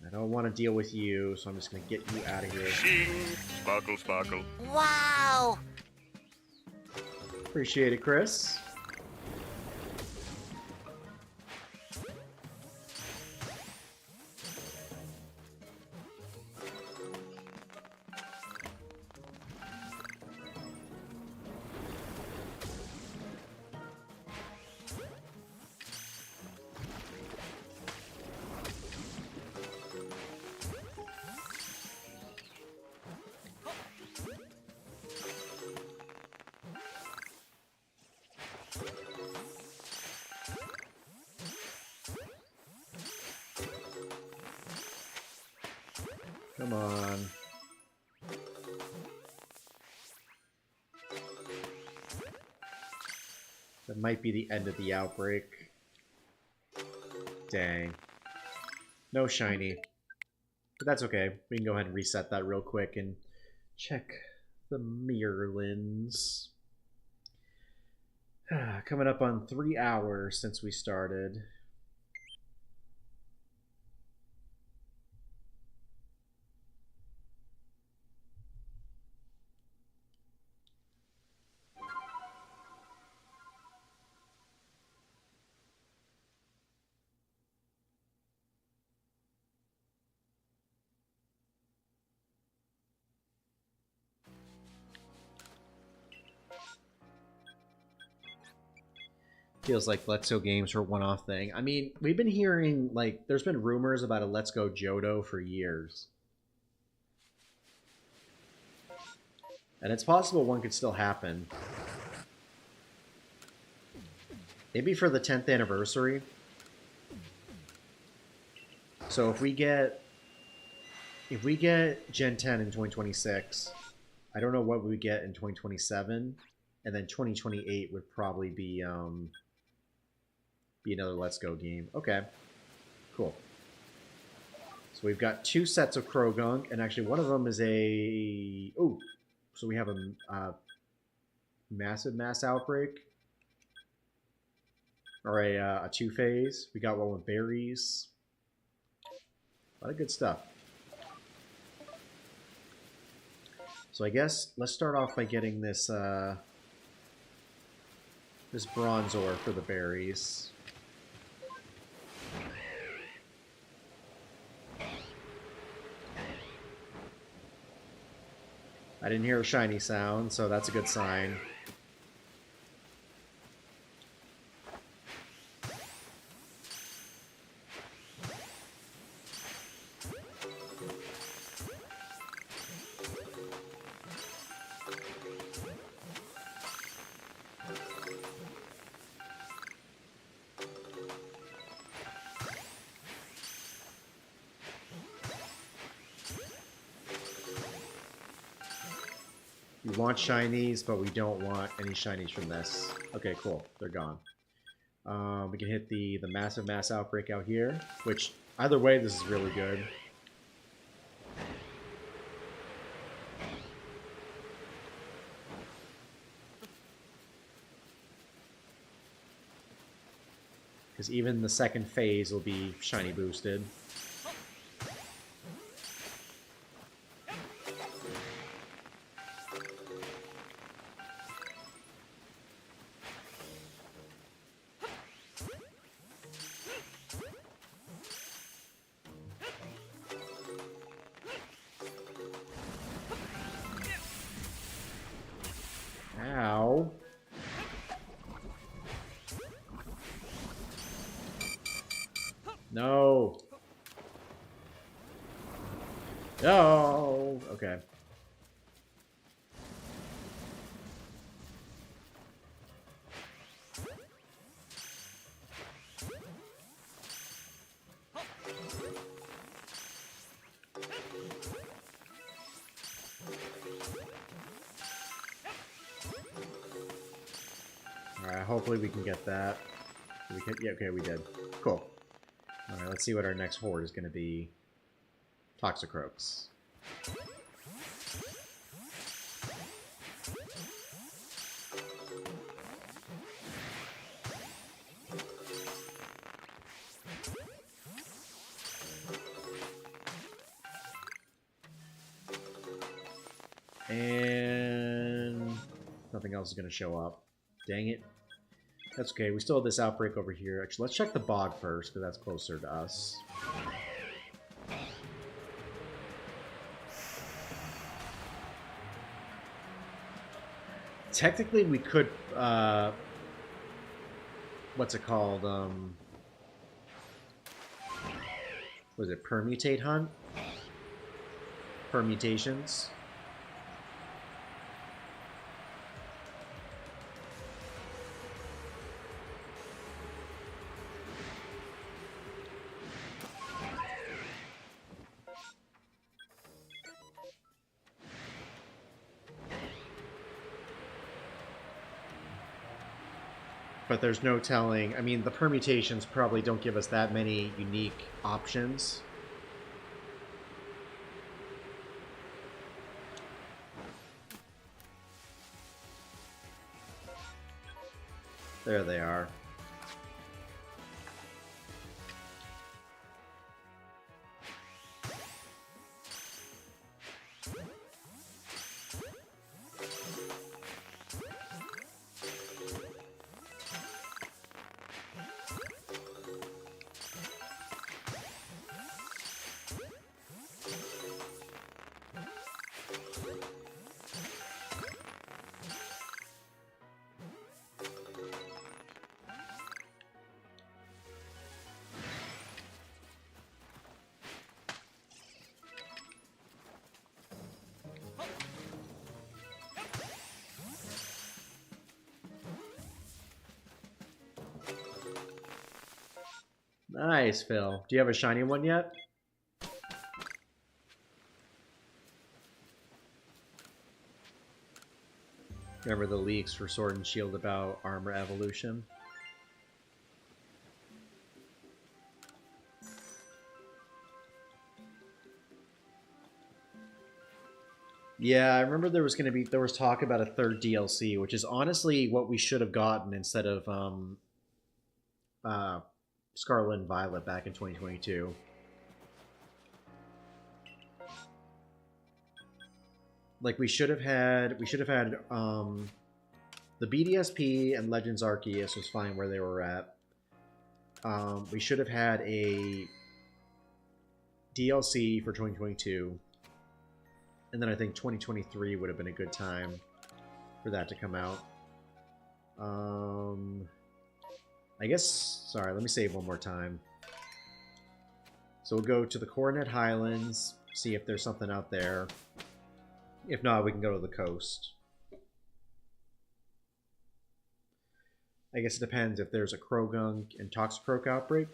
S1: I don't want to deal with you, so I'm just going to get you out of here.
S4: Shing! Sparkle, sparkle.
S2: Wow!
S1: Appreciate it, Chris. Come on. That might be the end of the outbreak. Dang. No shiny. But that's okay. We can go ahead and reset that real quick and check the Mirrorlands. Coming up on 3 hours since we started. Feels like Let's Go games are a one-off thing. I mean, we've been hearing, like, there's been rumors about a Let's Go Johto for years. And it's possible one could still happen. Maybe for the 10th anniversary. So if we get Gen 10 in 2026, I don't know what we get in 2027, and then 2028 would probably be another Let's Go game. Okay, cool. So we've got 2 sets of Krogunk, and actually one of them is a... Oh, so we have a massive mass outbreak. Or a 2-phase. We got one with berries. A lot of good stuff. So I guess let's start off by getting this this Bronzor for the berries. I didn't hear a shiny sound, so that's a good sign. We want shinies, but we don't want any shinies from this. Okay, cool. They're gone. We can hit the massive mass outbreak out here, which either way, this is really good. Because even the second phase will be shiny boosted. Ow. No. No. Okay. Alright, hopefully we can get that. We can, yeah, okay, we did. Cool. Alright, let's see what our next horde is going to be. Toxicroaks. And nothing else is going to show up. Dang it. That's okay. We still have this outbreak over here. Actually, let's check the bog first, because that's closer to us. Technically, we could... what's it called? Was it permutate hunt? Permutations? But there's no telling. I mean, the permutations probably don't give us that many unique options. There they are. Nice, Phil. Do you have a shiny one yet? Remember the leaks for Sword and Shield about armor evolution? Yeah, I remember there was talk about a third DLC, which is honestly what we should have gotten instead of Scarlet and Violet back in 2022. Like we should have had the BDSP and Legends Arceus was fine where they were at. We should have had a DLC for 2022. And then I think 2023 would have been a good time for that to come out. I guess... Sorry, let me save one more time. So we'll go to the Coronet Highlands, see if there's something out there. If not, we can go to the coast. I guess it depends if there's a Krogunk and Toxicroak outbreak,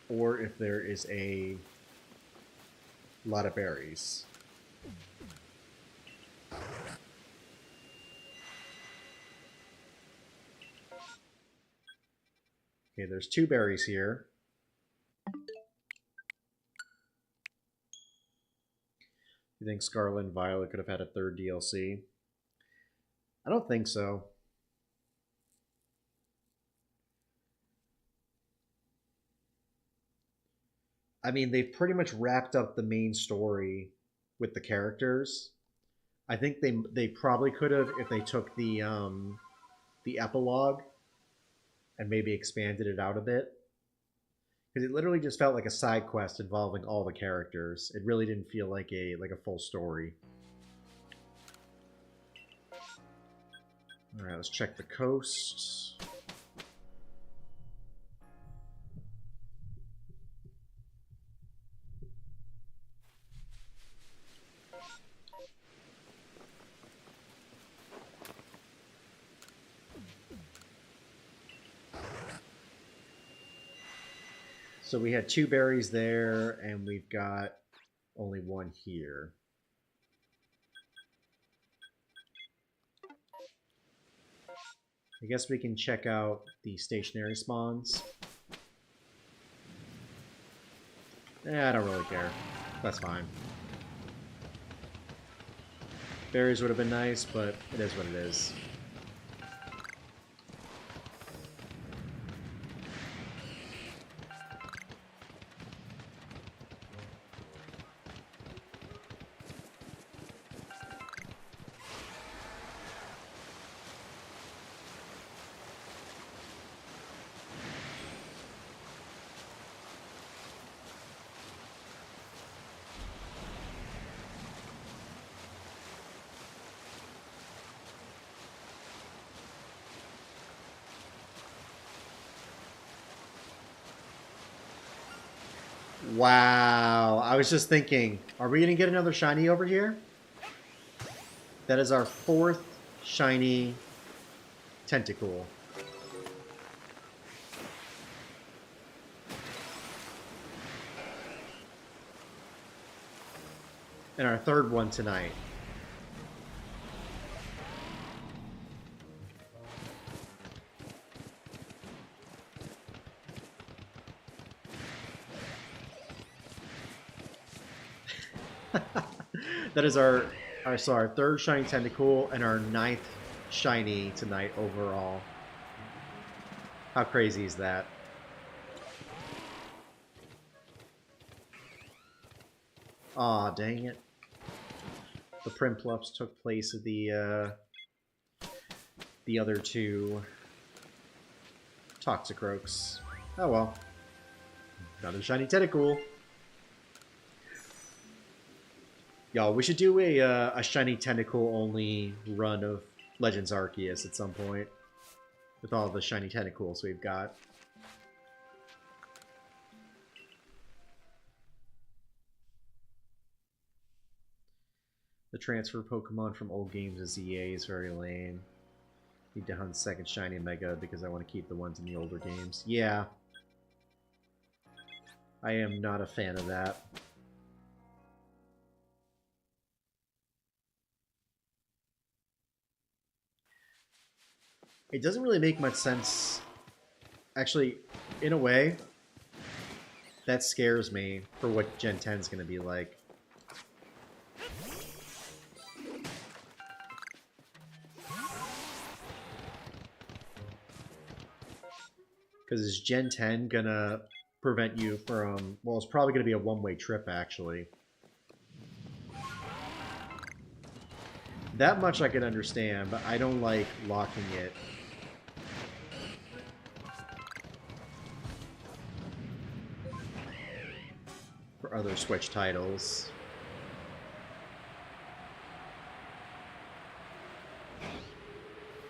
S1: or if there is a lot of berries. Okay, there's 2 berries here. You think Scarlet and Violet could have had a 3rd DLC? I don't think so. I mean, they've pretty much wrapped up the main story with the characters. I think they probably could have if they took the epilogue and maybe expanded it out a bit. Because it literally just felt like a side quest involving all the characters. It really didn't feel like a full story. All right, let's check the coast. So we had 2 berries there, and we've got only 1 here. I guess we can check out the stationary spawns. I don't really care. That's fine. Berries would have been nice, but it is what it is. Wow, I was just thinking, are we going to get another shiny over here? That is our 4th shiny Tentacool. And our 3rd one tonight. That is our 3rd shiny Tentacool and our 9th shiny tonight overall. How crazy is that? Aw, dang it. The Primplups took place of the other 2 Toxicroaks. Oh well. Another shiny Tentacool. Y'all, we should do a shiny Tentacool only run of Legends Arceus at some point. With all the shiny Tentacools we've got. The transfer Pokemon from old games to EA is very lame. Need to hunt 2nd shiny Mega because I want to keep the ones in the older games. Yeah. I am not a fan of that. It doesn't really make much sense. Actually, in a way, that scares me for what Gen 10 is going to be like. Because is Gen 10 going to prevent you from... Well, it's probably going to be a one-way trip, actually. That much I can understand, but I don't like locking it. For other Switch titles.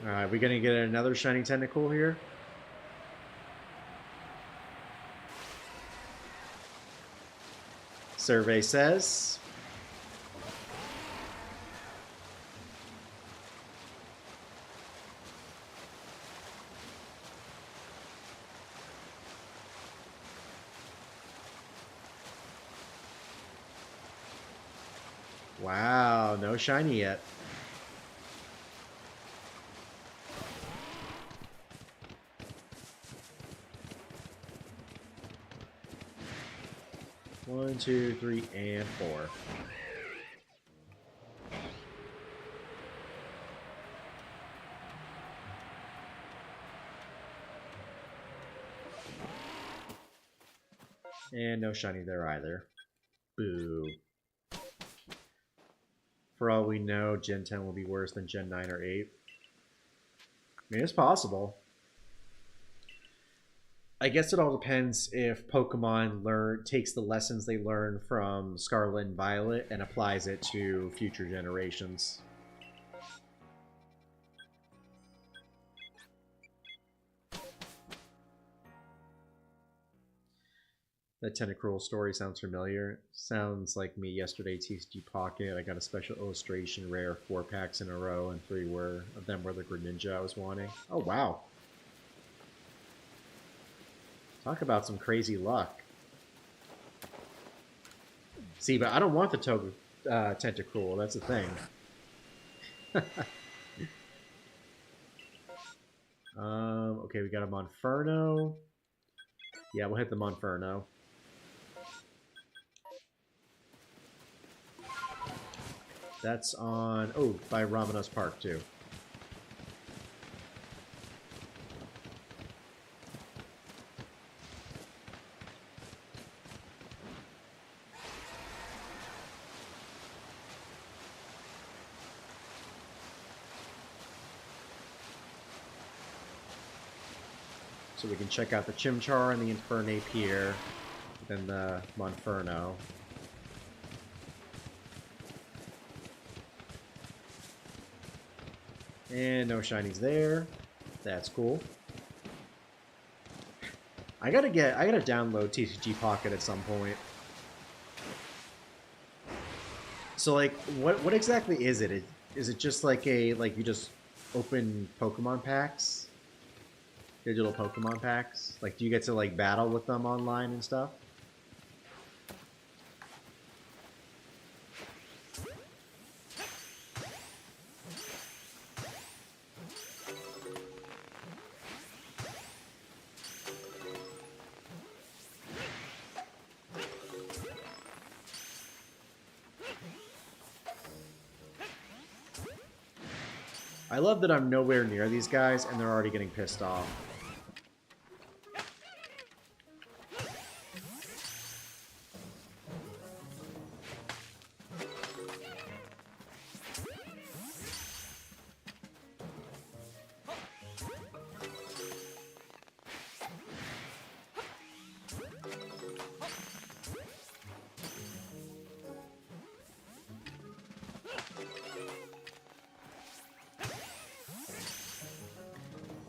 S1: Alright, we gonna get another shiny Tentacool here? Survey says... Wow, no shiny yet. 1, 2, 3, and 4. And no shiny there either. Boo. For all we know, Gen 10 will be worse than Gen 9 or 8. I mean, it's possible. I guess it all depends if Pokemon takes the lessons they learn from Scarlet and Violet and applies it to future generations. That Tentacruel story sounds familiar. Sounds like me yesterday, TCG Pocket. I got a special illustration rare 4 packs in a row, and 3 of them were the Greninja I was wanting. Oh, wow. Talk about some crazy luck. See, but I don't want the Tentacruel. That's the thing. Okay, we got a Monferno. Yeah, we'll hit the Monferno. That's on... Oh, by Ramanos Park, too. So we can check out the Chimchar and the Infernape here, then the Monferno. And no shinies there. That's cool. I gotta download TCG Pocket at some point. So like, what exactly is it? Is it just like you just open Pokemon packs? Digital Pokemon packs? Like, do you get to like battle with them online and stuff? I love that I'm nowhere near these guys and they're already getting pissed off.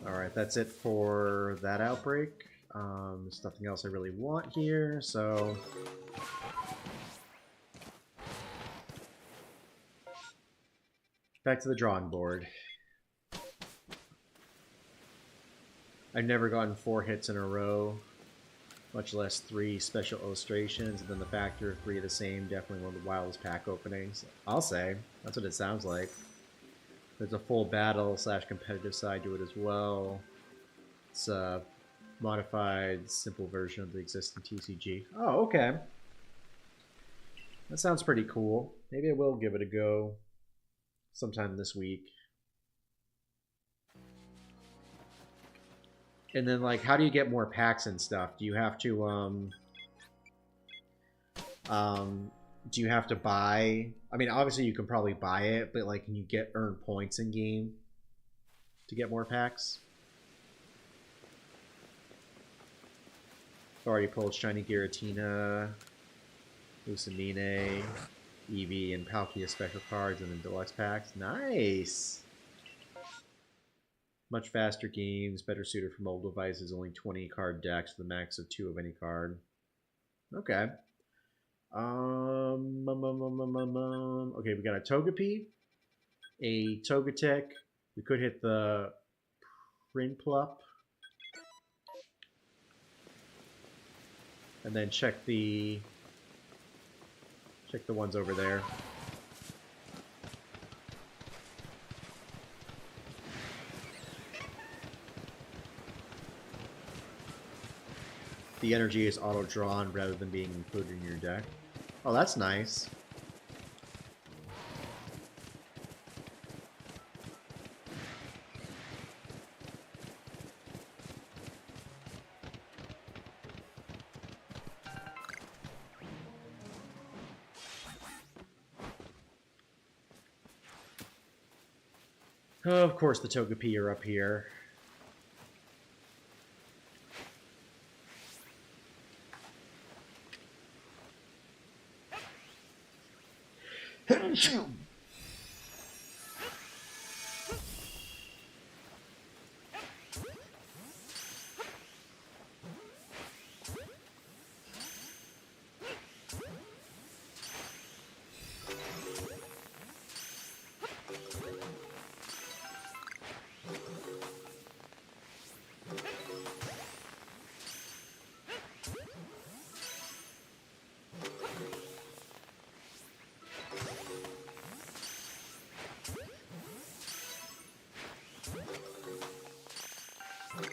S1: Alright, that's it for that outbreak. There's nothing else I really want here, so... Back to the drawing board. I've never gotten 4 hits in a row, much less 3 special illustrations, and then the factor of 3 of the same, definitely one of the wildest pack openings. I'll say, that's what it sounds like. There's a full battle / competitive side to it as well. It's a modified, simple version of the existing TCG. Oh, okay. That sounds pretty cool. Maybe I will give it a go sometime this week. And then, like, how do you get more packs and stuff? Do you have to, do you have to buy... I mean, obviously you can probably buy it, but, like, can you earn points in game to get more packs? Already pulled Shiny Giratina, Lucamine, Eevee, and Palkia special cards and then deluxe packs. Nice! Much faster games, better suited for mobile devices, only 20 card decks with a max of 2 of any card. Okay. Okay, we got a Togepi, a Togetic. We could hit the Prinplup. And then check the ones over there. The energy is auto-drawn rather than being included in your deck. Oh, that's nice. Oh, of course the Togepi are up here.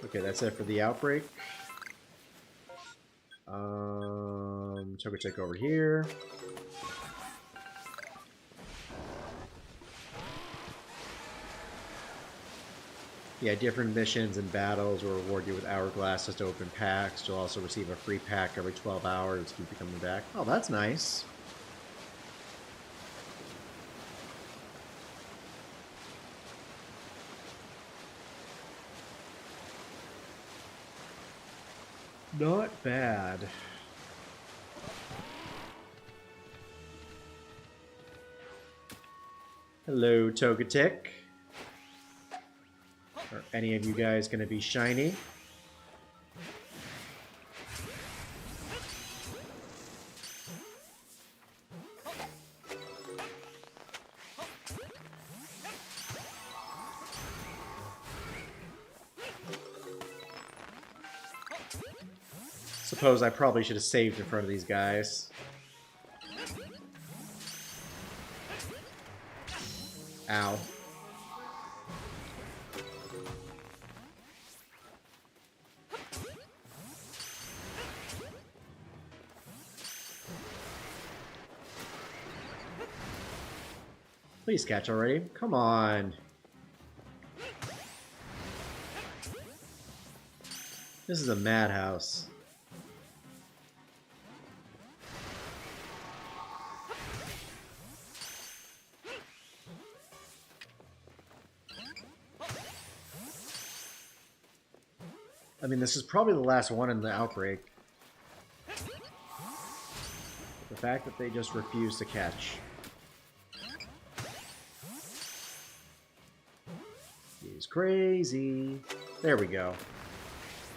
S1: Okay, that's it for the outbreak. Togetic over here. Yeah, different missions and battles will reward you with hourglasses to open packs. You'll also receive a free pack every 12 hours to keep you coming back. Oh, that's nice. Not bad. Hello, Togetic. Are any of you guys going to be shiny? Suppose I probably should have saved in front of these guys. Ow. Please catch already. Come on. This is a madhouse. I mean, this is probably the last one in the outbreak. The fact that they just refuse to catch. He's crazy. There we go.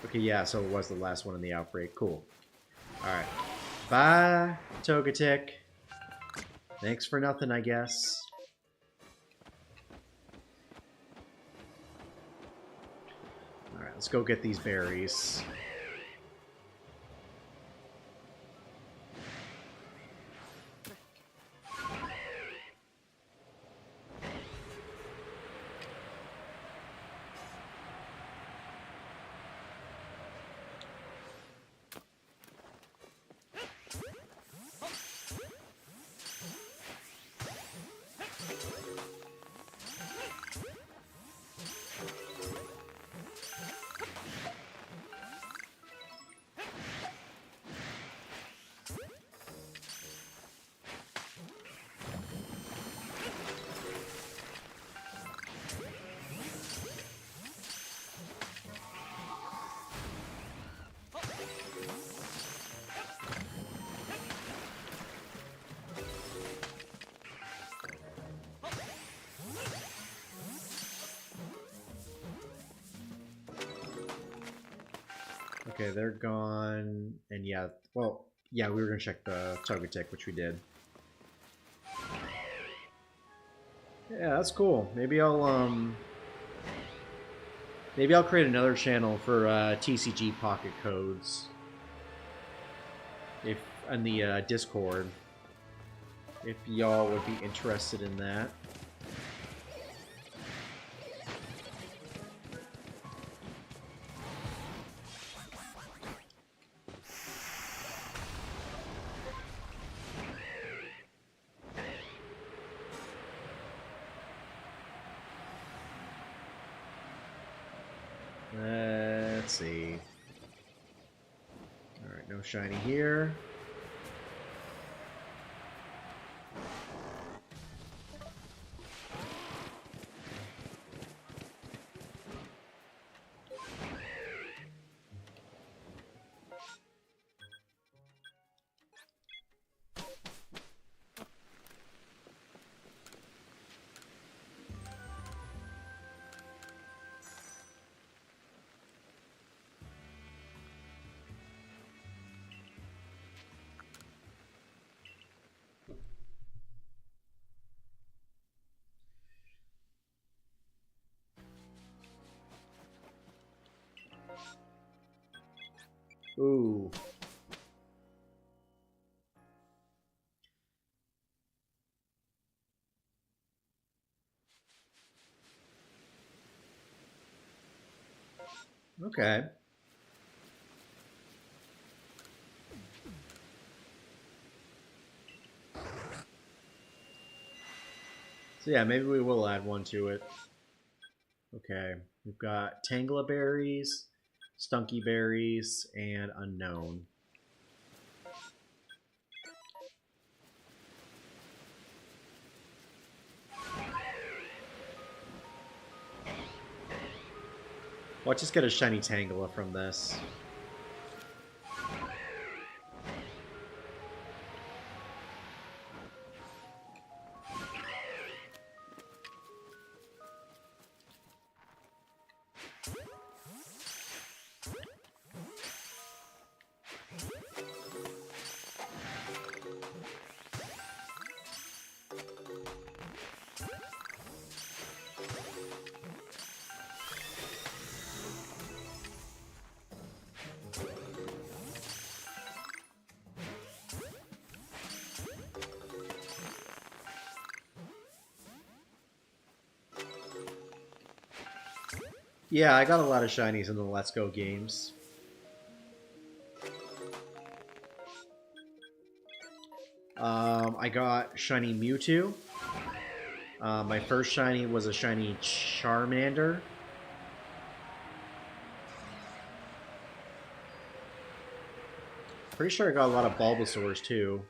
S1: Okay, yeah, so it was the last one in the outbreak. Cool. Alright. Bye, Togetic. Thanks for nothing, I guess. Alright, let's go get these berries. Okay, they're gone, and yeah, well, yeah, we were gonna check the Togetic, which we did. Yeah, that's cool. Maybe I'll create another channel for TCG pocket codes. If on the Discord, if y'all would be interested in that. see. Alright, no shiny here. Ooh. Okay. So yeah, maybe we will add one to it. Okay, we've got Tangela berries, Stunky berries, and Unknown. Let's just get a shiny Tangela from this. Yeah, I got a lot of shinies in the Let's Go games. I got shiny Mewtwo. My first shiny was a shiny Charmander. Pretty sure I got a lot of Bulbasaurs too.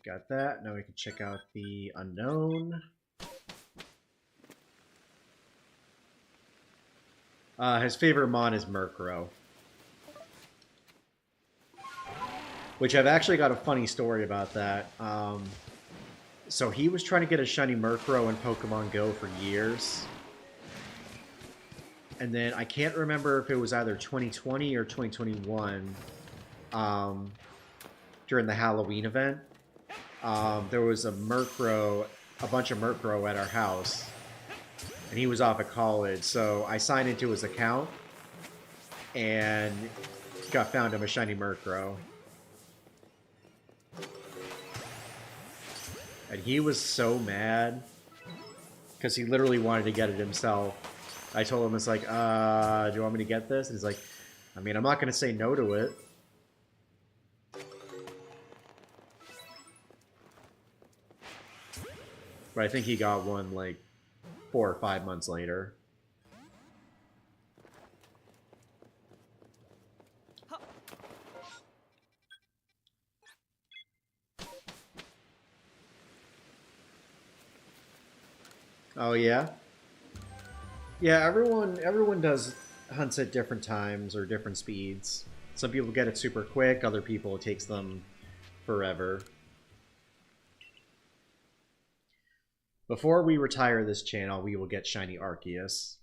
S1: Got that. Now we can check out the Unknown. His favorite mon is Murkrow. Which I've actually got a funny story about that. So he was trying to get a shiny Murkrow in Pokemon Go for years. And then I can't remember if it was either 2020 or 2021 during the Halloween event. There was a bunch of Murkrow at our house, and he was off at college, so I signed into his account, and found him a shiny Murkrow. And he was so mad, because he literally wanted to get it himself. I told him, it's like, do you want me to get this? And he's like, I mean, I'm not going to say no to it. But I think he got one like 4 or 5 months later. Oh yeah? Yeah, everyone does hunts at different times or different speeds. Some people get it super quick, other people it takes them forever. Before we retire this channel, we will get shiny Arceus.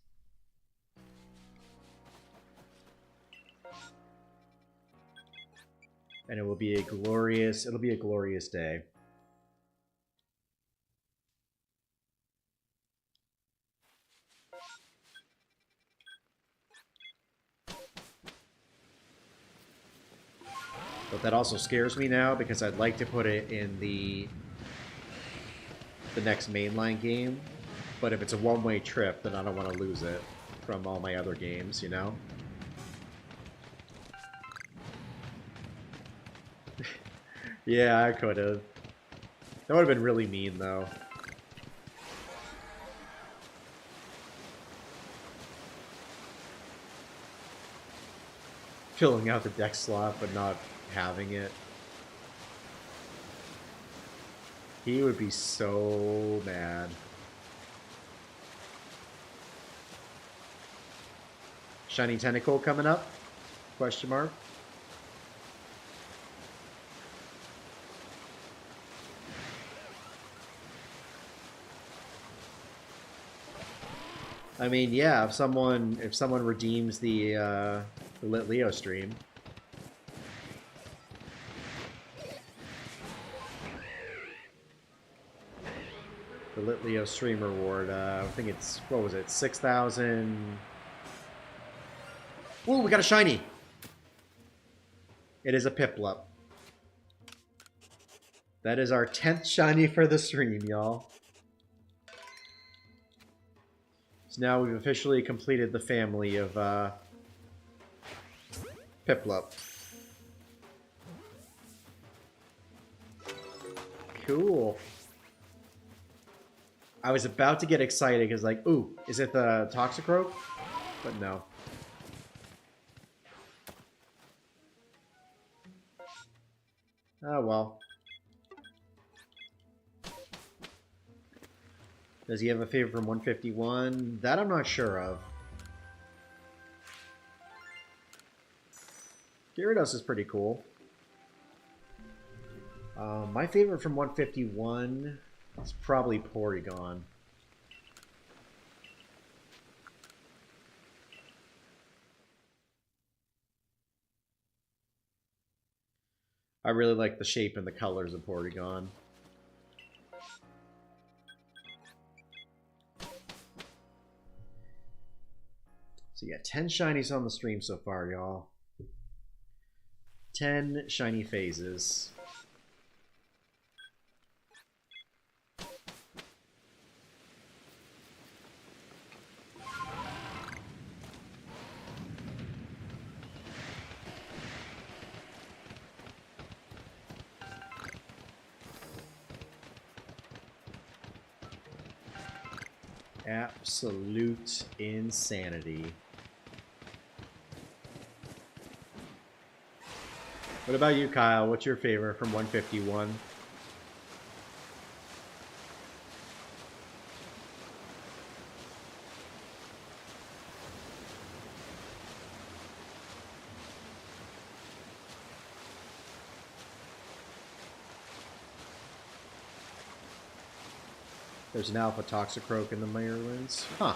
S1: And it will be it'll be a glorious day. But that also scares me now because I'd like to put it in the next mainline game. But if it's a one-way trip, then I don't want to lose it from all my other games, you know? Yeah, I could have. That would have been really mean, though. Filling out the deck slot, but not having it. He would be so mad. Shiny Tentacle coming up? Question mark. I mean, yeah, if someone redeems the Lit Leo stream. The Lit Leo stream reward, I think it's, what was it, 6,000... Ooh, we got a shiny! It is a Piplup. That is our 10th shiny for the stream, y'all. So now we've officially completed the family of Piplup. Cool. I was about to get excited because, like, ooh, is it the Toxicroak? But no. Oh, well. Does he have a favorite from 151? That I'm not sure of. Gyarados is pretty cool. My favorite from 151 is probably Porygon. I really like the shape and the colors of Porygon. So yeah, 10 shinies on the stream so far, y'all. 10 shiny phases. Absolute insanity. What about you, Kyle? What's your favorite from 151? There's an Alpha Toxicroak in the Marylands. Huh.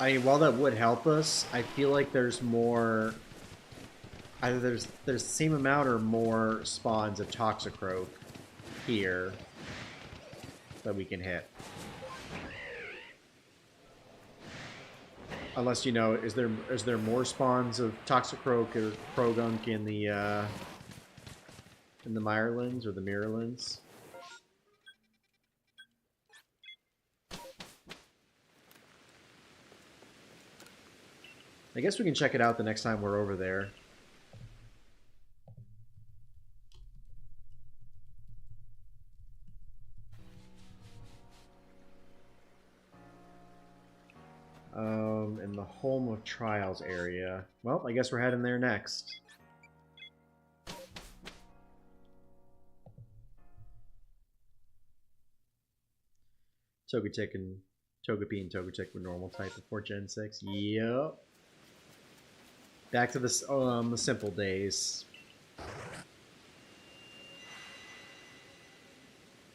S1: I mean, while that would help us, I feel like there's more... Either there's the same amount or more spawns of Toxicroak here that we can hit. Unless, you know, is there more spawns of Toxicroak or Progunk in the Mirelands or the Mirrorlands? I guess we can check it out the next time we're over there. In the Home of Trials area. Well, I guess we're heading there next. Togetic and Togepi and Togetic were normal type before Gen 6. Yep. Back to the simple days.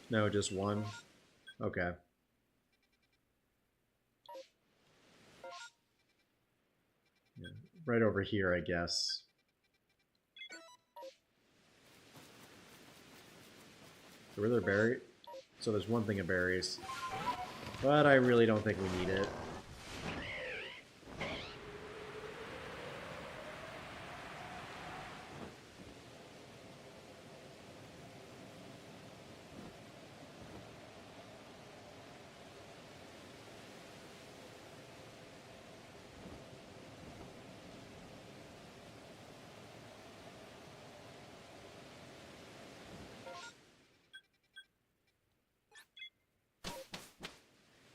S1: No, just one? Okay. right over here, I guess. So were there berries? So there's one thing of berries. But I really don't think we need it.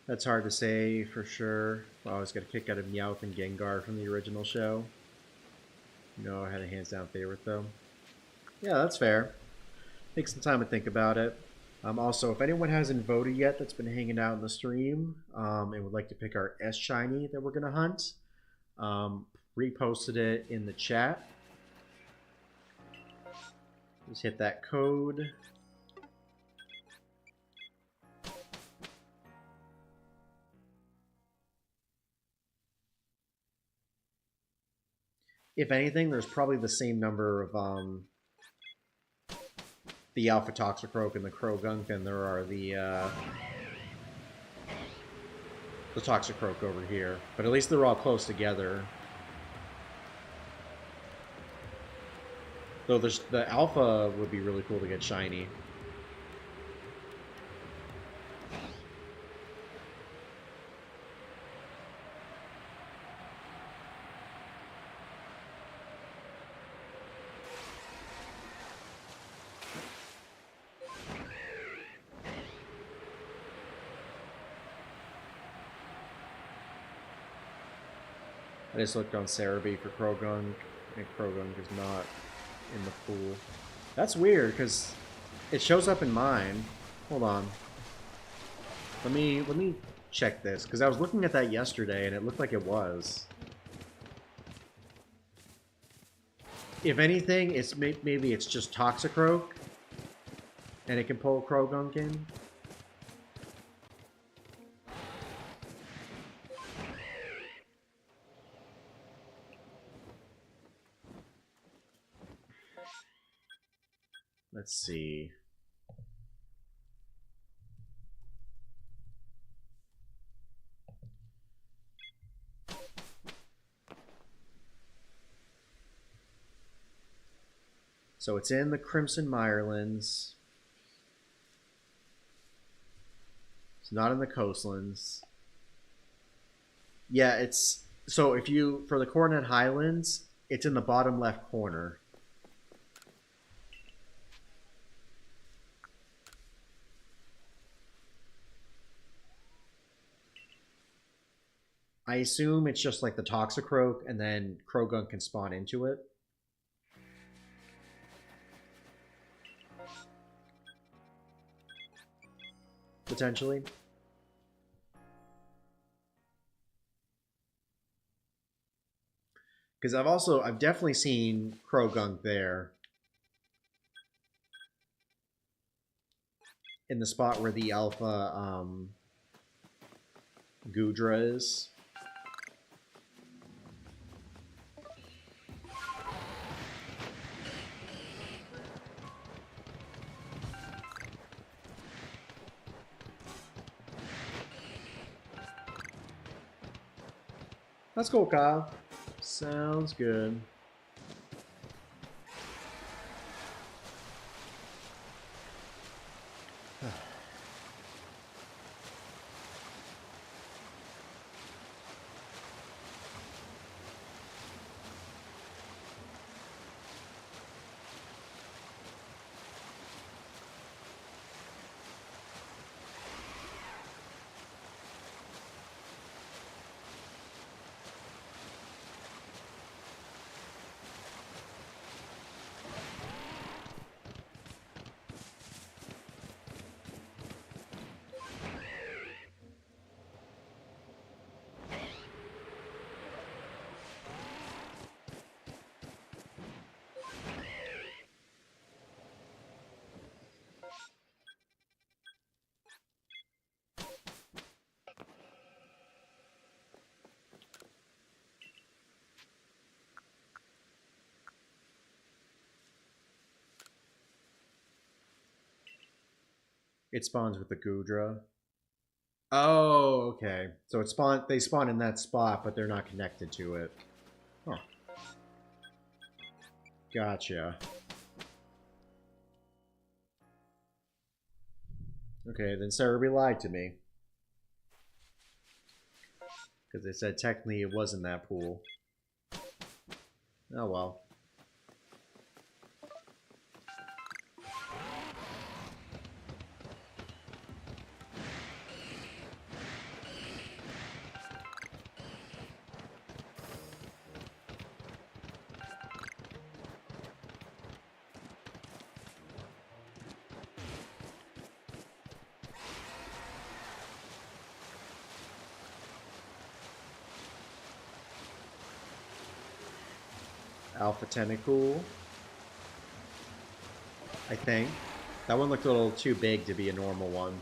S1: That's hard to say for sure. Well, I always got a kick out of Meowth and Gengar from the original show. No, I had a hands down favorite though. Yeah, that's fair. Take some time to think about it. Also, if anyone hasn't voted yet that's been hanging out in the stream and would like to pick our S Shiny that we're going to hunt, reposted it in the chat. Just hit that code. If anything, there's probably the same number of the Alpha Toxicroak and the Croagunk than there are the Toxicroak over here. But at least they're all close together. Though the Alpha would be really cool to get shiny. I just looked on Cerebi for Croagunk, and Croagunk is not in the pool. That's weird, because it shows up in mine. Hold on. Let me check this, because I was looking at that yesterday, and it looked like it was. If anything, it's maybe it's just Toxicroak, and it can pull Croagunk in. Let's see. So it's in the Crimson Mirelands. It's not in the Coastlands. Yeah, it's... So if you... For the Coronet Highlands, it's in the bottom left corner. I assume it's just like the Toxicroak, and then Croagunk can spawn into it. Potentially. Because I've definitely seen Croagunk there. In the spot where the Alpha Goodra is. Let's go, Kyle. Sounds good. It spawns with the Gudra. Oh, okay. So they spawn in that spot, but they're not connected to it. Huh. Gotcha. Okay, then Cerebi lied to me. Because they said technically it wasn't that pool. Oh well. Alpha Tentacool. I think. That one looked a little too big to be a normal one.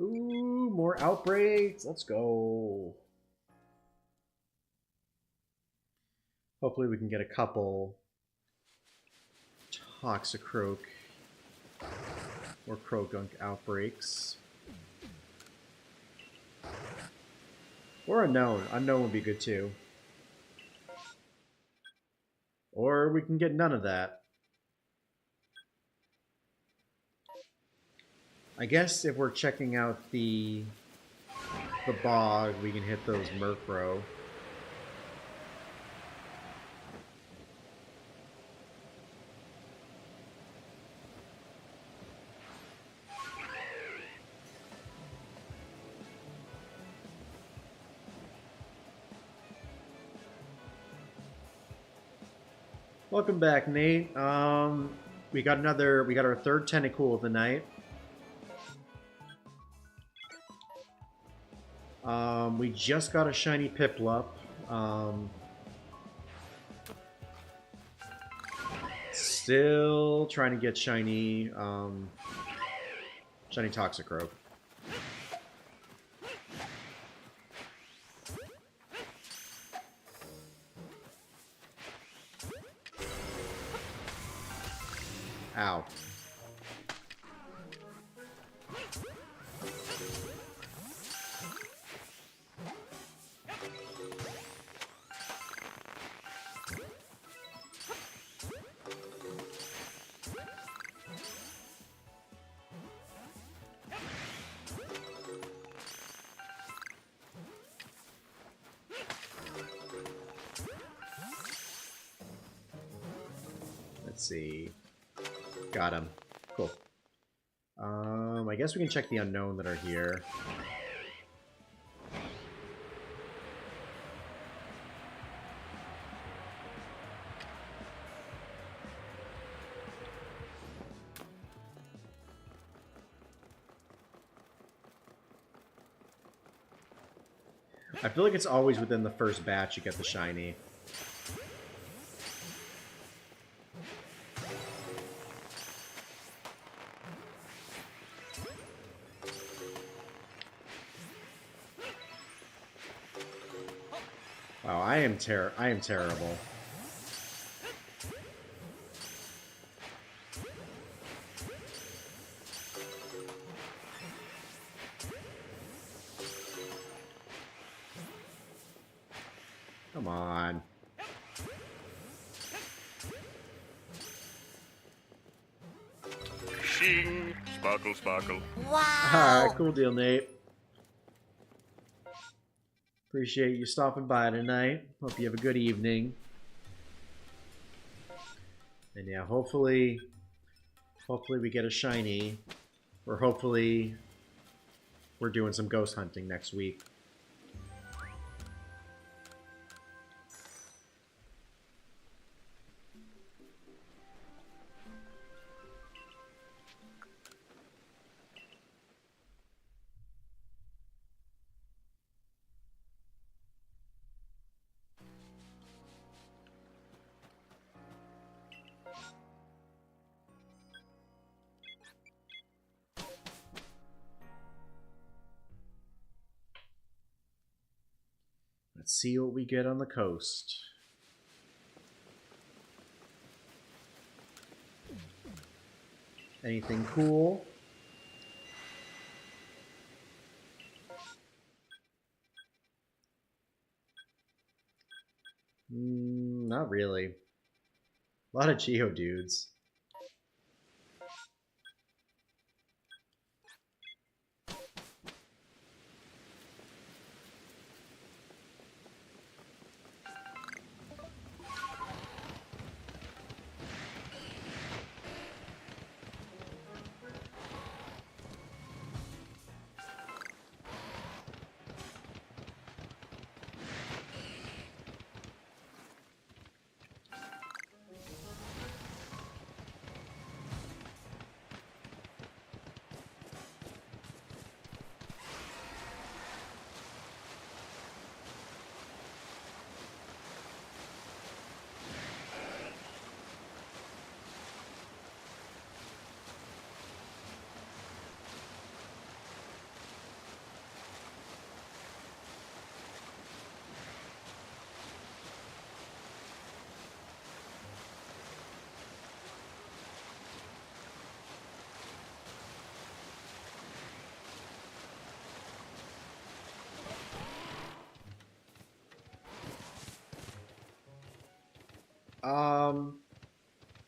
S1: Ooh, more outbreaks. Let's go. Hopefully we can get a couple Toxicroak or Croagunk outbreaks. Or Unknown. Unknown would be good too. Or we can get none of that. I guess if we're checking out the bog, we can hit those Murkrow. Welcome back, Nate. We got our third Tentacool of the night. We just got a shiny Piplup. Still trying to get shiny, shiny Toxicroak. Ow. Let's see. Got him. Cool. I guess we can check the unknown that are here. I feel like it's always within the first batch you get the shiny. Wow, I am terrible. Come on.
S4: Shing! Sparkle, sparkle.
S2: Wow!
S1: Alright, cool deal, Nate. Appreciate you stopping by tonight. Hope you have a good evening. And yeah, hopefully we get a shiny. Or hopefully we're doing some ghost hunting next week. Let's see what we get on the coast. Anything cool? Not really. A lot of Geodudes.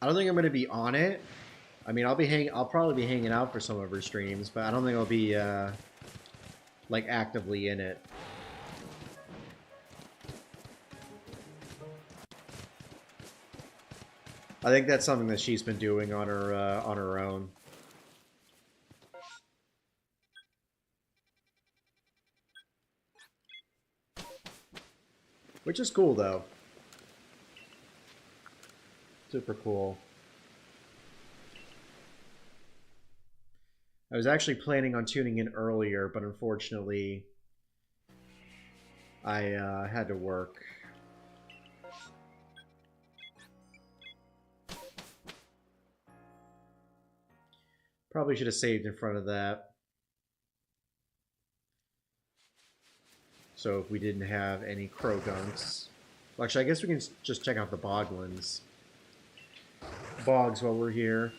S1: I don't think I'm gonna be on it. I mean, I'll probably be hanging out for some of her streams, but I don't think I'll be like actively in it. I think that's something that she's been doing on her own. Which is cool though. Super cool. I was actually planning on tuning in earlier, but unfortunately I had to work. Probably should have saved in front of that. So if we didn't have any Crogunks. Well, actually, I guess we can just check out the Boglins. Bogs while we're here.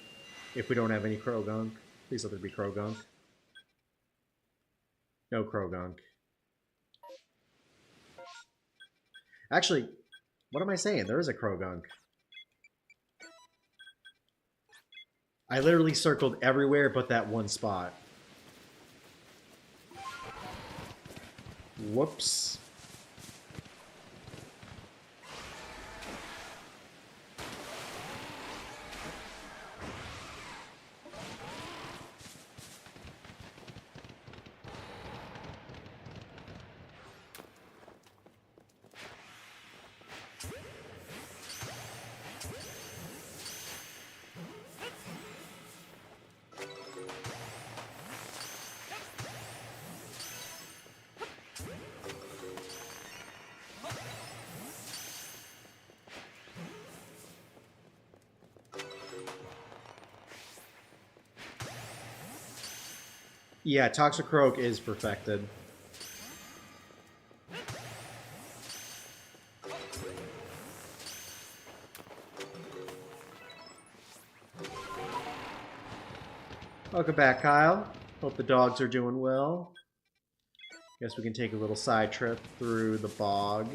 S1: If we don't have any Krogunk. Please let there be Krogunk. No Krogunk. Actually, what am I saying? There is a Krogunk. I literally circled everywhere but that one spot. Whoops. Yeah, Toxicroak is perfected. Welcome back, Kyle. Hope the dogs are doing well. Guess we can take a little side trip through the bog.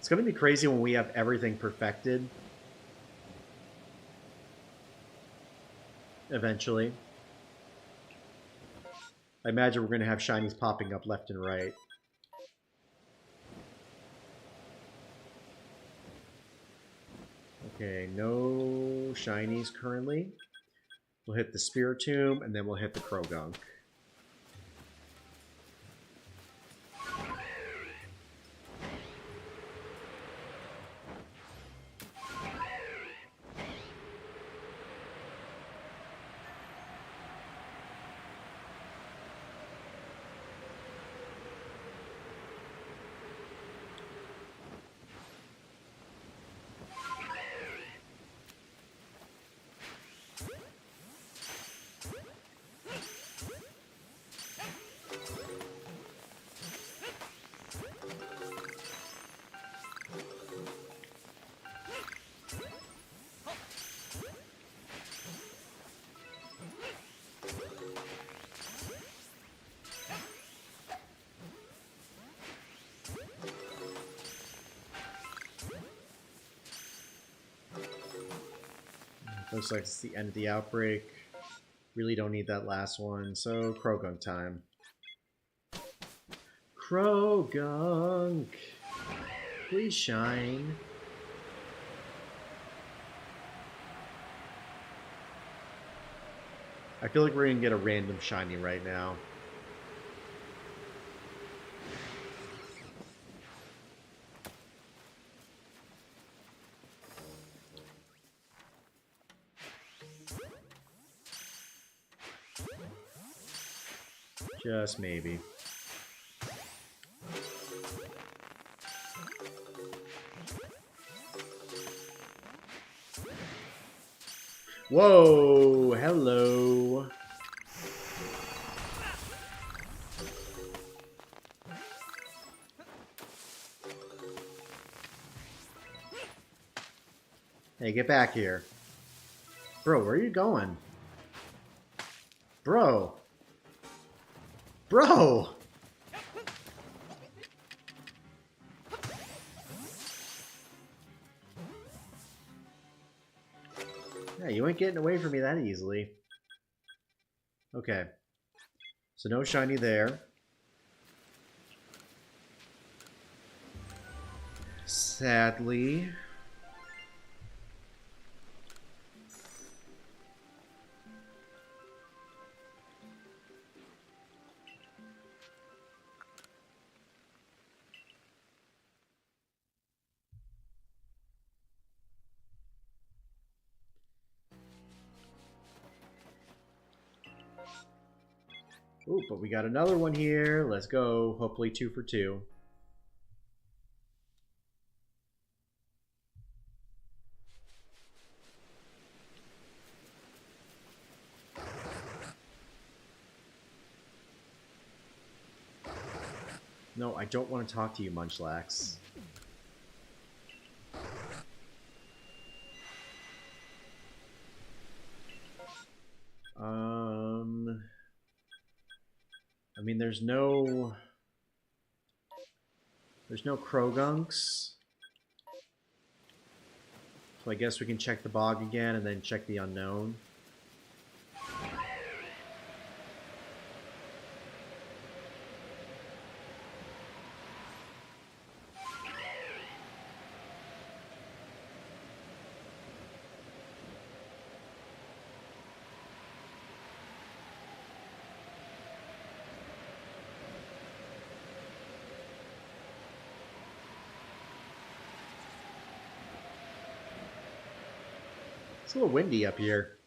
S1: It's going to be crazy when we have everything perfected. Eventually. I imagine we're going to have shinies popping up left and right. Okay, no shinies currently. We'll hit the Spiritomb, and then we'll hit the Krogunk. Looks like it's the end of the outbreak. Really don't need that last one, so Krogunk time. Krogunk! Please shine. I feel like we're gonna get a random shiny right now. Just maybe. Whoa! Hello! Hey, get back here. Bro, where are you going? Bro! Bro! Yeah, you ain't getting away from me that easily. Okay. So no shiny there. Sadly. Ooh, but we got another one here. Let's go. Hopefully 2 for 2. No, I don't want to talk to you, Munchlax. I mean, there's no Krogunks. So I guess we can check the bog again and then check the unknown. It's a little windy up here.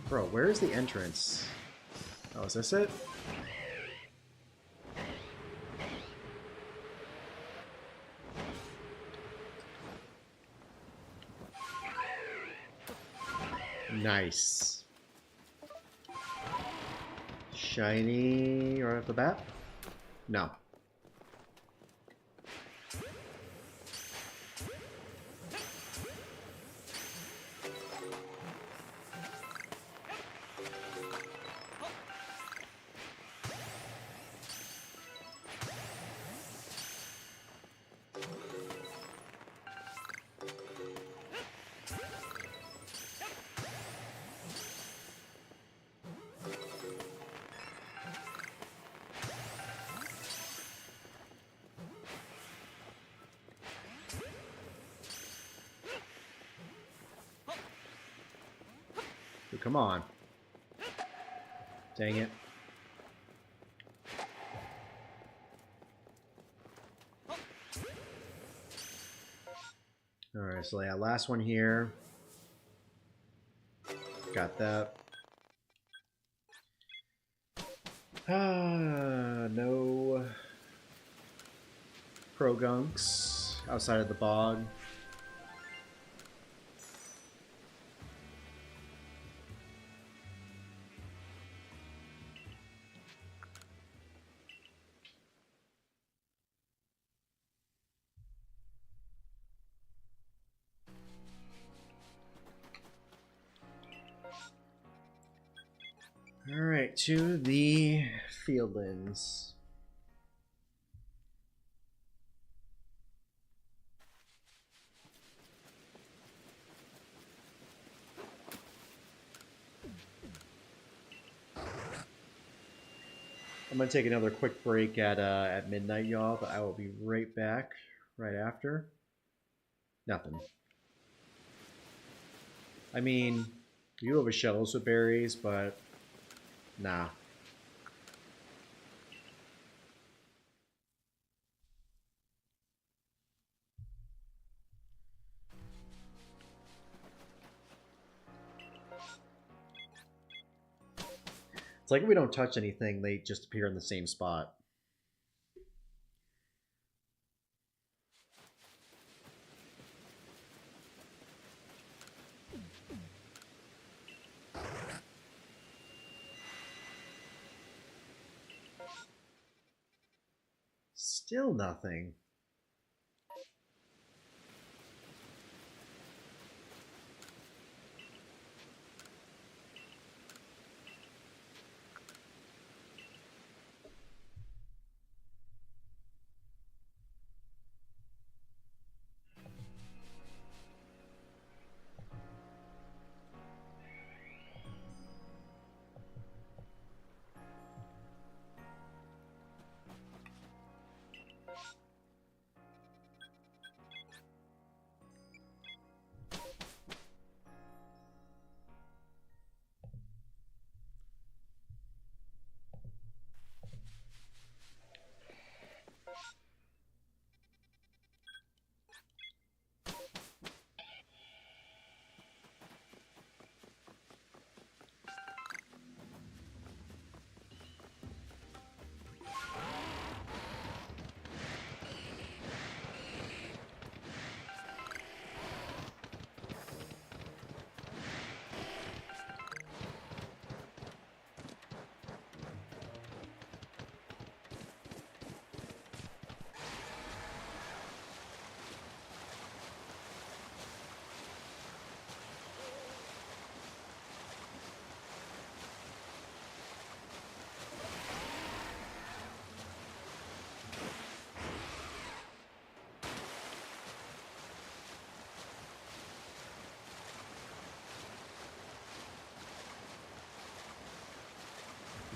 S1: Bro, where is the entrance? Oh, is this it? Nice. Shiny right off the bat? No. Dude, come on. Dang it. Alright, so yeah, last one here. Got that. No Progunks outside of the bog. Alright, to the fieldlands. I'm gonna take another quick break at midnight, y'all, but I will be right back right after. Nothing. I mean, you have a shells with berries, but nah. It's like if we don't touch anything, they just appear in the same spot. Still nothing.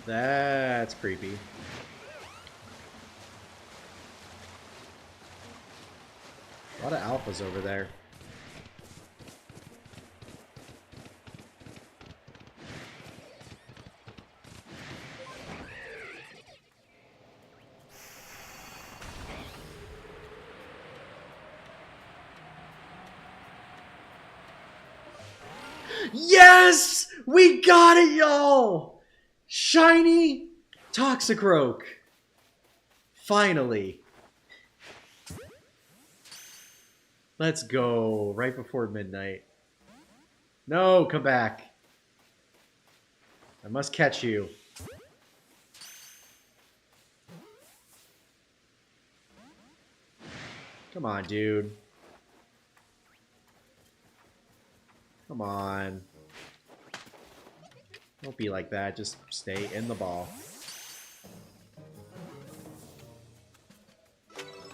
S1: That's creepy. A lot of alphas over there. Yes! We got it, y'all! Shiny Toxicroak. Finally. Let's go. Right before midnight. No, come back. I must catch you. Come on, dude. Come on. Don't be like that. Just stay in the ball.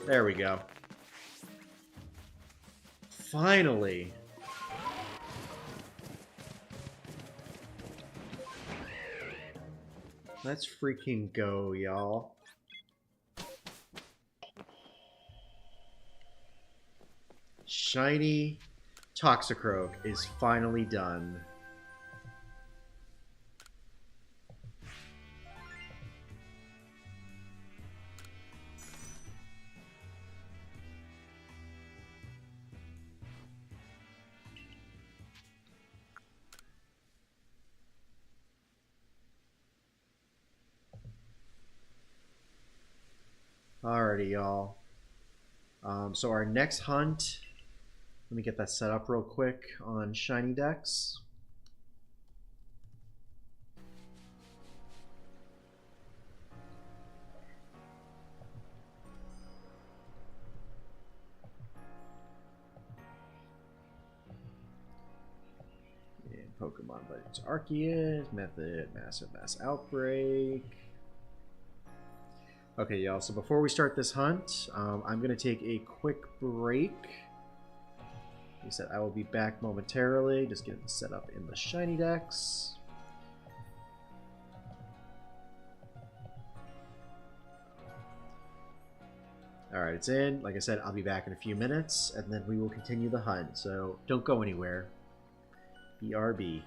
S1: There we go. Finally. Let's freaking go, y'all. Shiny Toxicroak is finally done. Alrighty, y'all. So our next hunt, let me get that set up real quick on Shiny Dex. And Pokemon Legends Arceus, Method, Massive Mass Outbreak. Okay, y'all, so before we start this hunt, I'm going to take a quick break. Like I said, I will be back momentarily. Just getting set up in the Shiny Dex. Alright, it's in. Like I said, I'll be back in a few minutes, and then we will continue the hunt. So don't go anywhere. BRB.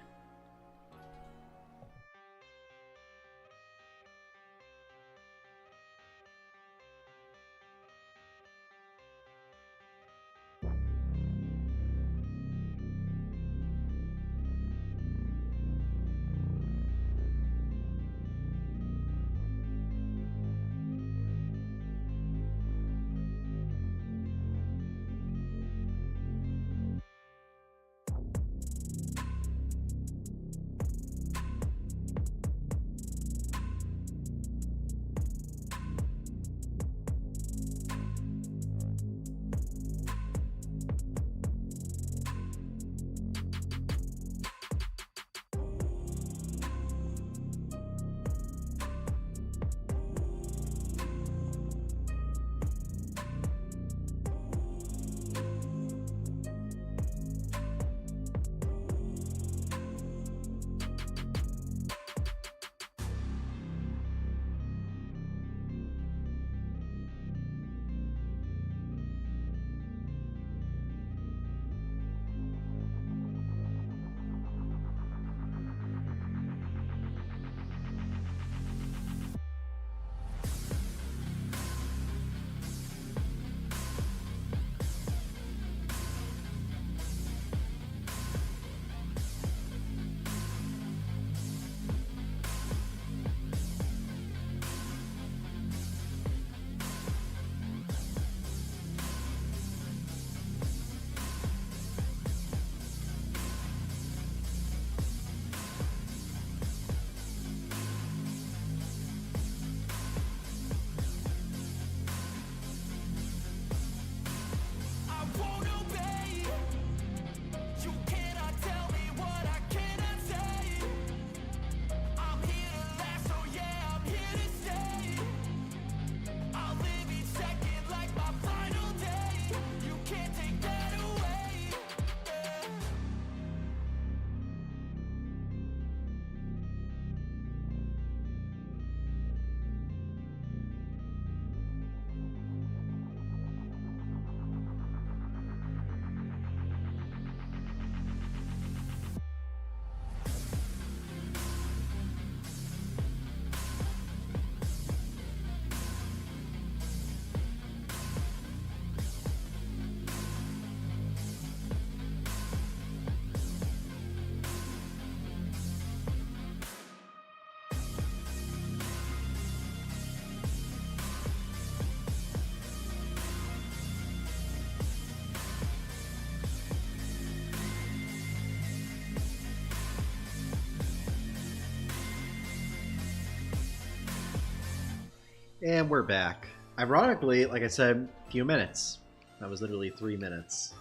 S1: And we're back. Ironically, like I said, a few minutes. That was literally 3 minutes.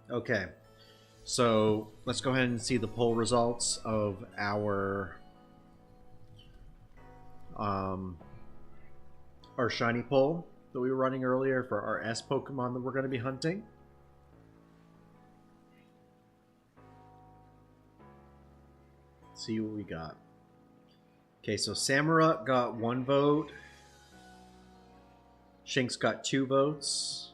S1: Okay. So, let's go ahead and see the poll results of our shiny poll that we were running earlier for our S Pokemon that we're going to be hunting. Let's see what we got. Okay, so Samurott got 1 vote. Shinx got 2 votes.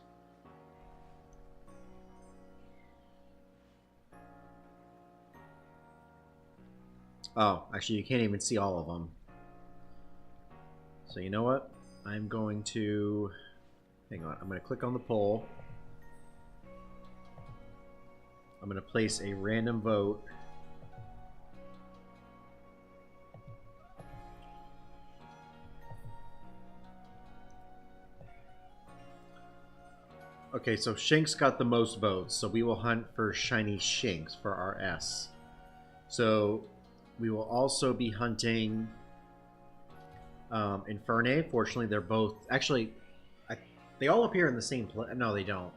S1: Oh, actually, you can't even see all of them. So you know what? I'm going to... Hang on. I'm going to click on the poll. I'm going to place a random vote. Okay, so Shinx got the most votes, so we will hunt for shiny Shinx for our S. So we will also be hunting Infernape. Fortunately, they're both... Actually, they all appear in the same place. No, they don't.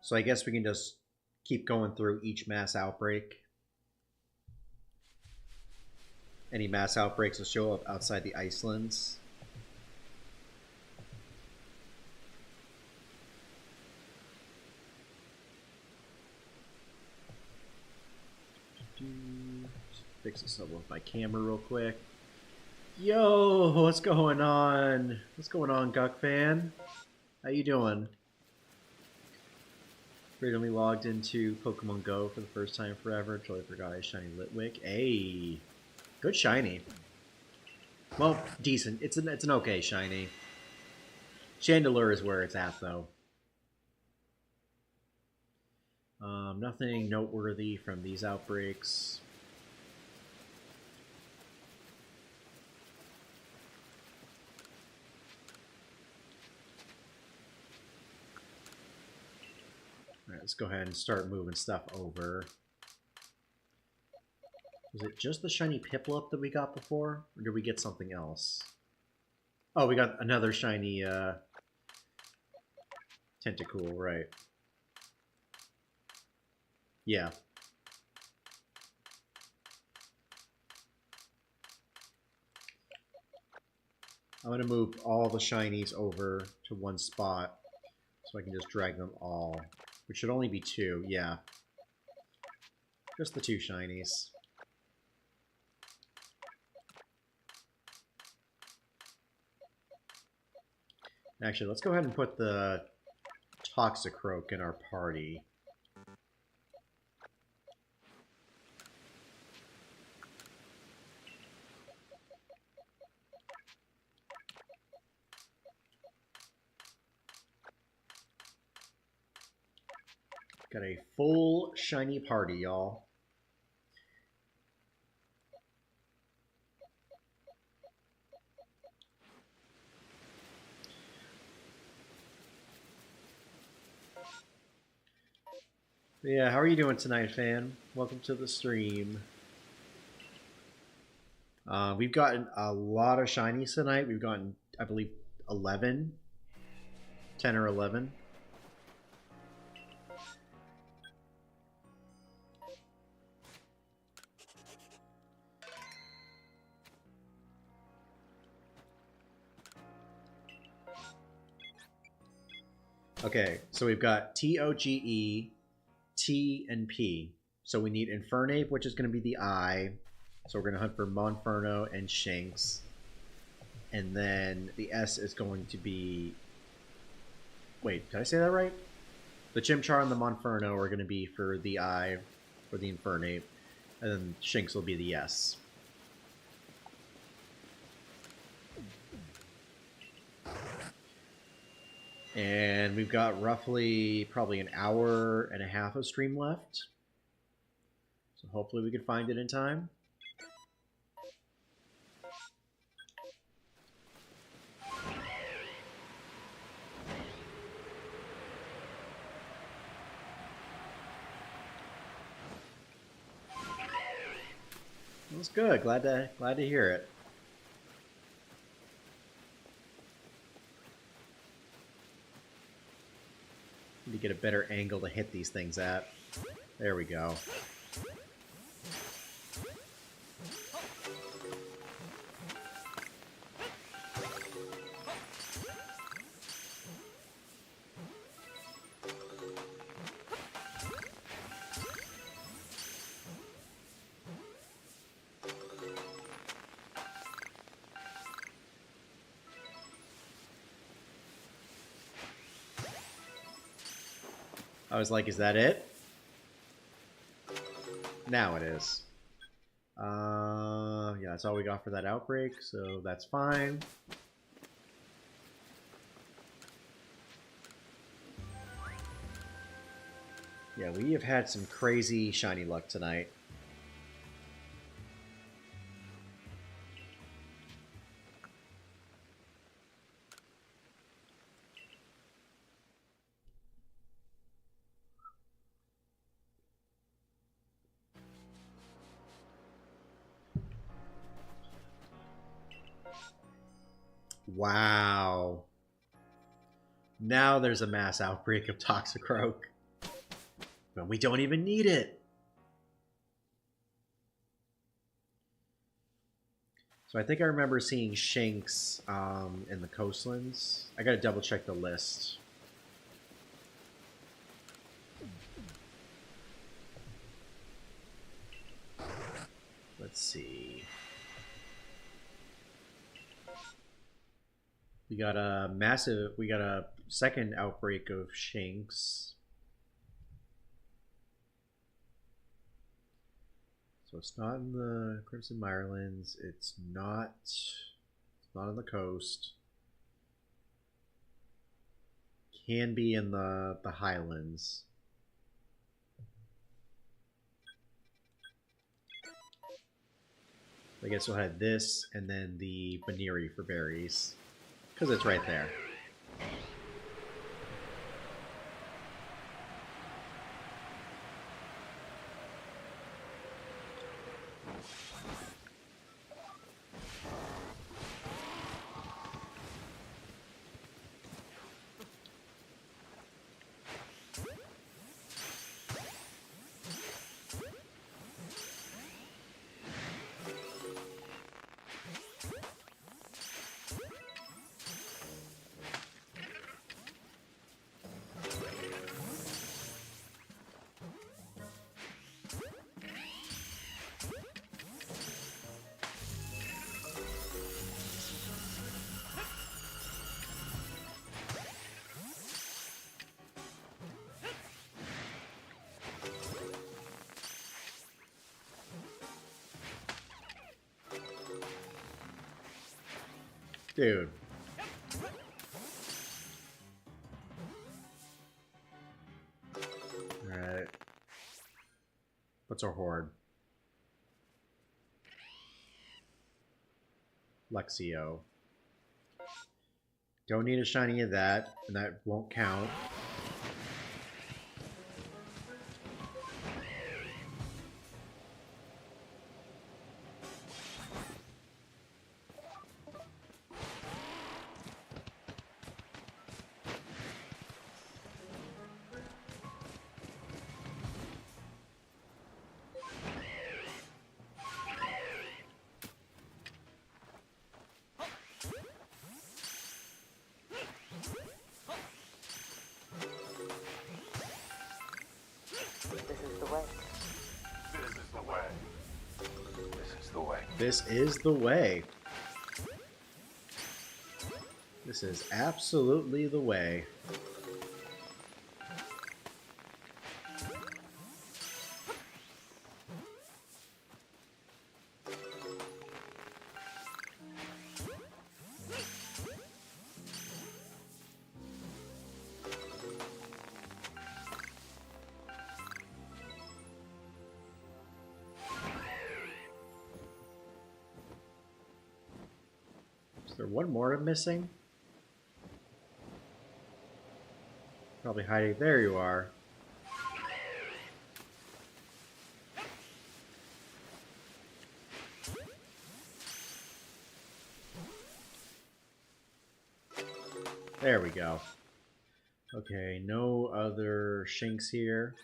S1: So I guess we can just keep going through each mass outbreak. Any mass outbreaks will show up outside the Icelands. Just fix this up with my camera real quick. Yo, what's going on? What's going on, Guck fan? How you doing? Randomly logged into Pokemon Go for the first time forever. Totally forgot I shiny Litwick. Hey, good shiny. Well, decent. It's an okay shiny. Chandelure is where it's at, though. Nothing noteworthy from these outbreaks. Alright, let's go ahead and start moving stuff over. Was it just the shiny Piplup that we got before? Or did we get something else? Oh, we got another shiny Tentacool, right. Yeah. I'm going to move all the shinies over to one spot so I can just drag them all. Which should only be 2, yeah. Just the 2 shinies. Actually, let's go ahead and put the Toxicroak in our party. Got a full shiny party, y'all. Yeah, how are you doing tonight, fan? Welcome to the stream. We've gotten a lot of shinies tonight. We've gotten, I believe, 11. 10 or 11. Okay, so we've got Toge, T, and P. So we need Infernape, which is going to be the I. So we're going to hunt for Monferno and Shinx. And then the S is going to be... Wait, did I say that right? The Chimchar and the Monferno are going to be for the I, for the Infernape. And then Shinx will be the S. And we've got roughly probably an hour and a half of stream left. So hopefully we can find it in time. That's good. Glad to hear it. Need to get a better angle to hit these things at. There we go. I was like, is that it? Now it is. Yeah, that's all we got for that outbreak, so that's fine. Yeah, we have had some crazy shiny luck tonight. Wow. Now there's a mass outbreak of Toxicroak. But we don't even need it. So I think I remember seeing Shinx in the coastlands. I gotta double check the list. Let's see. We got a second outbreak of Shinx. So it's not in the Crimson Mirelands. It's not on the coast. Can be in the Highlands. I guess we'll have this and then the Baniri for berries. Because it's right there. Dude. Alright. What's our horde? Lexio. Don't need a shiny of that, and that won't count. This is the way. This is absolutely the way. Is there one more I'm missing? Probably hiding. There you are. There we go. Okay, no other Shinx here.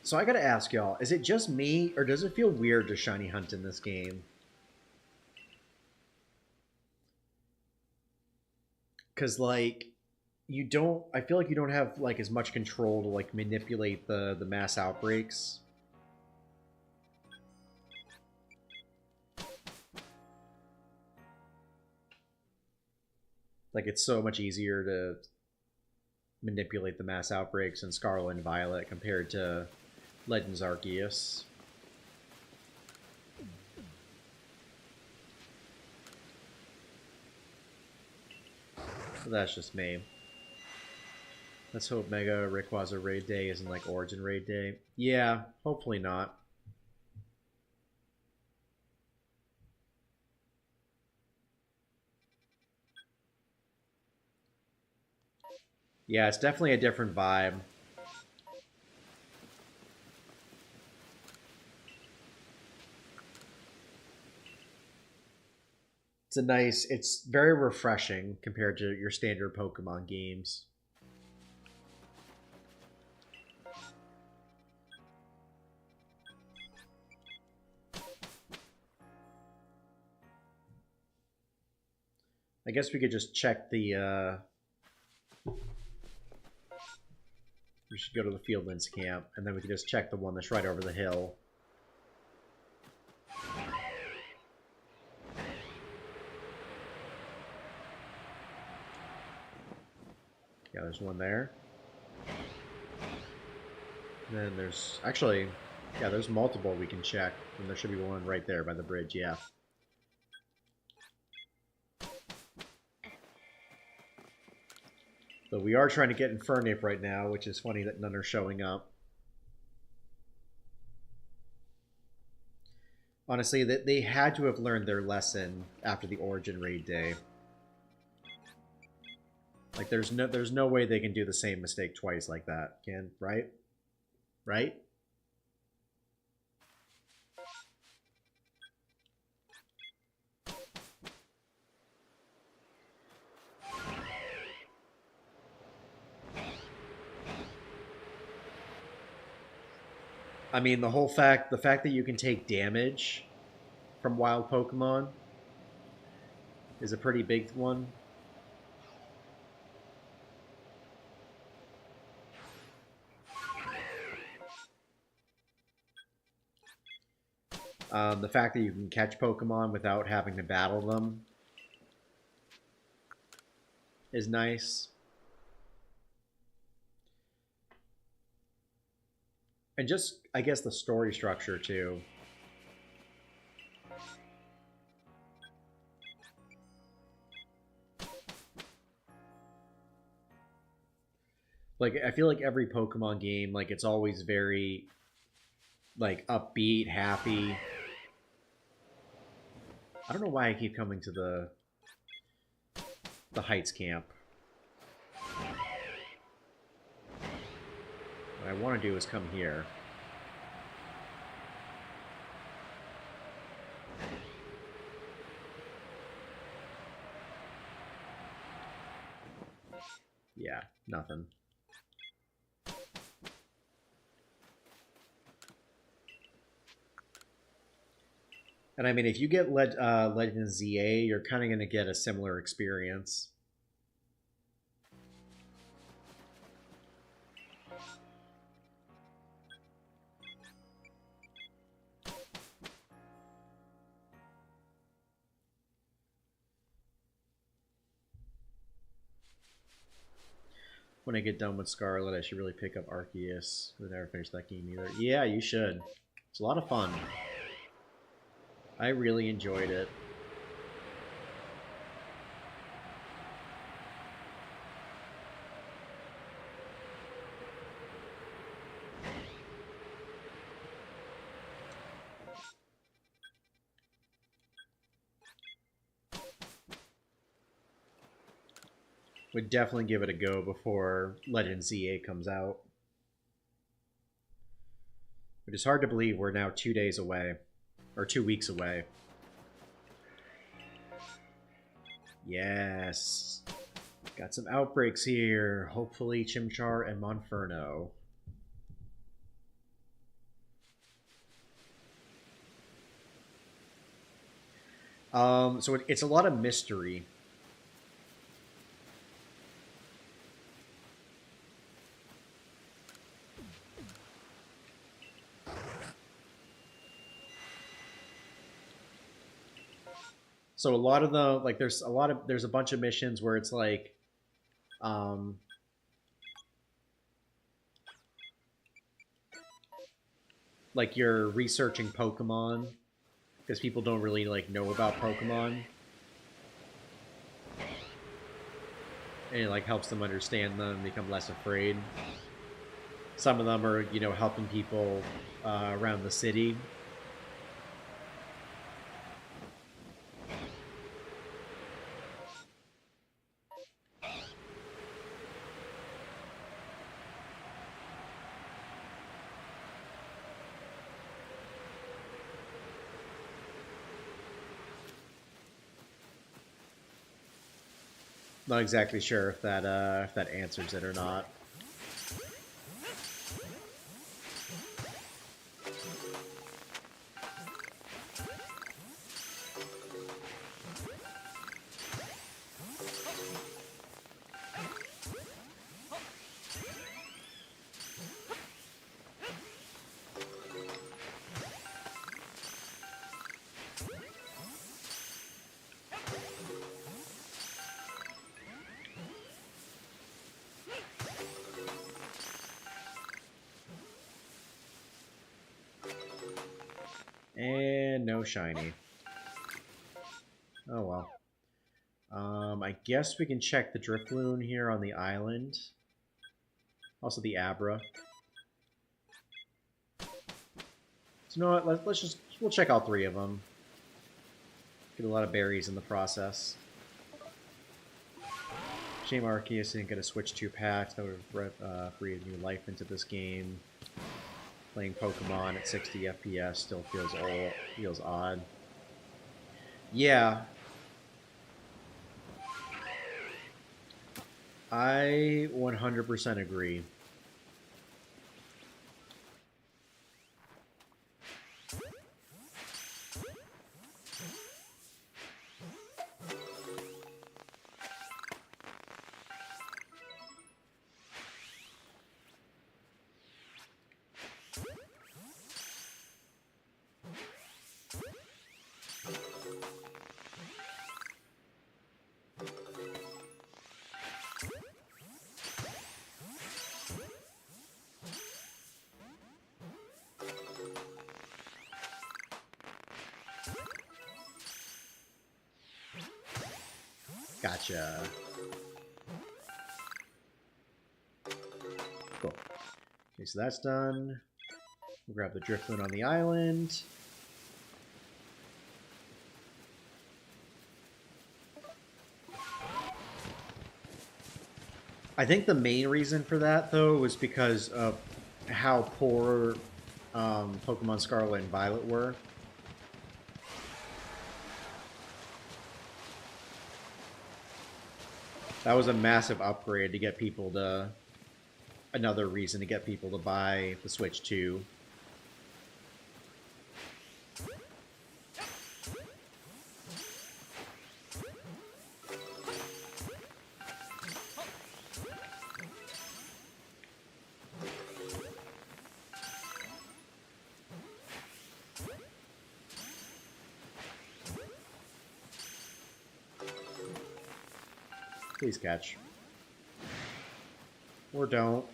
S1: So I gotta ask y'all, is it just me, or does it feel weird to shiny hunt in this game? Because, like, you don't... I feel like you don't have, like, as much control to, like, manipulate the mass outbreaks. Like, it's so much easier to manipulate the mass outbreaks in Scarlet and Violet compared to Legends Arceus. So that's just me. Let's hope Mega Rayquaza Raid Day isn't like Origin Raid Day. Yeah, hopefully not. Yeah, it's definitely a different vibe. It's very refreshing compared to your standard Pokemon games. I guess we could just check the, we should go to the Fieldlands camp, and then we could just check the one that's right over the hill. Yeah, there's one there. And then there's... Actually, yeah, there's multiple we can check. And there should be one right there by the bridge, yeah. So we are trying to get Infernape right now, which is funny that none are showing up. Honestly, they had to have learned their lesson after the Origin Raid Day. Like, there's no way they can do the same mistake twice like that, right? Right? I mean, the fact that you can take damage from wild Pokemon is a pretty big one. The fact that you can catch Pokemon without having to battle them is nice. And just, I guess, the story structure, too. Like, I feel like every Pokemon game, like, it's always very, like, upbeat, happy. I don't know why I keep coming to the Heights camp. What I want to do is come here. Yeah, nothing. And I mean, if you get Legends ZA, you're kind of going to get a similar experience. When I get done with Scarlet, I should really pick up Arceus. I never finished that game either. Yeah, you should. It's a lot of fun. I really enjoyed it. Would definitely give it a go before Legend ZA comes out. It is hard to believe we're now 2 days away. Or 2 weeks away. Yes. Got some outbreaks here. Hopefully Chimchar and Monferno. So it's a lot of mystery. So a lot of the there's a bunch of missions where it's like you're researching Pokemon because people don't really know about Pokemon. And it helps them understand them, become less afraid. Some of them are, helping people around the city. Not exactly sure if that answers it or not. And no shiny. Oh well. I guess we can check the Drifloon here on the island. Also the Abra. So you know what? We'll check all 3 of them. Get a lot of berries in the process. Shame Arceus didn't get a Switch 2 patch. That would have breathed new life into this game. Playing Pokemon at 60 FPS still feels odd. Yeah. I 100% agree. Gotcha. Cool. Okay, so that's done. We'll grab the Drifloon on the island. I think the main reason for that, though, was because of how poor Pokemon Scarlet and Violet were. That was a massive upgrade to get people to... Another reason to get people to buy the Switch 2. Please catch. Or don't.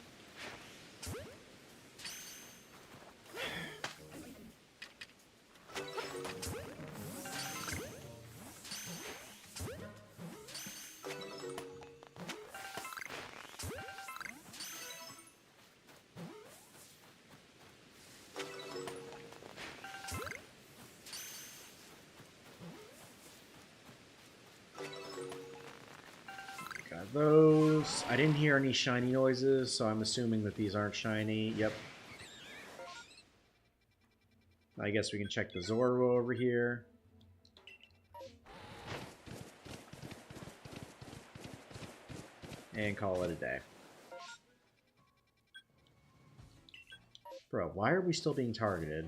S1: Those. I didn't hear any shiny noises, so I'm assuming that these aren't shiny. Yep. I guess we can check the Zorro over here. And call it a day. Bro, why are we still being targeted?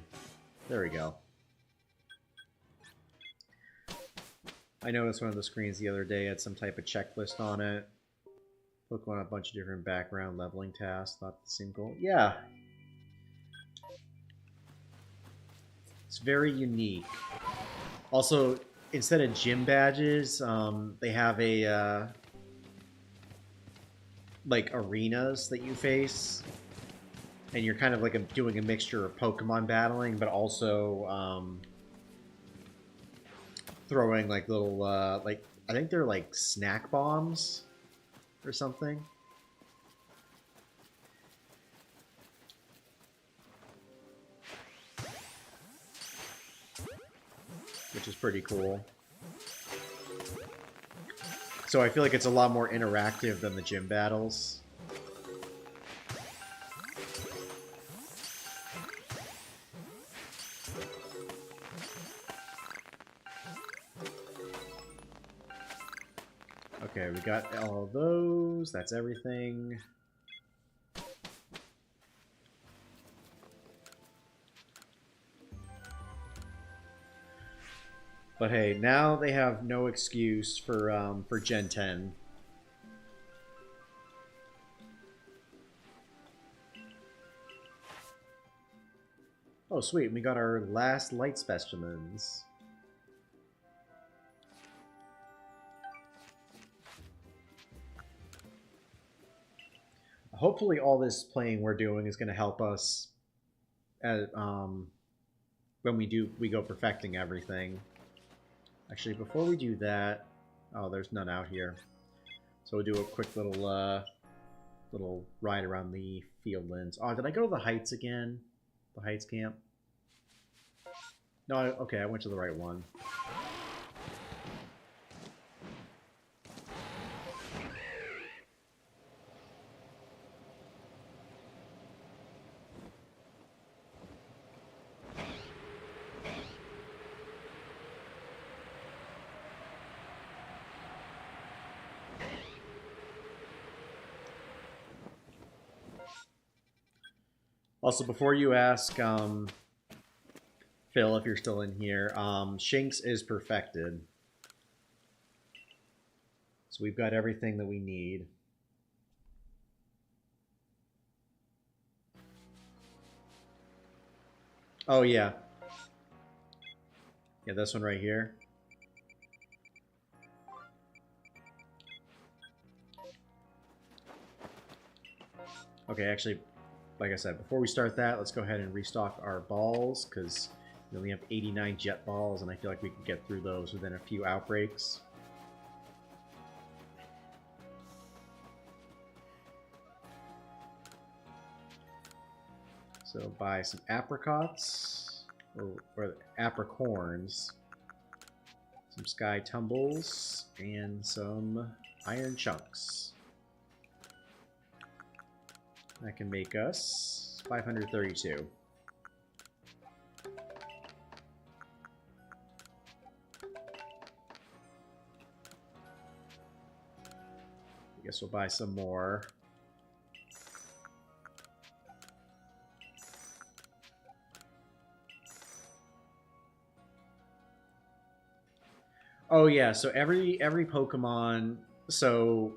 S1: There we go. I noticed one of the screens the other day had some type of checklist on it. Look on a bunch of different background leveling tasks. Thought the same goal. Yeah. It's very unique. Also, instead of gym badges, they have a like arenas that you face, and you're kind of like doing a mixture of Pokemon battling, but also throwing like little like I think they're like snack bombs or something. Which is pretty cool. So I feel like it's a lot more interactive than the gym battles. Okay, we got all those. That's everything. But hey, now they have no excuse for Gen 10. Oh, sweet. We got our last light specimens. Hopefully all this playing we're doing is going to help us at, when we go perfecting everything. Actually, before we do that... Oh, there's none out here. So we'll do a quick little ride around the fieldlands. Oh, did I go to the Heights again? The Heights camp? No, okay, I went to the right one. Also, before you ask, Phil, if you're still in here, Shinx is perfected. So we've got everything that we need. Oh, yeah. Yeah, this one right here. Okay, actually... Like I said, before we start that, let's go ahead and restock our balls, because we only have 89 jet balls, and I feel like we can get through those within a few outbreaks. So buy some apricots, or apricorns, some sky tumbles, and some iron chunks. That can make us 532. I guess we'll buy some more. Oh yeah, so every Pokemon, so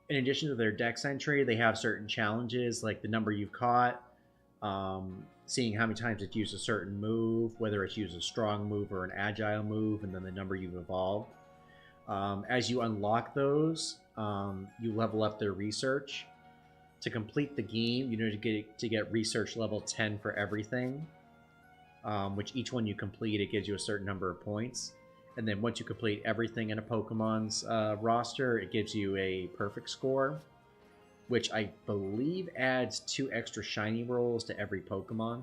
S1: in addition to their dex entry, they have certain challenges, like the number you've caught, seeing how many times it's used a certain move, whether it's used a strong move or an agile move, and then the number you've evolved. As you unlock those, you level up their research. To complete the game, you need to get research level 10 for everything, which each one you complete, it gives you a certain number of points. And then once you complete everything in a Pokemon's roster, it gives you a perfect score, which I believe adds 2 extra shiny rolls to every Pokemon,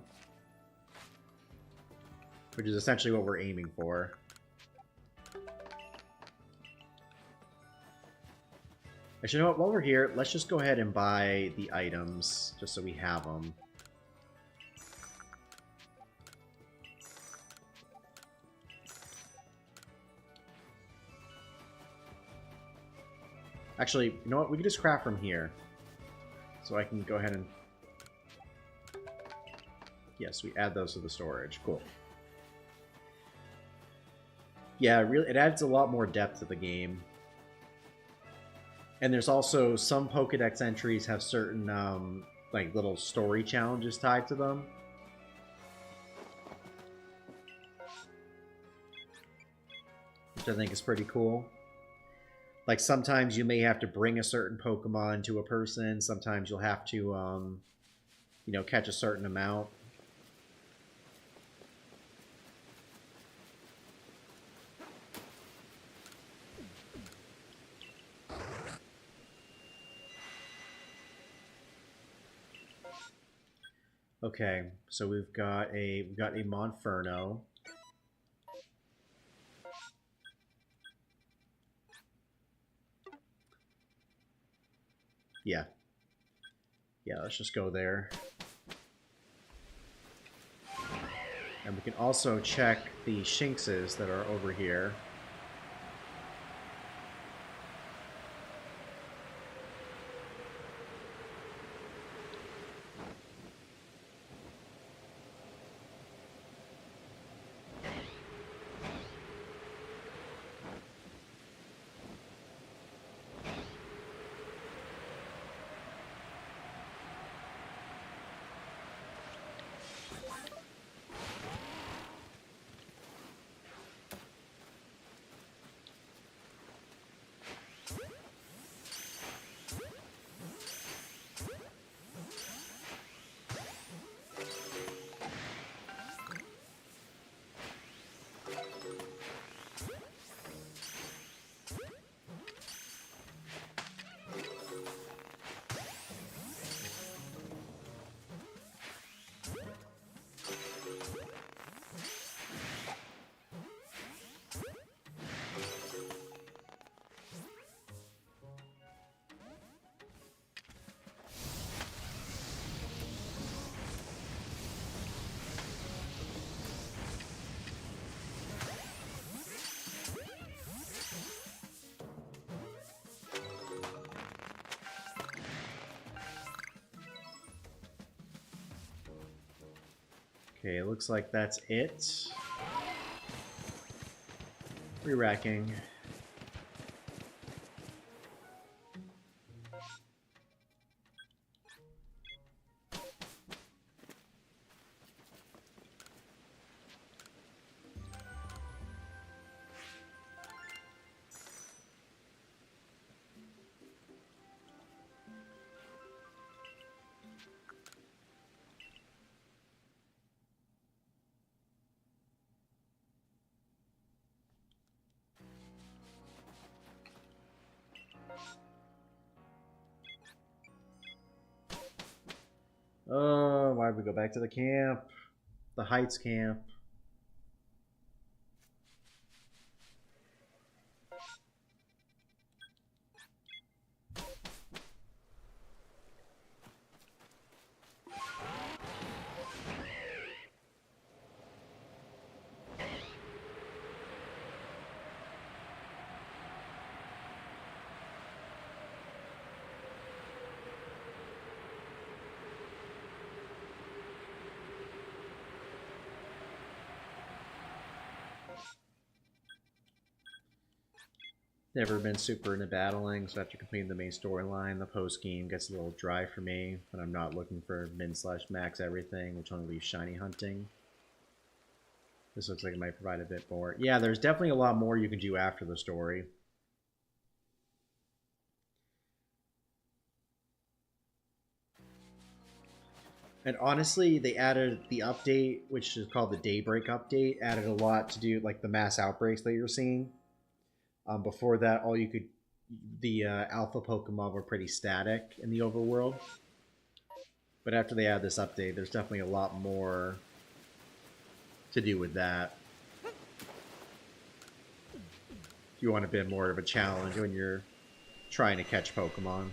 S1: which is essentially what we're aiming for. Actually, you know what? While we're here, let's just go ahead and buy the items, just so we have them. Actually, you know what? We can just craft from here. So I can go ahead and... Yes, we add those to the storage. Cool. Yeah, really, it adds a lot more depth to the game. And there's also some Pokedex entries have certain, like, little story challenges tied to them. Which I think is pretty cool. Like, sometimes you may have to bring a certain Pokemon to a person. Sometimes you'll have to, you know, catch a certain amount. Okay, so we've got a Monferno. Yeah. Yeah, let's just go there. And we can also check the Shinxes that are over here. Okay, it looks like that's it. Re-racking. Oh, why did we go back to the camp? The Heights camp. Never been super into battling, so after completing the main storyline, the post-game gets a little dry for me when I'm not looking for min/max everything, which only leaves shiny hunting. This looks like it might provide a bit more. Yeah, there's definitely a lot more you can do after the story. And honestly, they added the update, which is called the Daybreak update, added a lot to do, like the mass outbreaks that you're seeing. Before that, the alpha Pokemon were pretty static in the overworld. But after they add this update, there's definitely a lot more to do with that. If you want a bit more of a challenge when you're trying to catch Pokemon.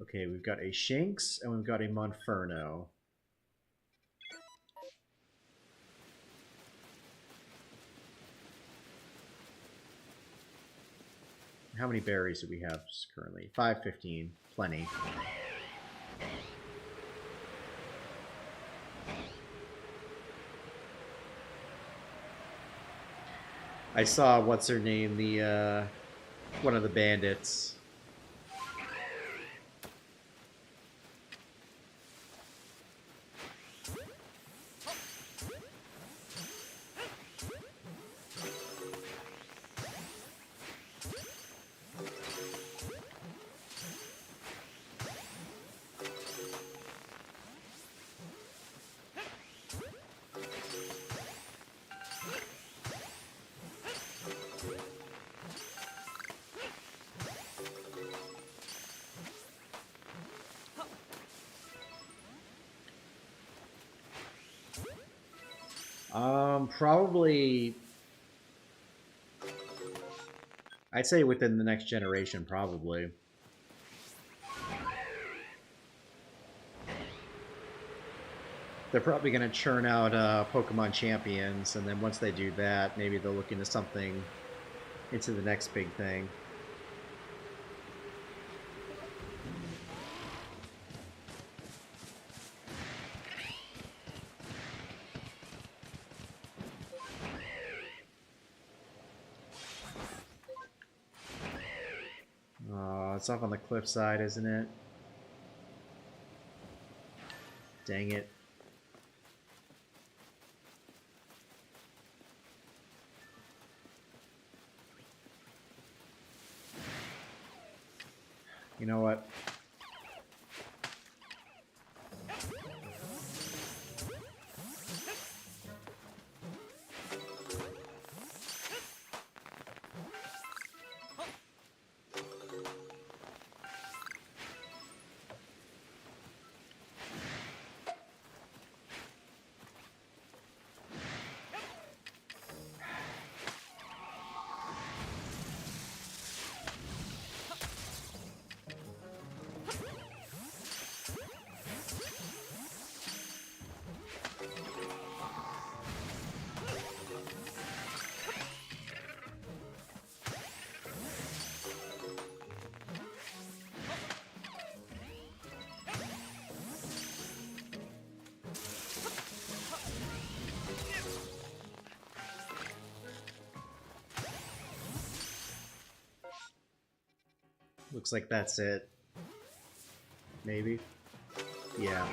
S1: Okay, we've got a Shinx and we've got a Monferno. How many berries do we have currently? 515. Plenty. I saw what's her name, the one of the bandits. Probably, I'd say within the next generation, probably. They're probably going to churn out Pokemon Champions, and then once they do that, maybe they'll look into something, into the next big thing. It's off on the cliffside, isn't it? Dang it. You know what? Looks like that's it. Maybe. Yeah.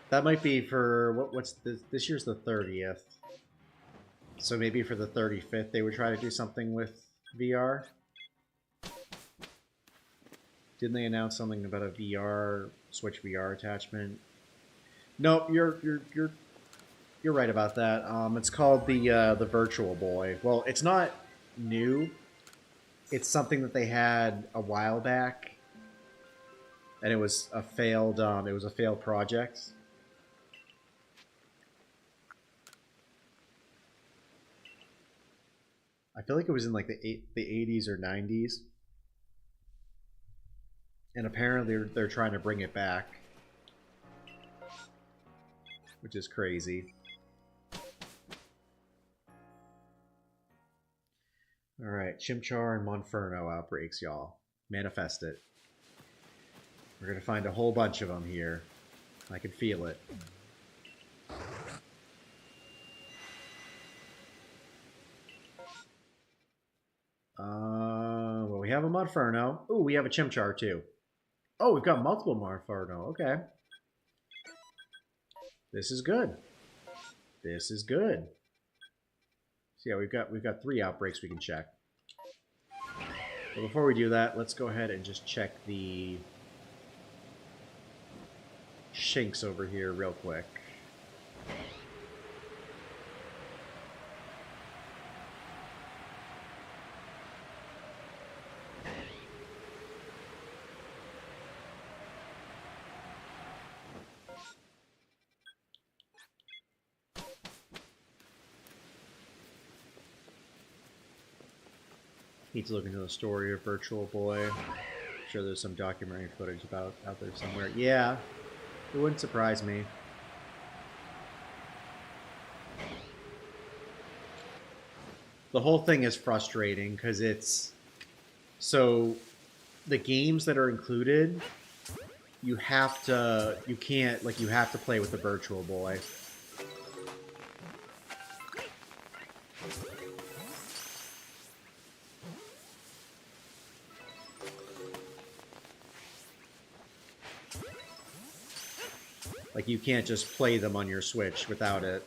S1: That might be for what's this year's the 30th. So maybe for the 35th they would try to do something with VR. Didn't they announce something about a VR Switch VR attachment? Nope, you're right about that. It's called the Virtual Boy. Well, it's not new. It's something that they had a while back, and it was a failed project. I feel like it was in like the 80s or 90s, and apparently they're trying to bring it back, which is crazy. Alright, Chimchar and Monferno outbreaks, y'all. Manifest it. We're gonna find a whole bunch of them here. I can feel it. Well, we have a Monferno. Ooh, we have a Chimchar too. Oh, we've got multiple Monferno. Okay. This is good. This is good. So yeah, we've got 3 outbreaks we can check. But before we do that, let's go ahead and just check the Shinx over here real quick. Need to look into the story of Virtual Boy. I'm sure there's some documentary footage out there somewhere. Yeah, it wouldn't surprise me. The whole thing is frustrating because it's so the games that are included, you have to play with the Virtual Boy. Like, you can't just play them on your Switch without it,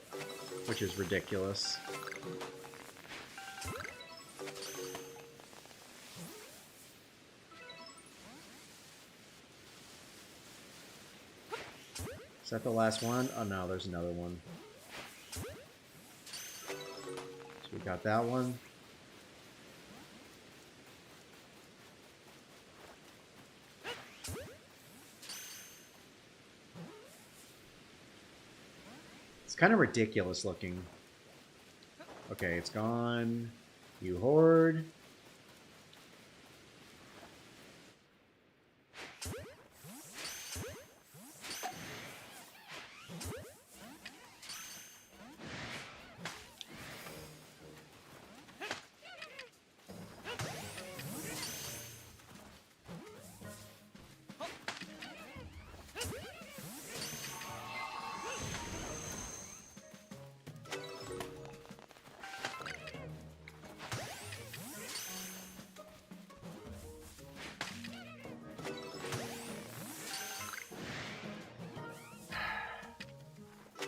S1: which is ridiculous. Is that the last one? Oh no, there's another one. So we got that one. It's kind of ridiculous looking. Okay, it's gone. You horde.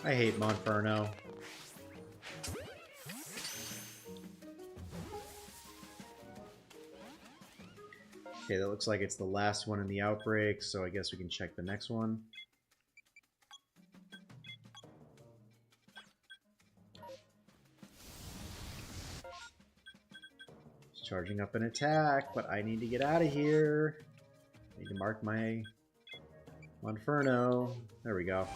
S1: I hate Monferno. Okay, that looks like it's the last one in the outbreak, so I guess we can check the next one. It's charging up an attack, but I need to get out of here. I need to mark my Monferno. There we go.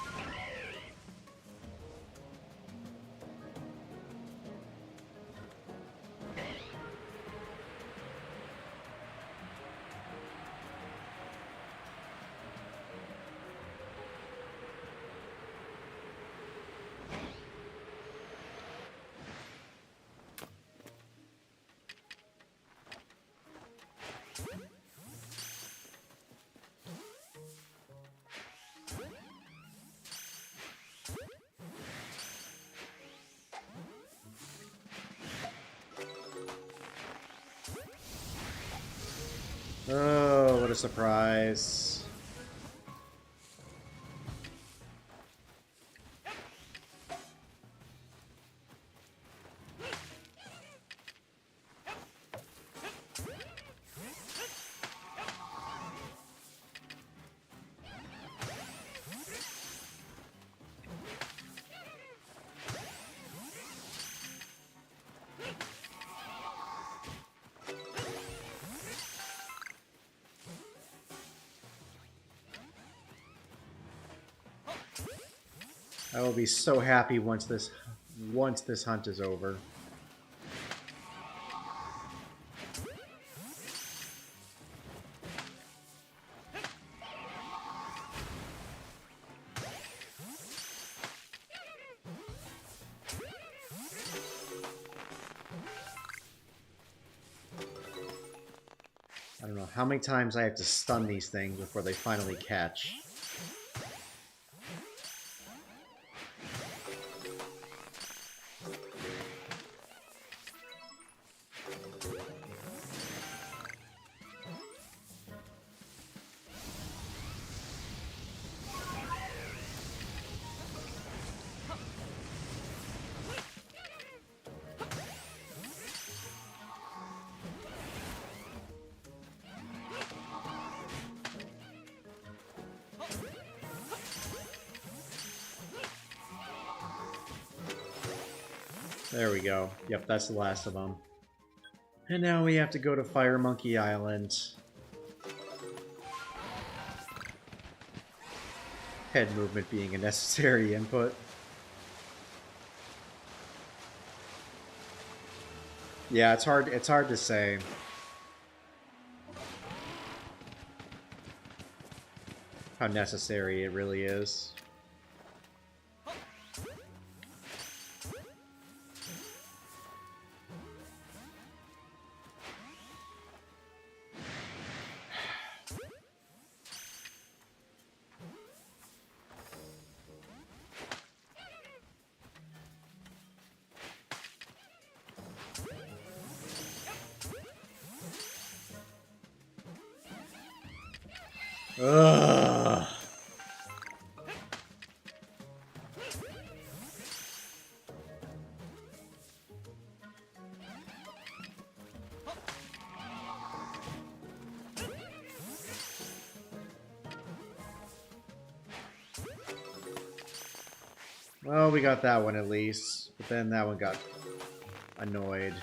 S1: Oh, what a surprise. I will be so happy once this hunt is over. I don't know how many times I have to stun these things before they finally catch. There we go. Yep, that's the last of them. And now we have to go to Fire Monkey Island. Head movement being a necessary input. Yeah, it's hard to say. How necessary it really is. Ugh. Well, we got that one at least, but then that one got annoyed.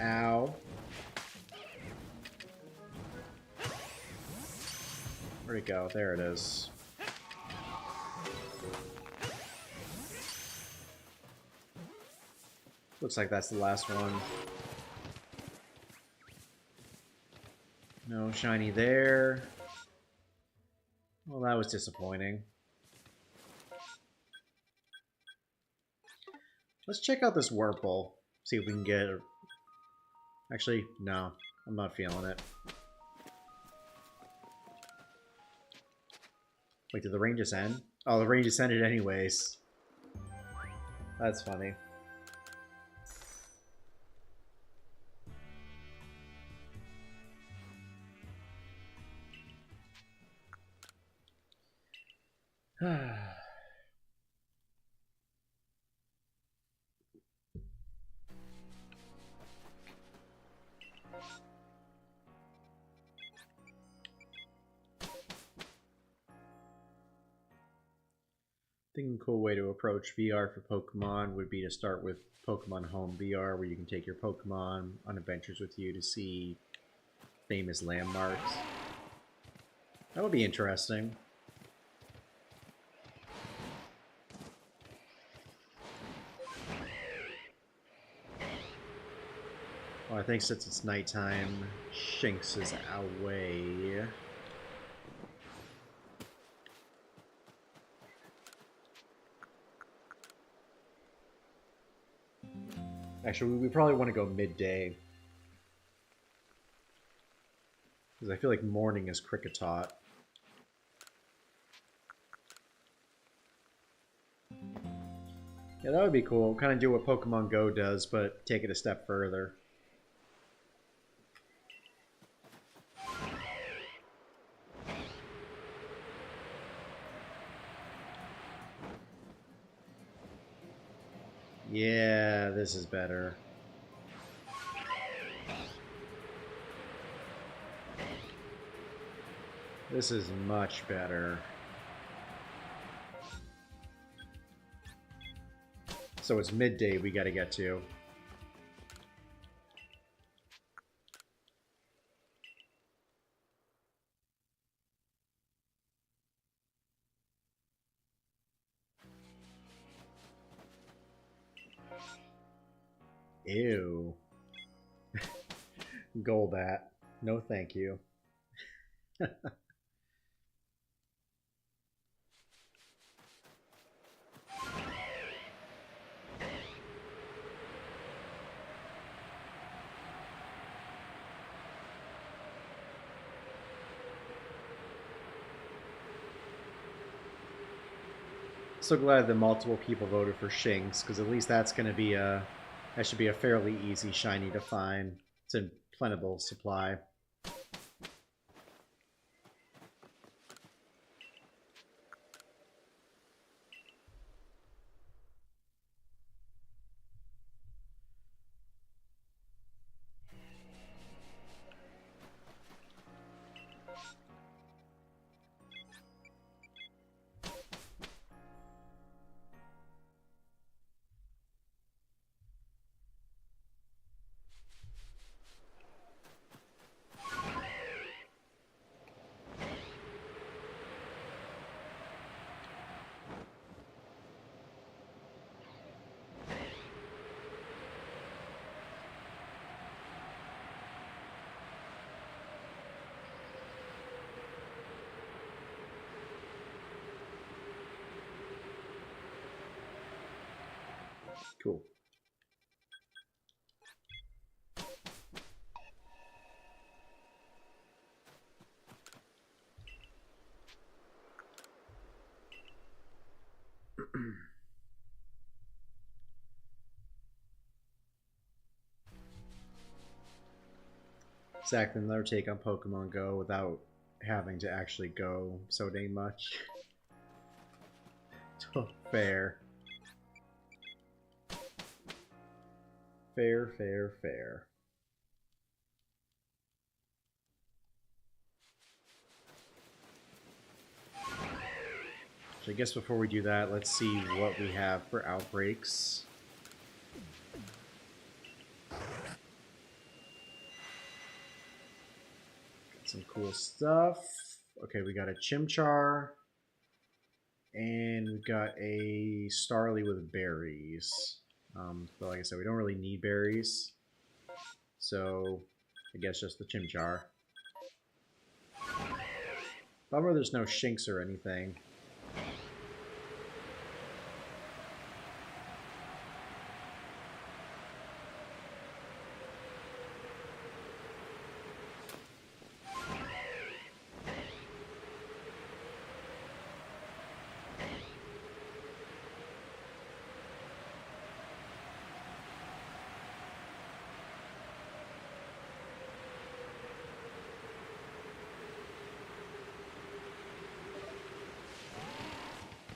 S1: Ow. Where'd it go? There it is. Looks like that's the last one. No shiny there. Well, that was disappointing. Let's check out this Wurple. See if we can get... Actually, no. I'm not feeling it. Wait, did the rain just end? Oh, the rain just ended anyways. That's funny. I think a cool way to approach VR for Pokemon would be to start with Pokemon Home VR, where you can take your Pokemon on adventures with you to see famous landmarks. That would be interesting. Well, I think since it's nighttime, Shinx is away. Actually, we probably want to go midday. Because I feel like morning is Kricketot. Yeah, that would be cool. Kind of do what Pokemon Go does, but take it a step further. Yeah, this is better. This is much better. So it's midday we gotta get to. Ew. Golbat. No thank you. So glad that multiple people voted for Shinx, because at least that's going to be a... That should be a fairly easy shiny to find. It's in plentiful supply. Cool. Exactly, another take on Pokemon Go without having to actually go so dang much. Fair. Fair, fair, fair. So I guess before we do that, let's see what we have for outbreaks. Got some cool stuff. Okay, we got a Chimchar. And we got a Starly with berries. But like I said, we don't really need berries. So I guess just the Chimchar. Bummer there's no Shinx or anything.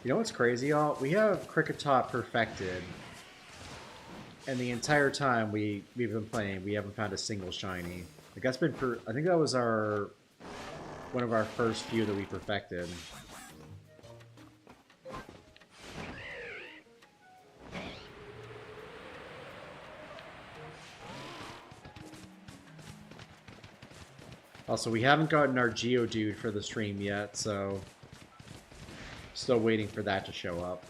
S1: You know what's crazy, y'all? We have Cricketop perfected, and the entire time we've been playing, we haven't found a single shiny. Like that's been I think that was one of our first few that we perfected. Also, we haven't gotten our Geodude for the stream yet, so still waiting for that to show up.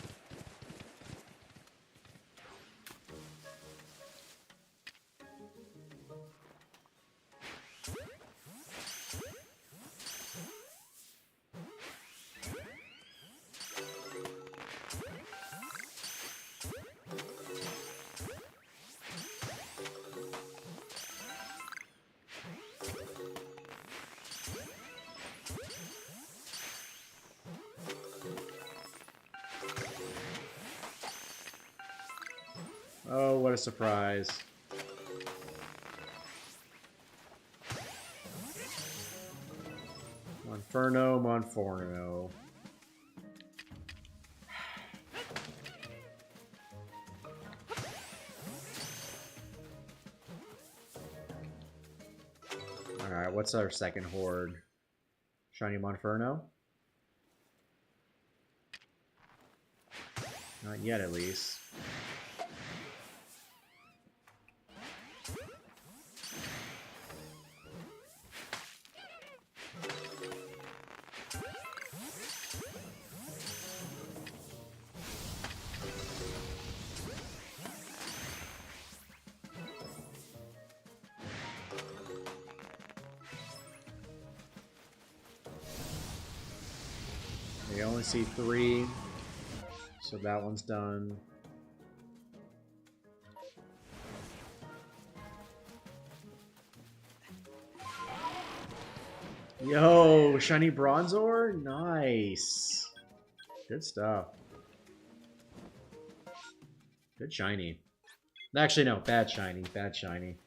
S1: Oh, what a surprise. Monferno, Monferno. Alright, what's our second horde? Shiny Monferno? Not yet, at least. We only see 3, so that one's done. Yo, shiny Bronzor? Nice. Good stuff. Good shiny. Actually, no, bad shiny. Bad shiny.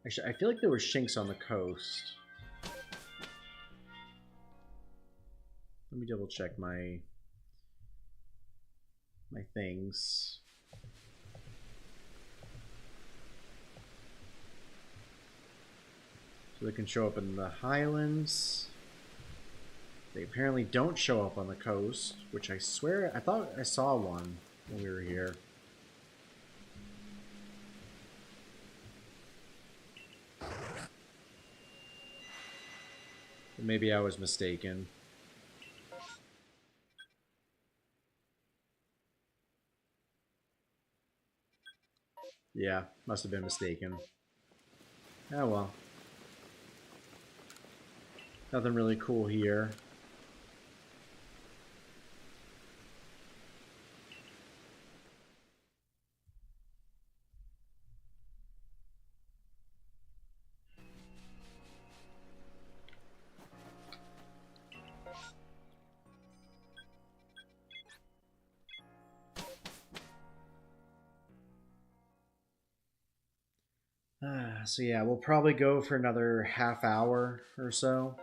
S1: Actually, I feel like there were Shinx on the coast. Let me double check my things. So they can show up in the Highlands. They apparently don't show up on the coast, which I swear I thought I saw one when we were here. But maybe I was mistaken. Yeah, must have been mistaken. Oh well. Nothing really cool here. So yeah, we'll probably go for another half hour or so.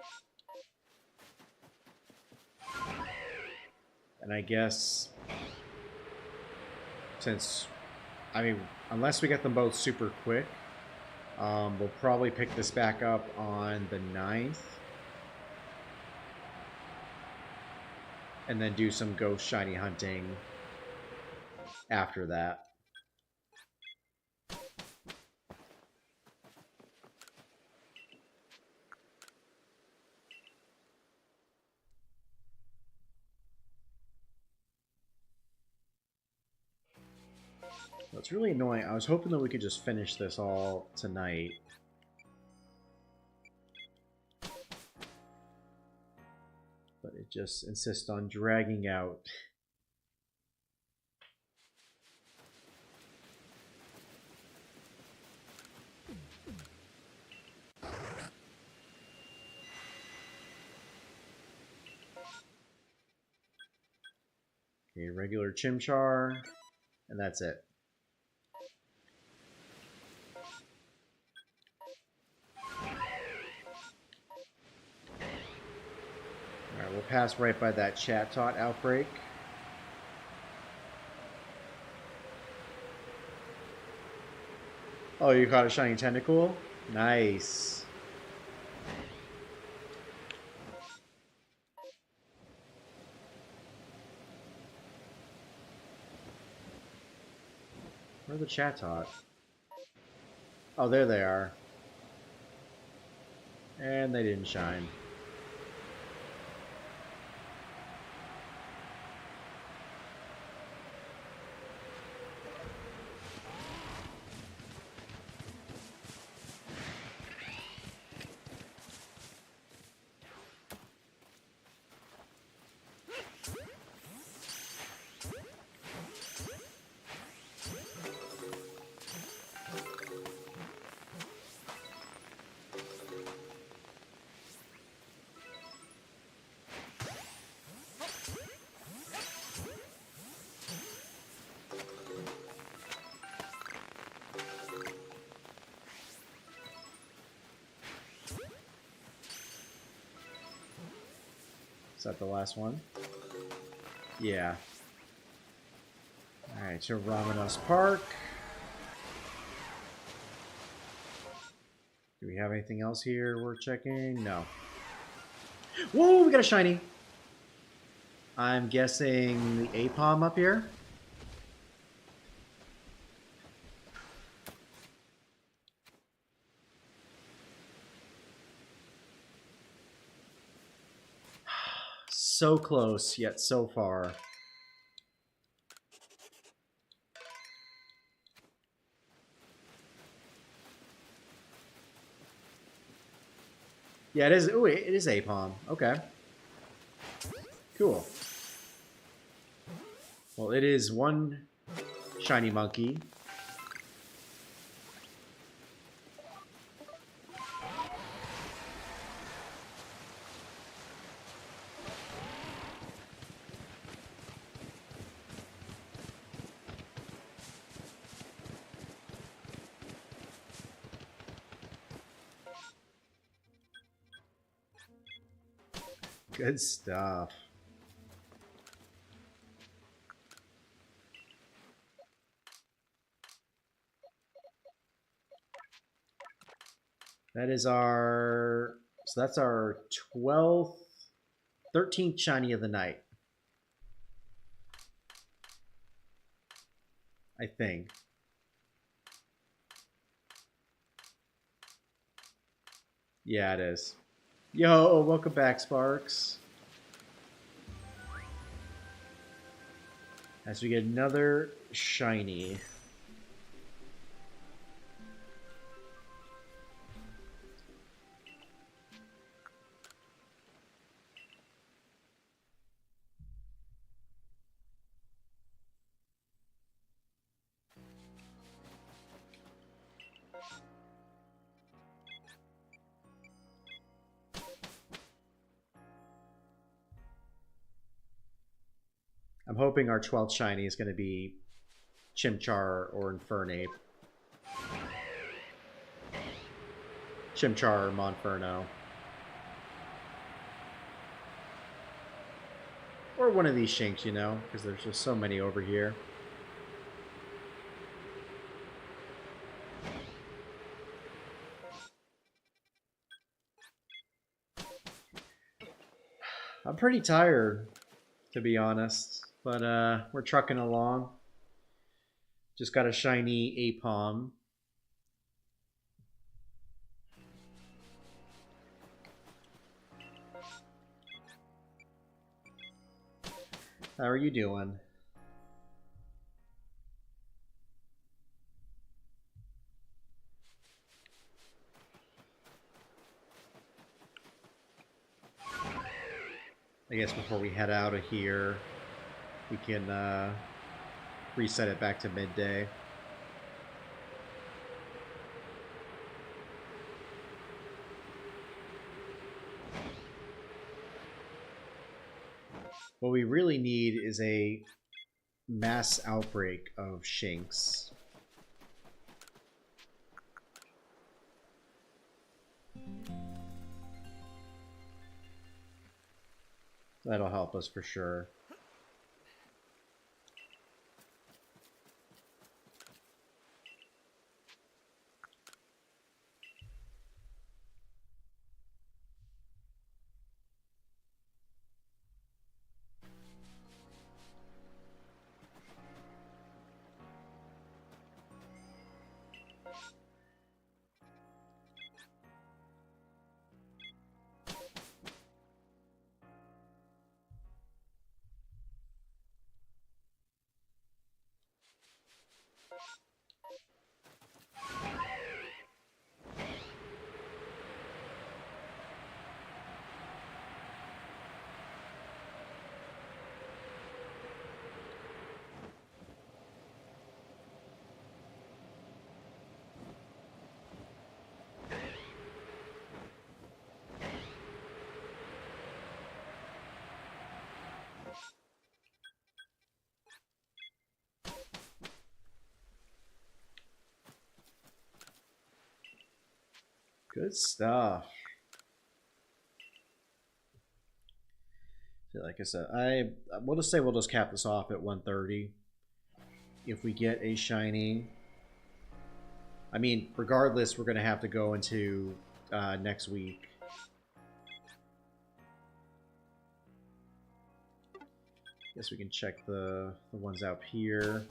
S1: And I guess since, I mean, unless we get them both super quick, we'll probably pick this back up on the 9th. And then do some ghost shiny hunting after that. It's really annoying. I was hoping that we could just finish this all tonight. But it just insists on dragging out. Okay, regular Chimchar, and that's it. Alright, we'll pass right by that Chatot outbreak. Oh, you caught a shiny tentacle? Nice. Where are the Chatot? Oh, there they are. And they didn't shine. Is that the last one? Yeah. Alright, so Ramanas Park. Do we have anything else here we're checking? No. Whoa, we got a shiny! I'm guessing the Apom up here? So close, yet so far. Yeah, it is. Ooh, it is Apom. Okay. Cool. Well, it is one shiny monkey. Good stuff. That is our... So that's our 12th 13th shiny of the night. I think. Yeah, it is. Yo, welcome back, Sparks. As we get another shiny. I'm hoping our 12th shiny is going to be Chimchar or Infernape. Chimchar or Monferno. Or one of these Shinx, you know, because there's just so many over here. I'm pretty tired, to be honest, but we're trucking along. Just got a shiny Apom. How are you doing? I guess before we head out of here, we can reset it back to midday. What we really need is a mass outbreak of Shinx. That'll help us for sure. Good stuff. So like I said, we'll just say we'll just cap this off at 130. If we get a shiny, I mean, regardless, we're gonna have to go into next week. Guess we can check the ones out here.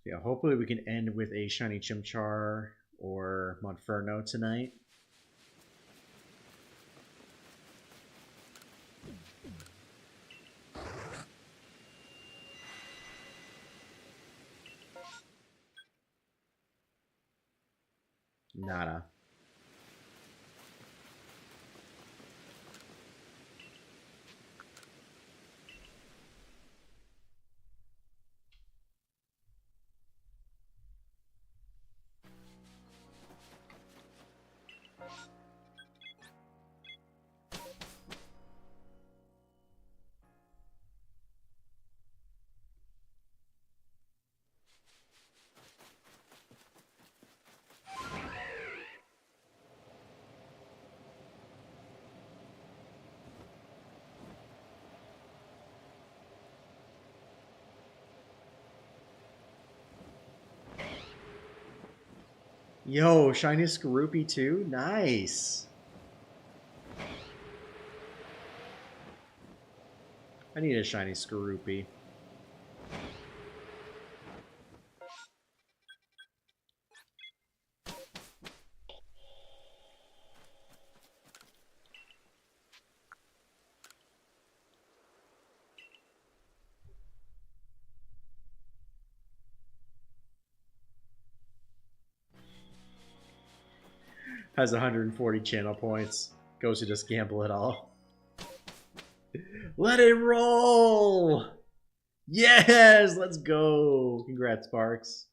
S1: Yeah, hopefully we can end with a shiny Chimchar or Monferno tonight. Nada. Yo, shiny Skorupi too? Nice. I need a shiny Skorupi. Has 140 channel points. Goes to just gamble it all. Let it roll! Yes! Let's go! Congrats, Sparks.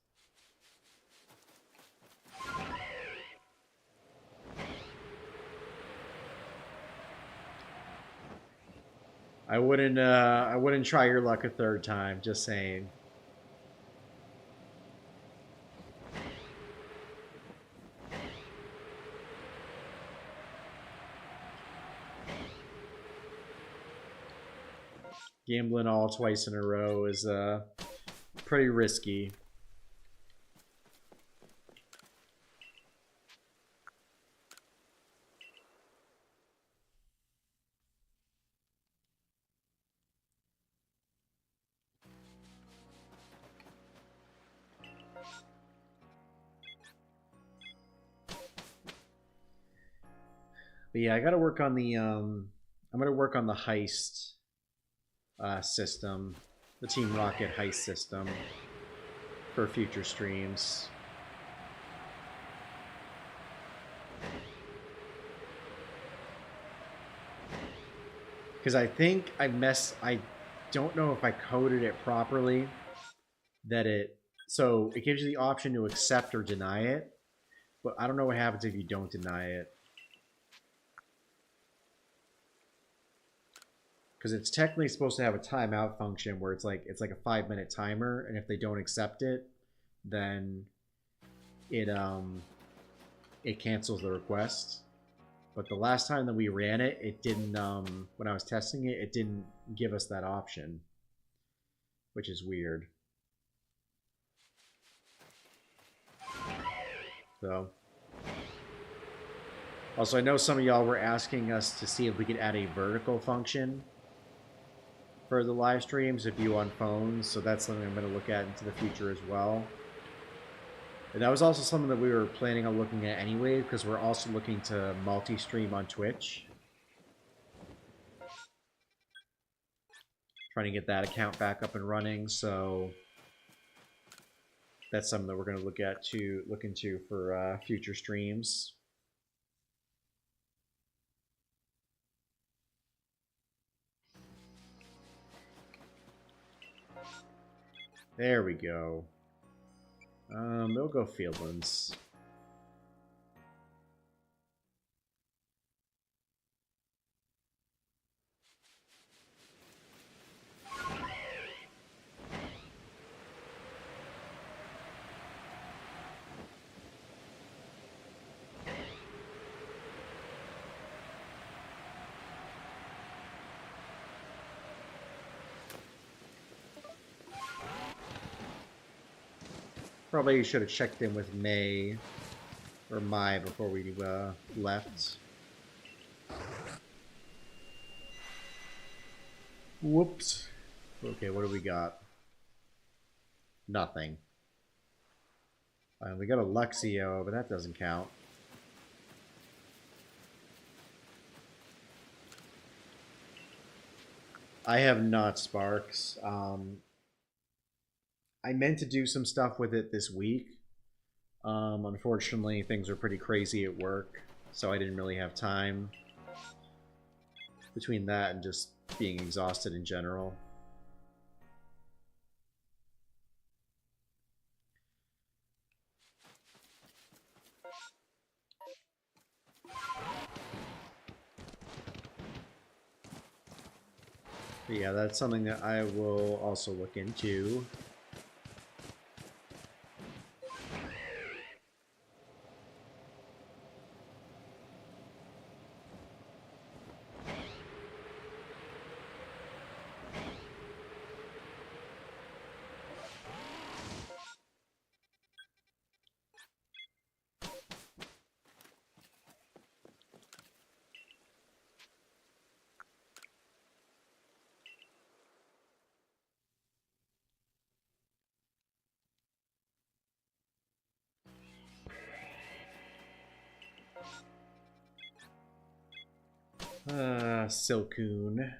S1: I wouldn't try your luck a third time, just saying. Gambling all twice in a row is pretty risky. But yeah, I gotta work on the I'm gonna work on the heist system, the Team Rocket heist system for future streams. Because I think I don't know if I coded it properly, so it gives you the option to accept or deny it, but I don't know what happens if you don't deny it. Because it's technically supposed to have a timeout function where it's like a 5-minute timer, and if they don't accept it, then it cancels the request. But the last time that we ran it, it didn't. When I was testing it, it didn't give us that option, which is weird. So, also I know some of y'all were asking us to see if we could add a vertical function for the live streams if you on phones, so that's something I'm going to look at into the future as well. And that was also something that we were planning on looking at anyway, because we're also looking to multi-stream on Twitch. Trying to get that account back up and running, so that's something that we're going to look into for future streams. There we go. They'll go Fieldlands. Probably should have checked in with May or Mai before we left. Whoops. Okay, what do we got? Nothing. We got a Luxio, but that doesn't count. I have not Sparks. I meant to do some stuff with it this week. Unfortunately, things are pretty crazy at work, so I didn't really have time. Between that and just being exhausted in general. But yeah, that's something that I will also look into. Silcoon.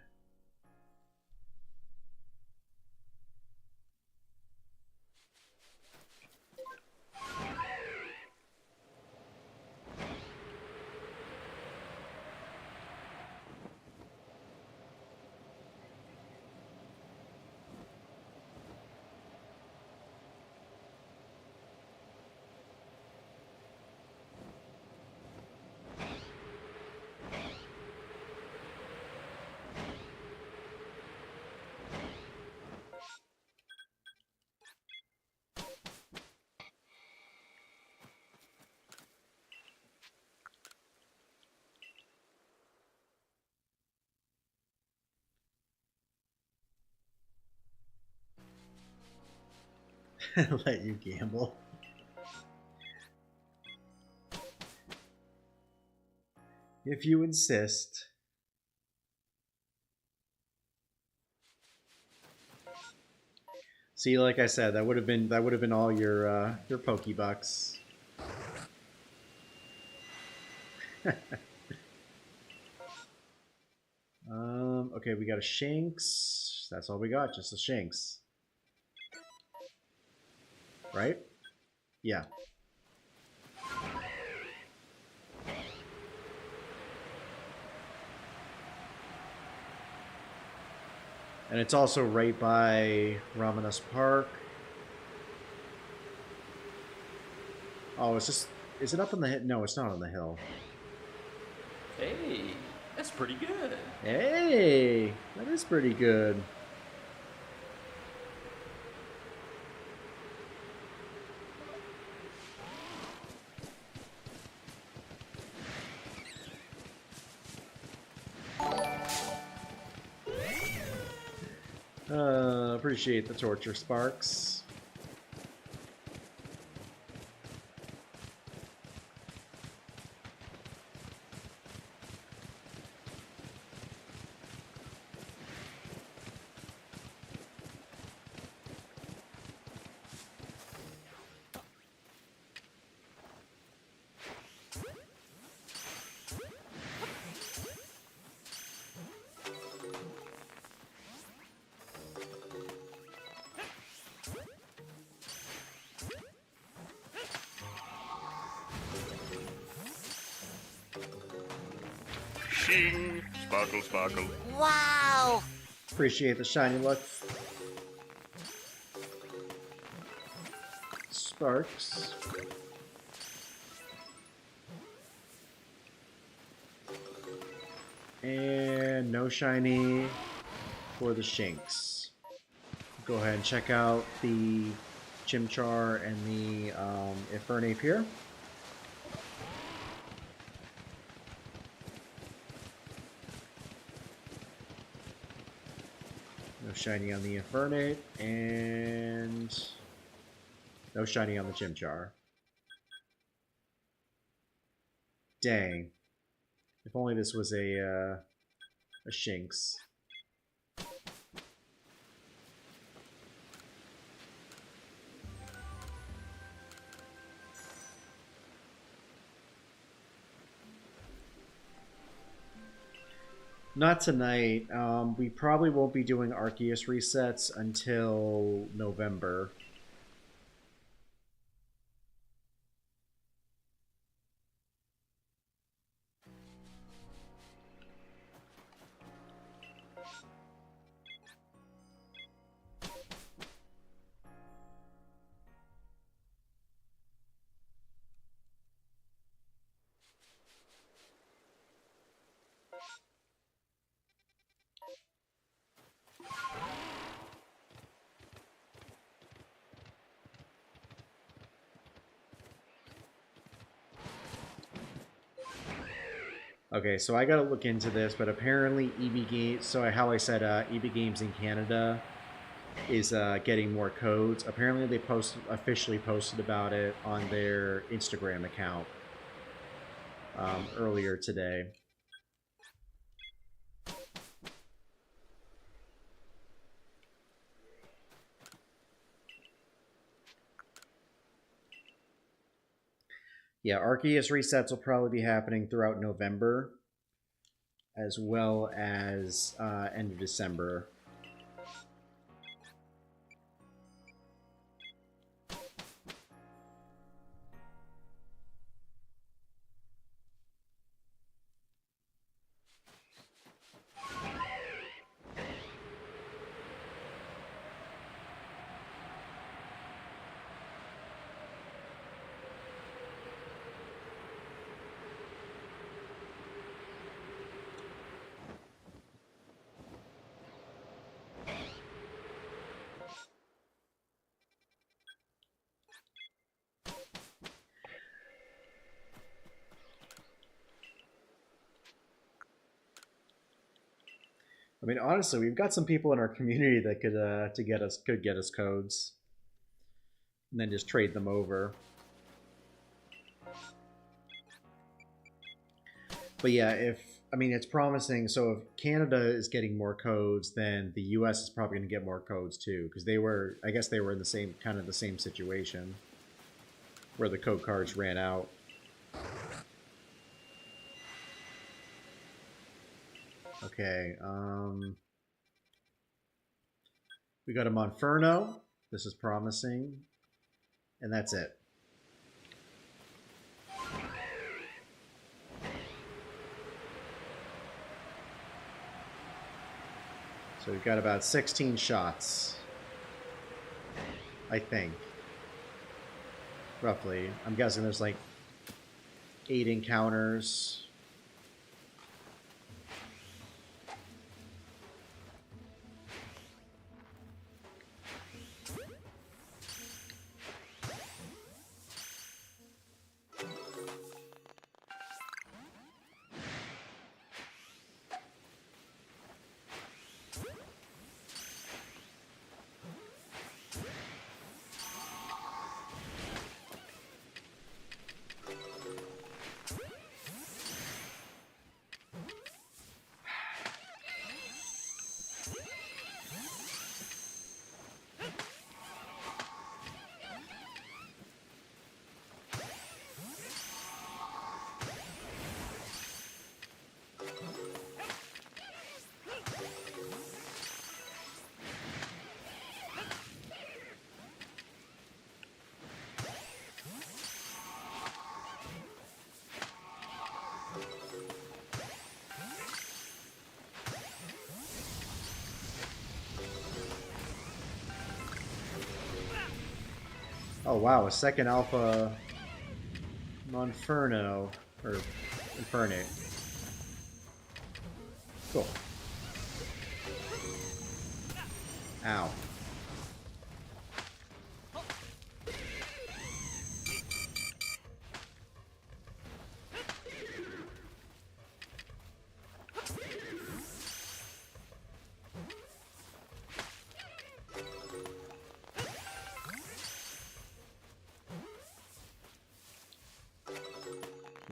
S1: Let you gamble. If you insist. See, like I said, that would have been all your Pokebucks. Okay, we got a Shanks. That's all we got, just a Shanks. Right? Yeah. And it's also right by Ramanas Park. Oh, it's just... Is it up on the hill? No, it's not on the hill.
S5: Hey, that's pretty good.
S1: Hey! That is pretty good. Appreciate the torture sparks.
S4: Shing. Sparkle, sparkle.
S2: Wow!
S1: Appreciate the shiny luck. Sparks. And no shiny for the Shanks. Go ahead and check out the Chimchar and the Infernape here. No shiny on the Infernape, and no shiny on the Chimchar. Dang. If only this was a Shinx. Not tonight. We probably won't be doing Arceus resets until November. Okay, so I gotta look into this, but apparently EB Games, so how I said EB Games in Canada is getting more codes. Apparently they officially posted about it on their Instagram account earlier today. Yeah, Arceus resets will probably be happening throughout November. as well as end of December. I mean, honestly, we've got some people in our community that could get us codes, and then just trade them over. But yeah, I mean, it's promising. So if Canada is getting more codes, then the U.S. is probably going to get more codes too, because I guess they were in the same situation, where the code cards ran out. Okay, we got a Monferno. This is promising. And that's it. So we've got about 16 shots, I think. Roughly. I'm guessing there's like 8 encounters. Oh wow, a second alpha Monferno, or Infernape. Cool. Ow.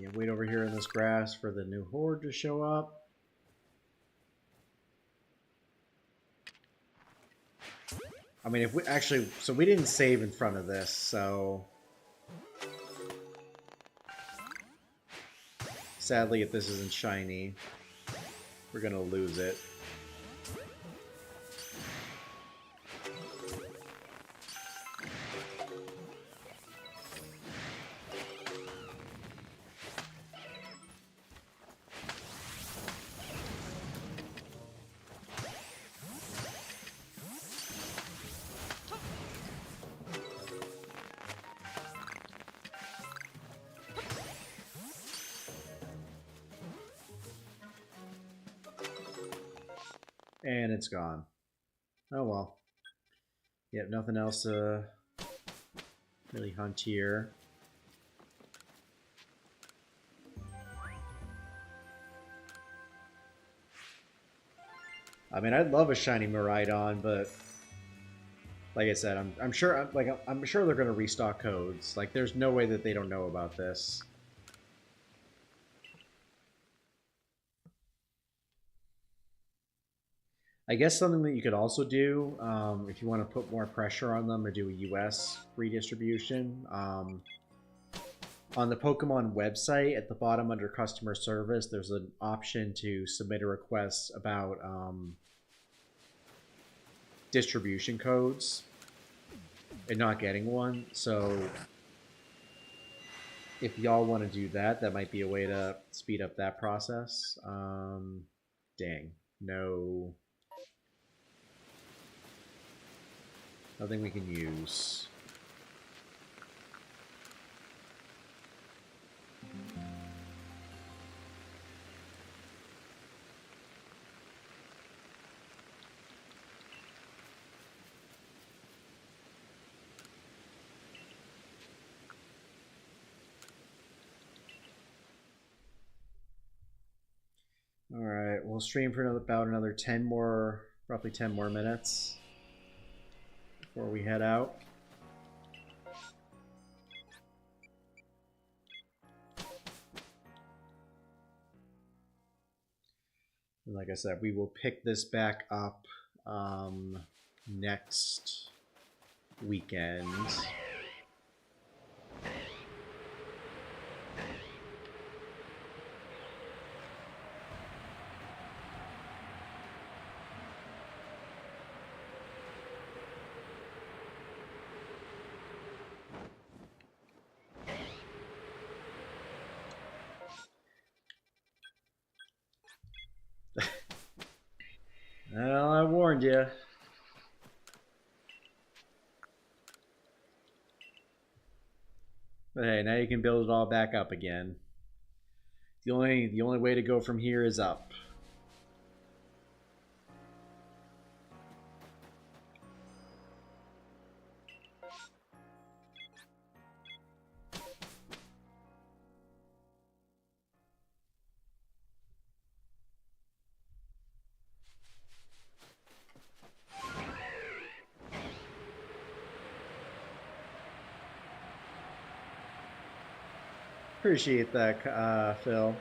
S1: Yeah, wait over here in this grass for the new horde to show up. I mean, if we actually, so we didn't save in front of this, so sadly, if this isn't shiny, we're gonna lose it. And it's gone. Oh well. Yep, nothing else to really hunt here. I mean, I'd love a shiny Miraidon, but like I said, I'm sure I'm sure they're gonna restock codes. Like, there's no way that they don't know about this. I guess something that you could also do, if you want to put more pressure on them or do a US redistribution, On the Pokemon website, at the bottom under customer service, there's an option to submit a request about distribution codes and not getting one. So if y'all want to do that, that might be a way to speed up that process. Dang, no, nothing we can use. All right, we'll stream for about another 10 more, roughly 10 more minutes before we head out. And like I said, we will pick this back up next weekend. Well, I warned you. But hey, now you can build it all back up again. The only way to go from here is up. Appreciate that, Phil.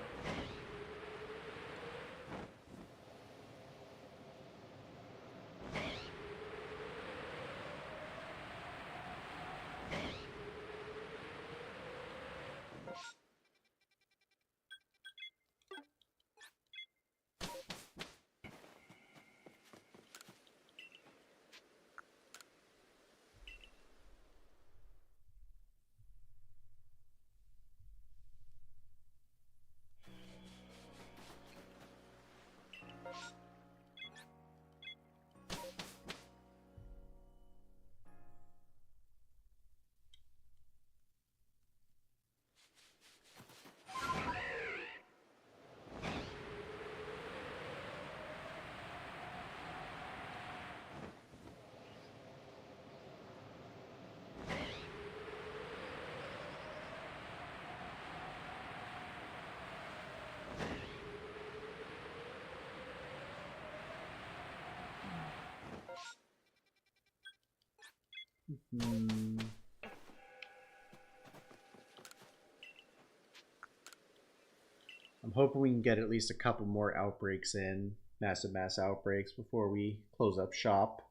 S1: I'm hoping we can get at least a couple more outbreaks in, mass outbreaks, before we close up shop.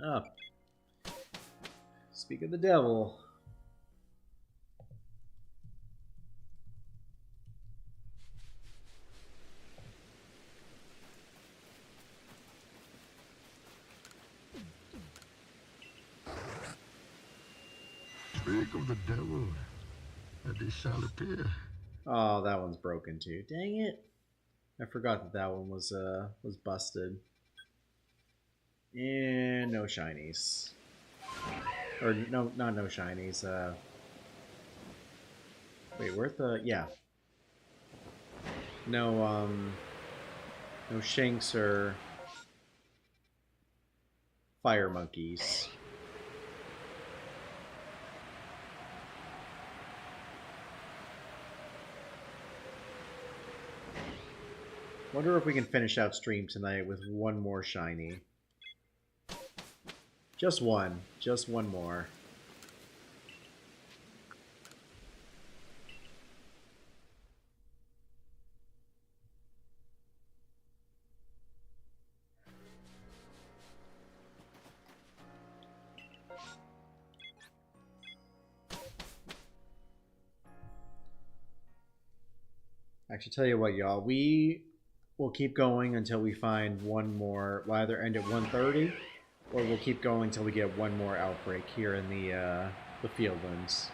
S1: Oh. Speak of the devil.
S5: Speak of the devil, and he shall appear.
S1: Oh, that one's broken too. Dang it! I forgot that that one was busted. And no shinies. Or no, not no shinies. Wait, where's the yeah? No no shanks or fire monkeys. Wonder if we can finish out stream tonight with one more shiny. Just one more. Actually, tell you what, y'all. We will keep going until we find one more. We'll either end at 1:30, or we'll keep going until we get one more outbreak here in the Fieldlands.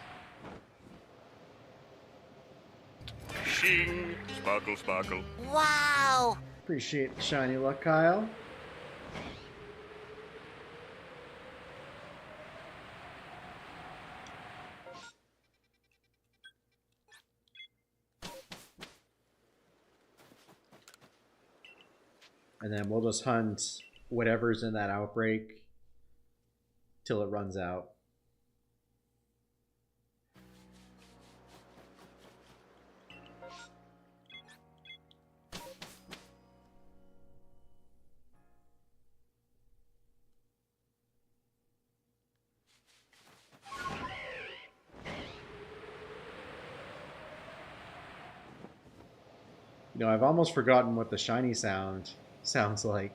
S4: Shing. Sparkle, sparkle.
S2: Wow!
S1: Appreciate the shiny luck, Kyle. And then we'll just hunt whatever's in that outbreak till it runs out. You know, I've almost forgotten what the shiny sounds like.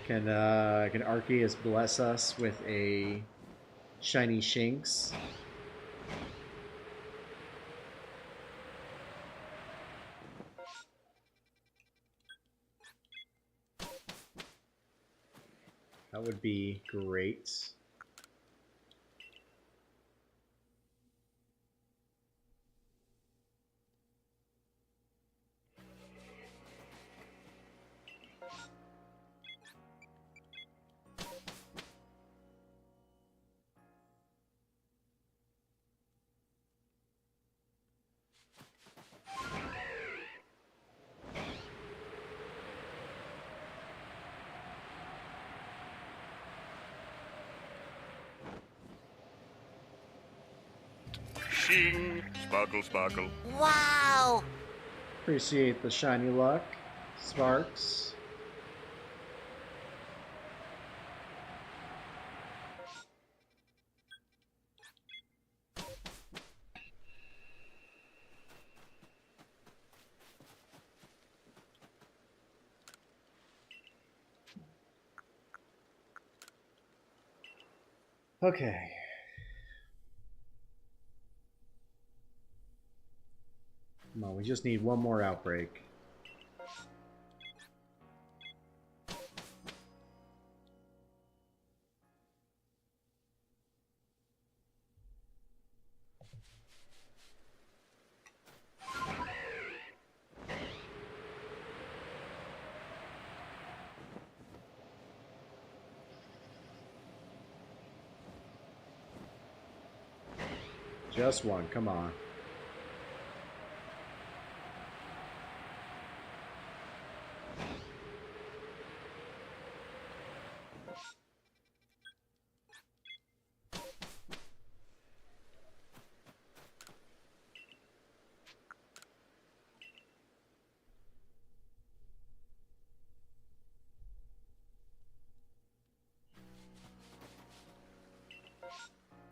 S1: Can Arceus bless us with a shiny Shinx? That would be great.
S4: Shing. Sparkle, sparkle.
S2: Wow!
S1: Appreciate the shiny luck, Sparks. Okay. Come on, we just need one more outbreak. Just one, come on.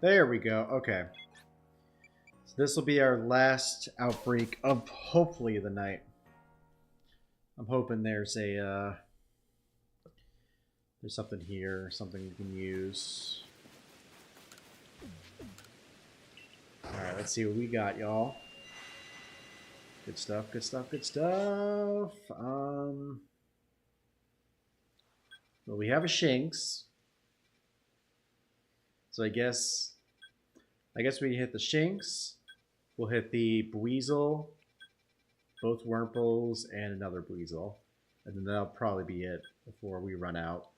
S1: There we go, okay. So this will be our last outbreak of hopefully the night. I'm hoping there's something here, something we can use. Alright, let's see what we got, y'all. Good stuff, good stuff, good stuff. Well, we have a Shinx. So I guess we hit the Shinx. We'll hit the Buizel, both Wurmples, and another Buizel. And then that'll probably be it before we run out.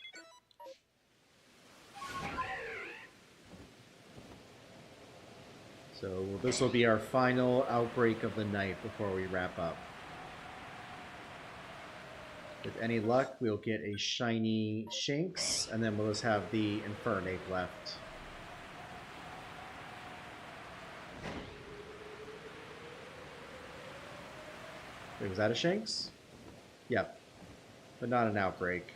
S1: So this will be our final outbreak of the night before we wrap up. With any luck, we'll get a shiny Shinx, and then we'll just have the Infernape left. Wait, was that a Shinx? Yep. But not an outbreak.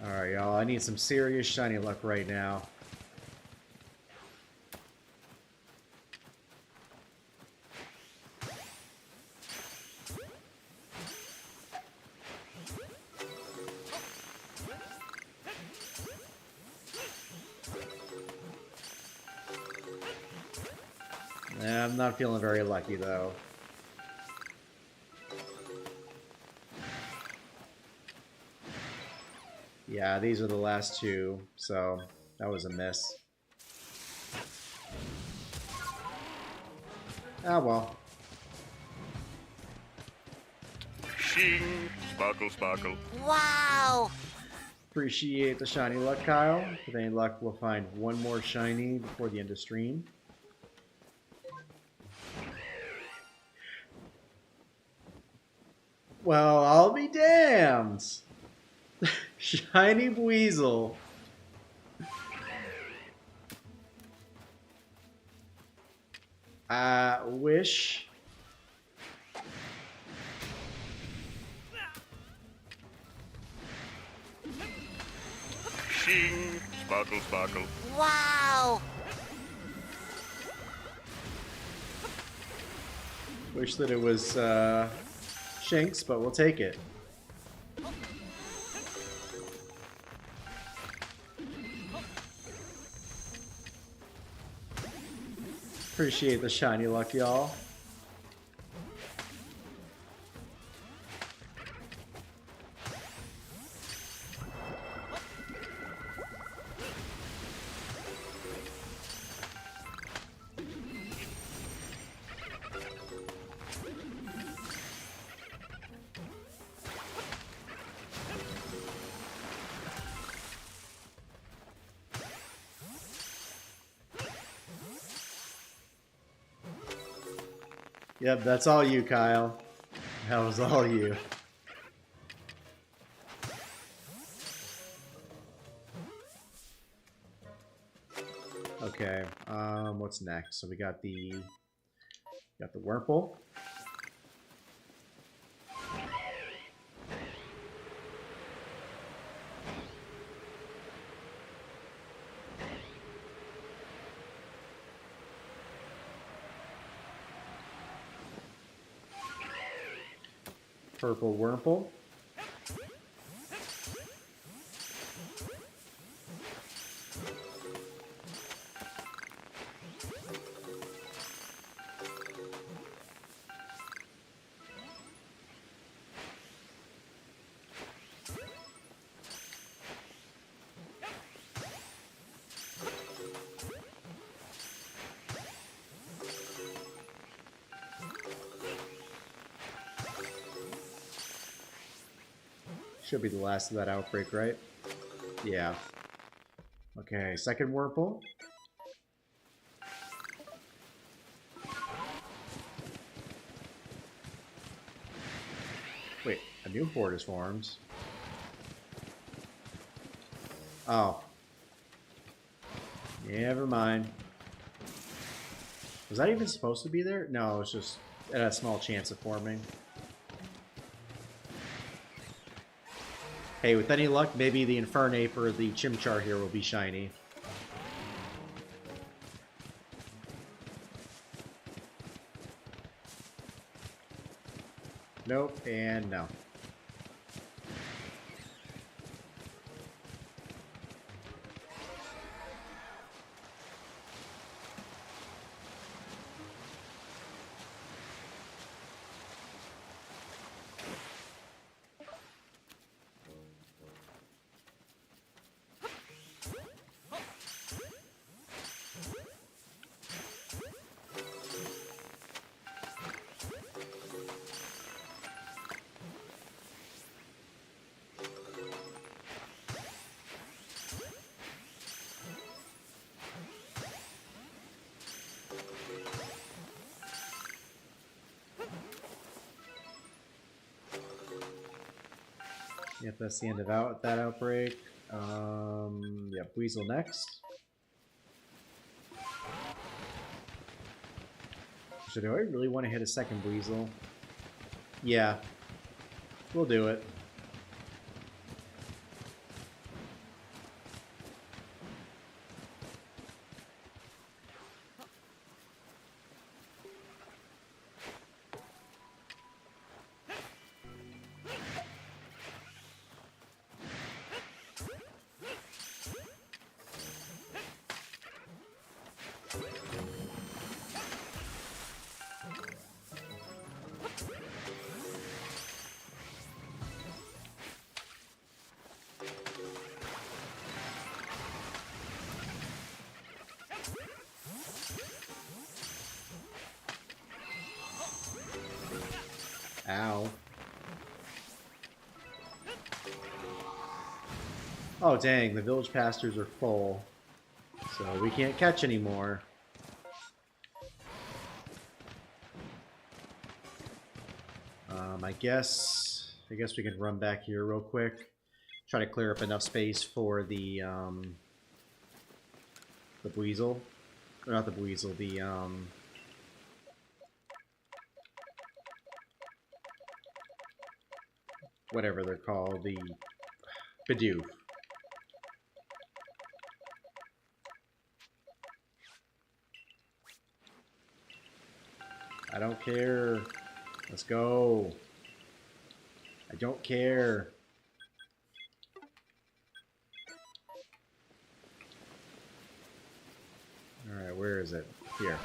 S1: Alright, y'all. I need some serious shiny luck right now. I'm not feeling very lucky, though. Yeah, these are the last two, so that was a miss. Ah, well.
S4: Shing. Sparkle, sparkle.
S2: Wow!
S1: Appreciate the shiny luck, Kyle. With any luck, we'll find one more shiny before the end of stream. Well, I'll be damned. Shiny Weasel. Wish.
S4: Shing. Sparkle, sparkle.
S2: Wow!
S1: Wish that it was Shinx, but we'll take it. Appreciate the shiny luck, y'all. Yep, that's all you, Kyle. That was all you. Okay, what's next? So we got the Wurmple. Purple Wurmple. Should be the last of that outbreak, right? Yeah. Okay, second Wurmple. Wait, a new horde is formed. Oh. Never mind. Was that even supposed to be there? No, it's just it had a small chance of forming. Hey, with any luck, maybe the Infernape or the Chimchar here will be shiny. Nope, and no. Yep, that's the end of that outbreak. Yep, Weasel next. So do I really want to hit a second Weasel? Yeah, we'll do it. Ow. Oh dang, the village pastures are full. So we can't catch anymore. I guess we can run back here real quick. Try to clear up enough space for the Buizel. Or not the Buizel, the whatever they're called, the Bidoof. I don't care. Let's go. I don't care. Alright, where is it? Here.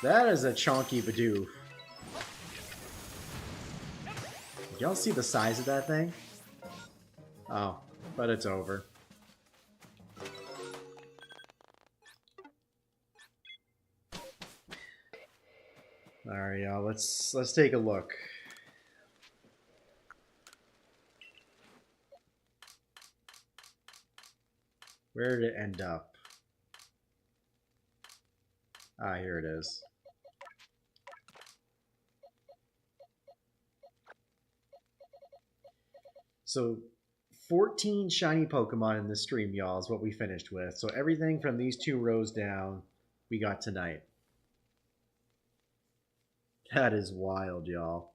S1: That is a chonky Bidoof. Y'all see the size of that thing? Oh, but it's over. Alright, y'all, let's take a look. Where did it end up? Ah, here it is. So, 14 shiny Pokemon in this stream, y'all, is what we finished with. So everything from these 2 rows down, we got tonight. That is wild, y'all.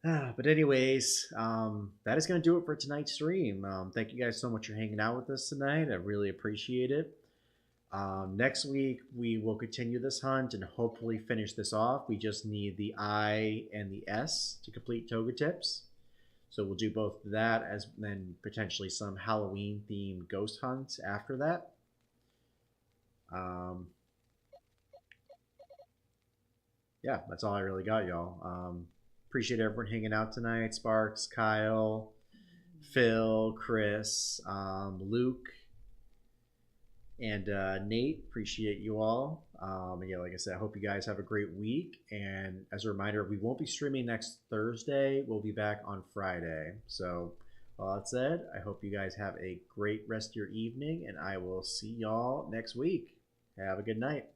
S1: But anyways, that is going to do it for tonight's stream. Thank you guys so much for hanging out with us tonight. I really appreciate it. Next week, we will continue this hunt and hopefully finish this off. We just need the I and the S to complete Togetips. So we'll do both that as then potentially some Halloween themed ghost hunts after that. Yeah, that's all I really got, y'all. Appreciate everyone hanging out tonight. Sparks, Kyle, Phil, Chris, Luke, and Nate. Appreciate you all. Yeah, like I said, I hope you guys have a great week. And as a reminder, we won't be streaming next Thursday. We'll be back on Friday. So, all that said, I hope you guys have a great rest of your evening, and I will see y'all next week. Have a good night.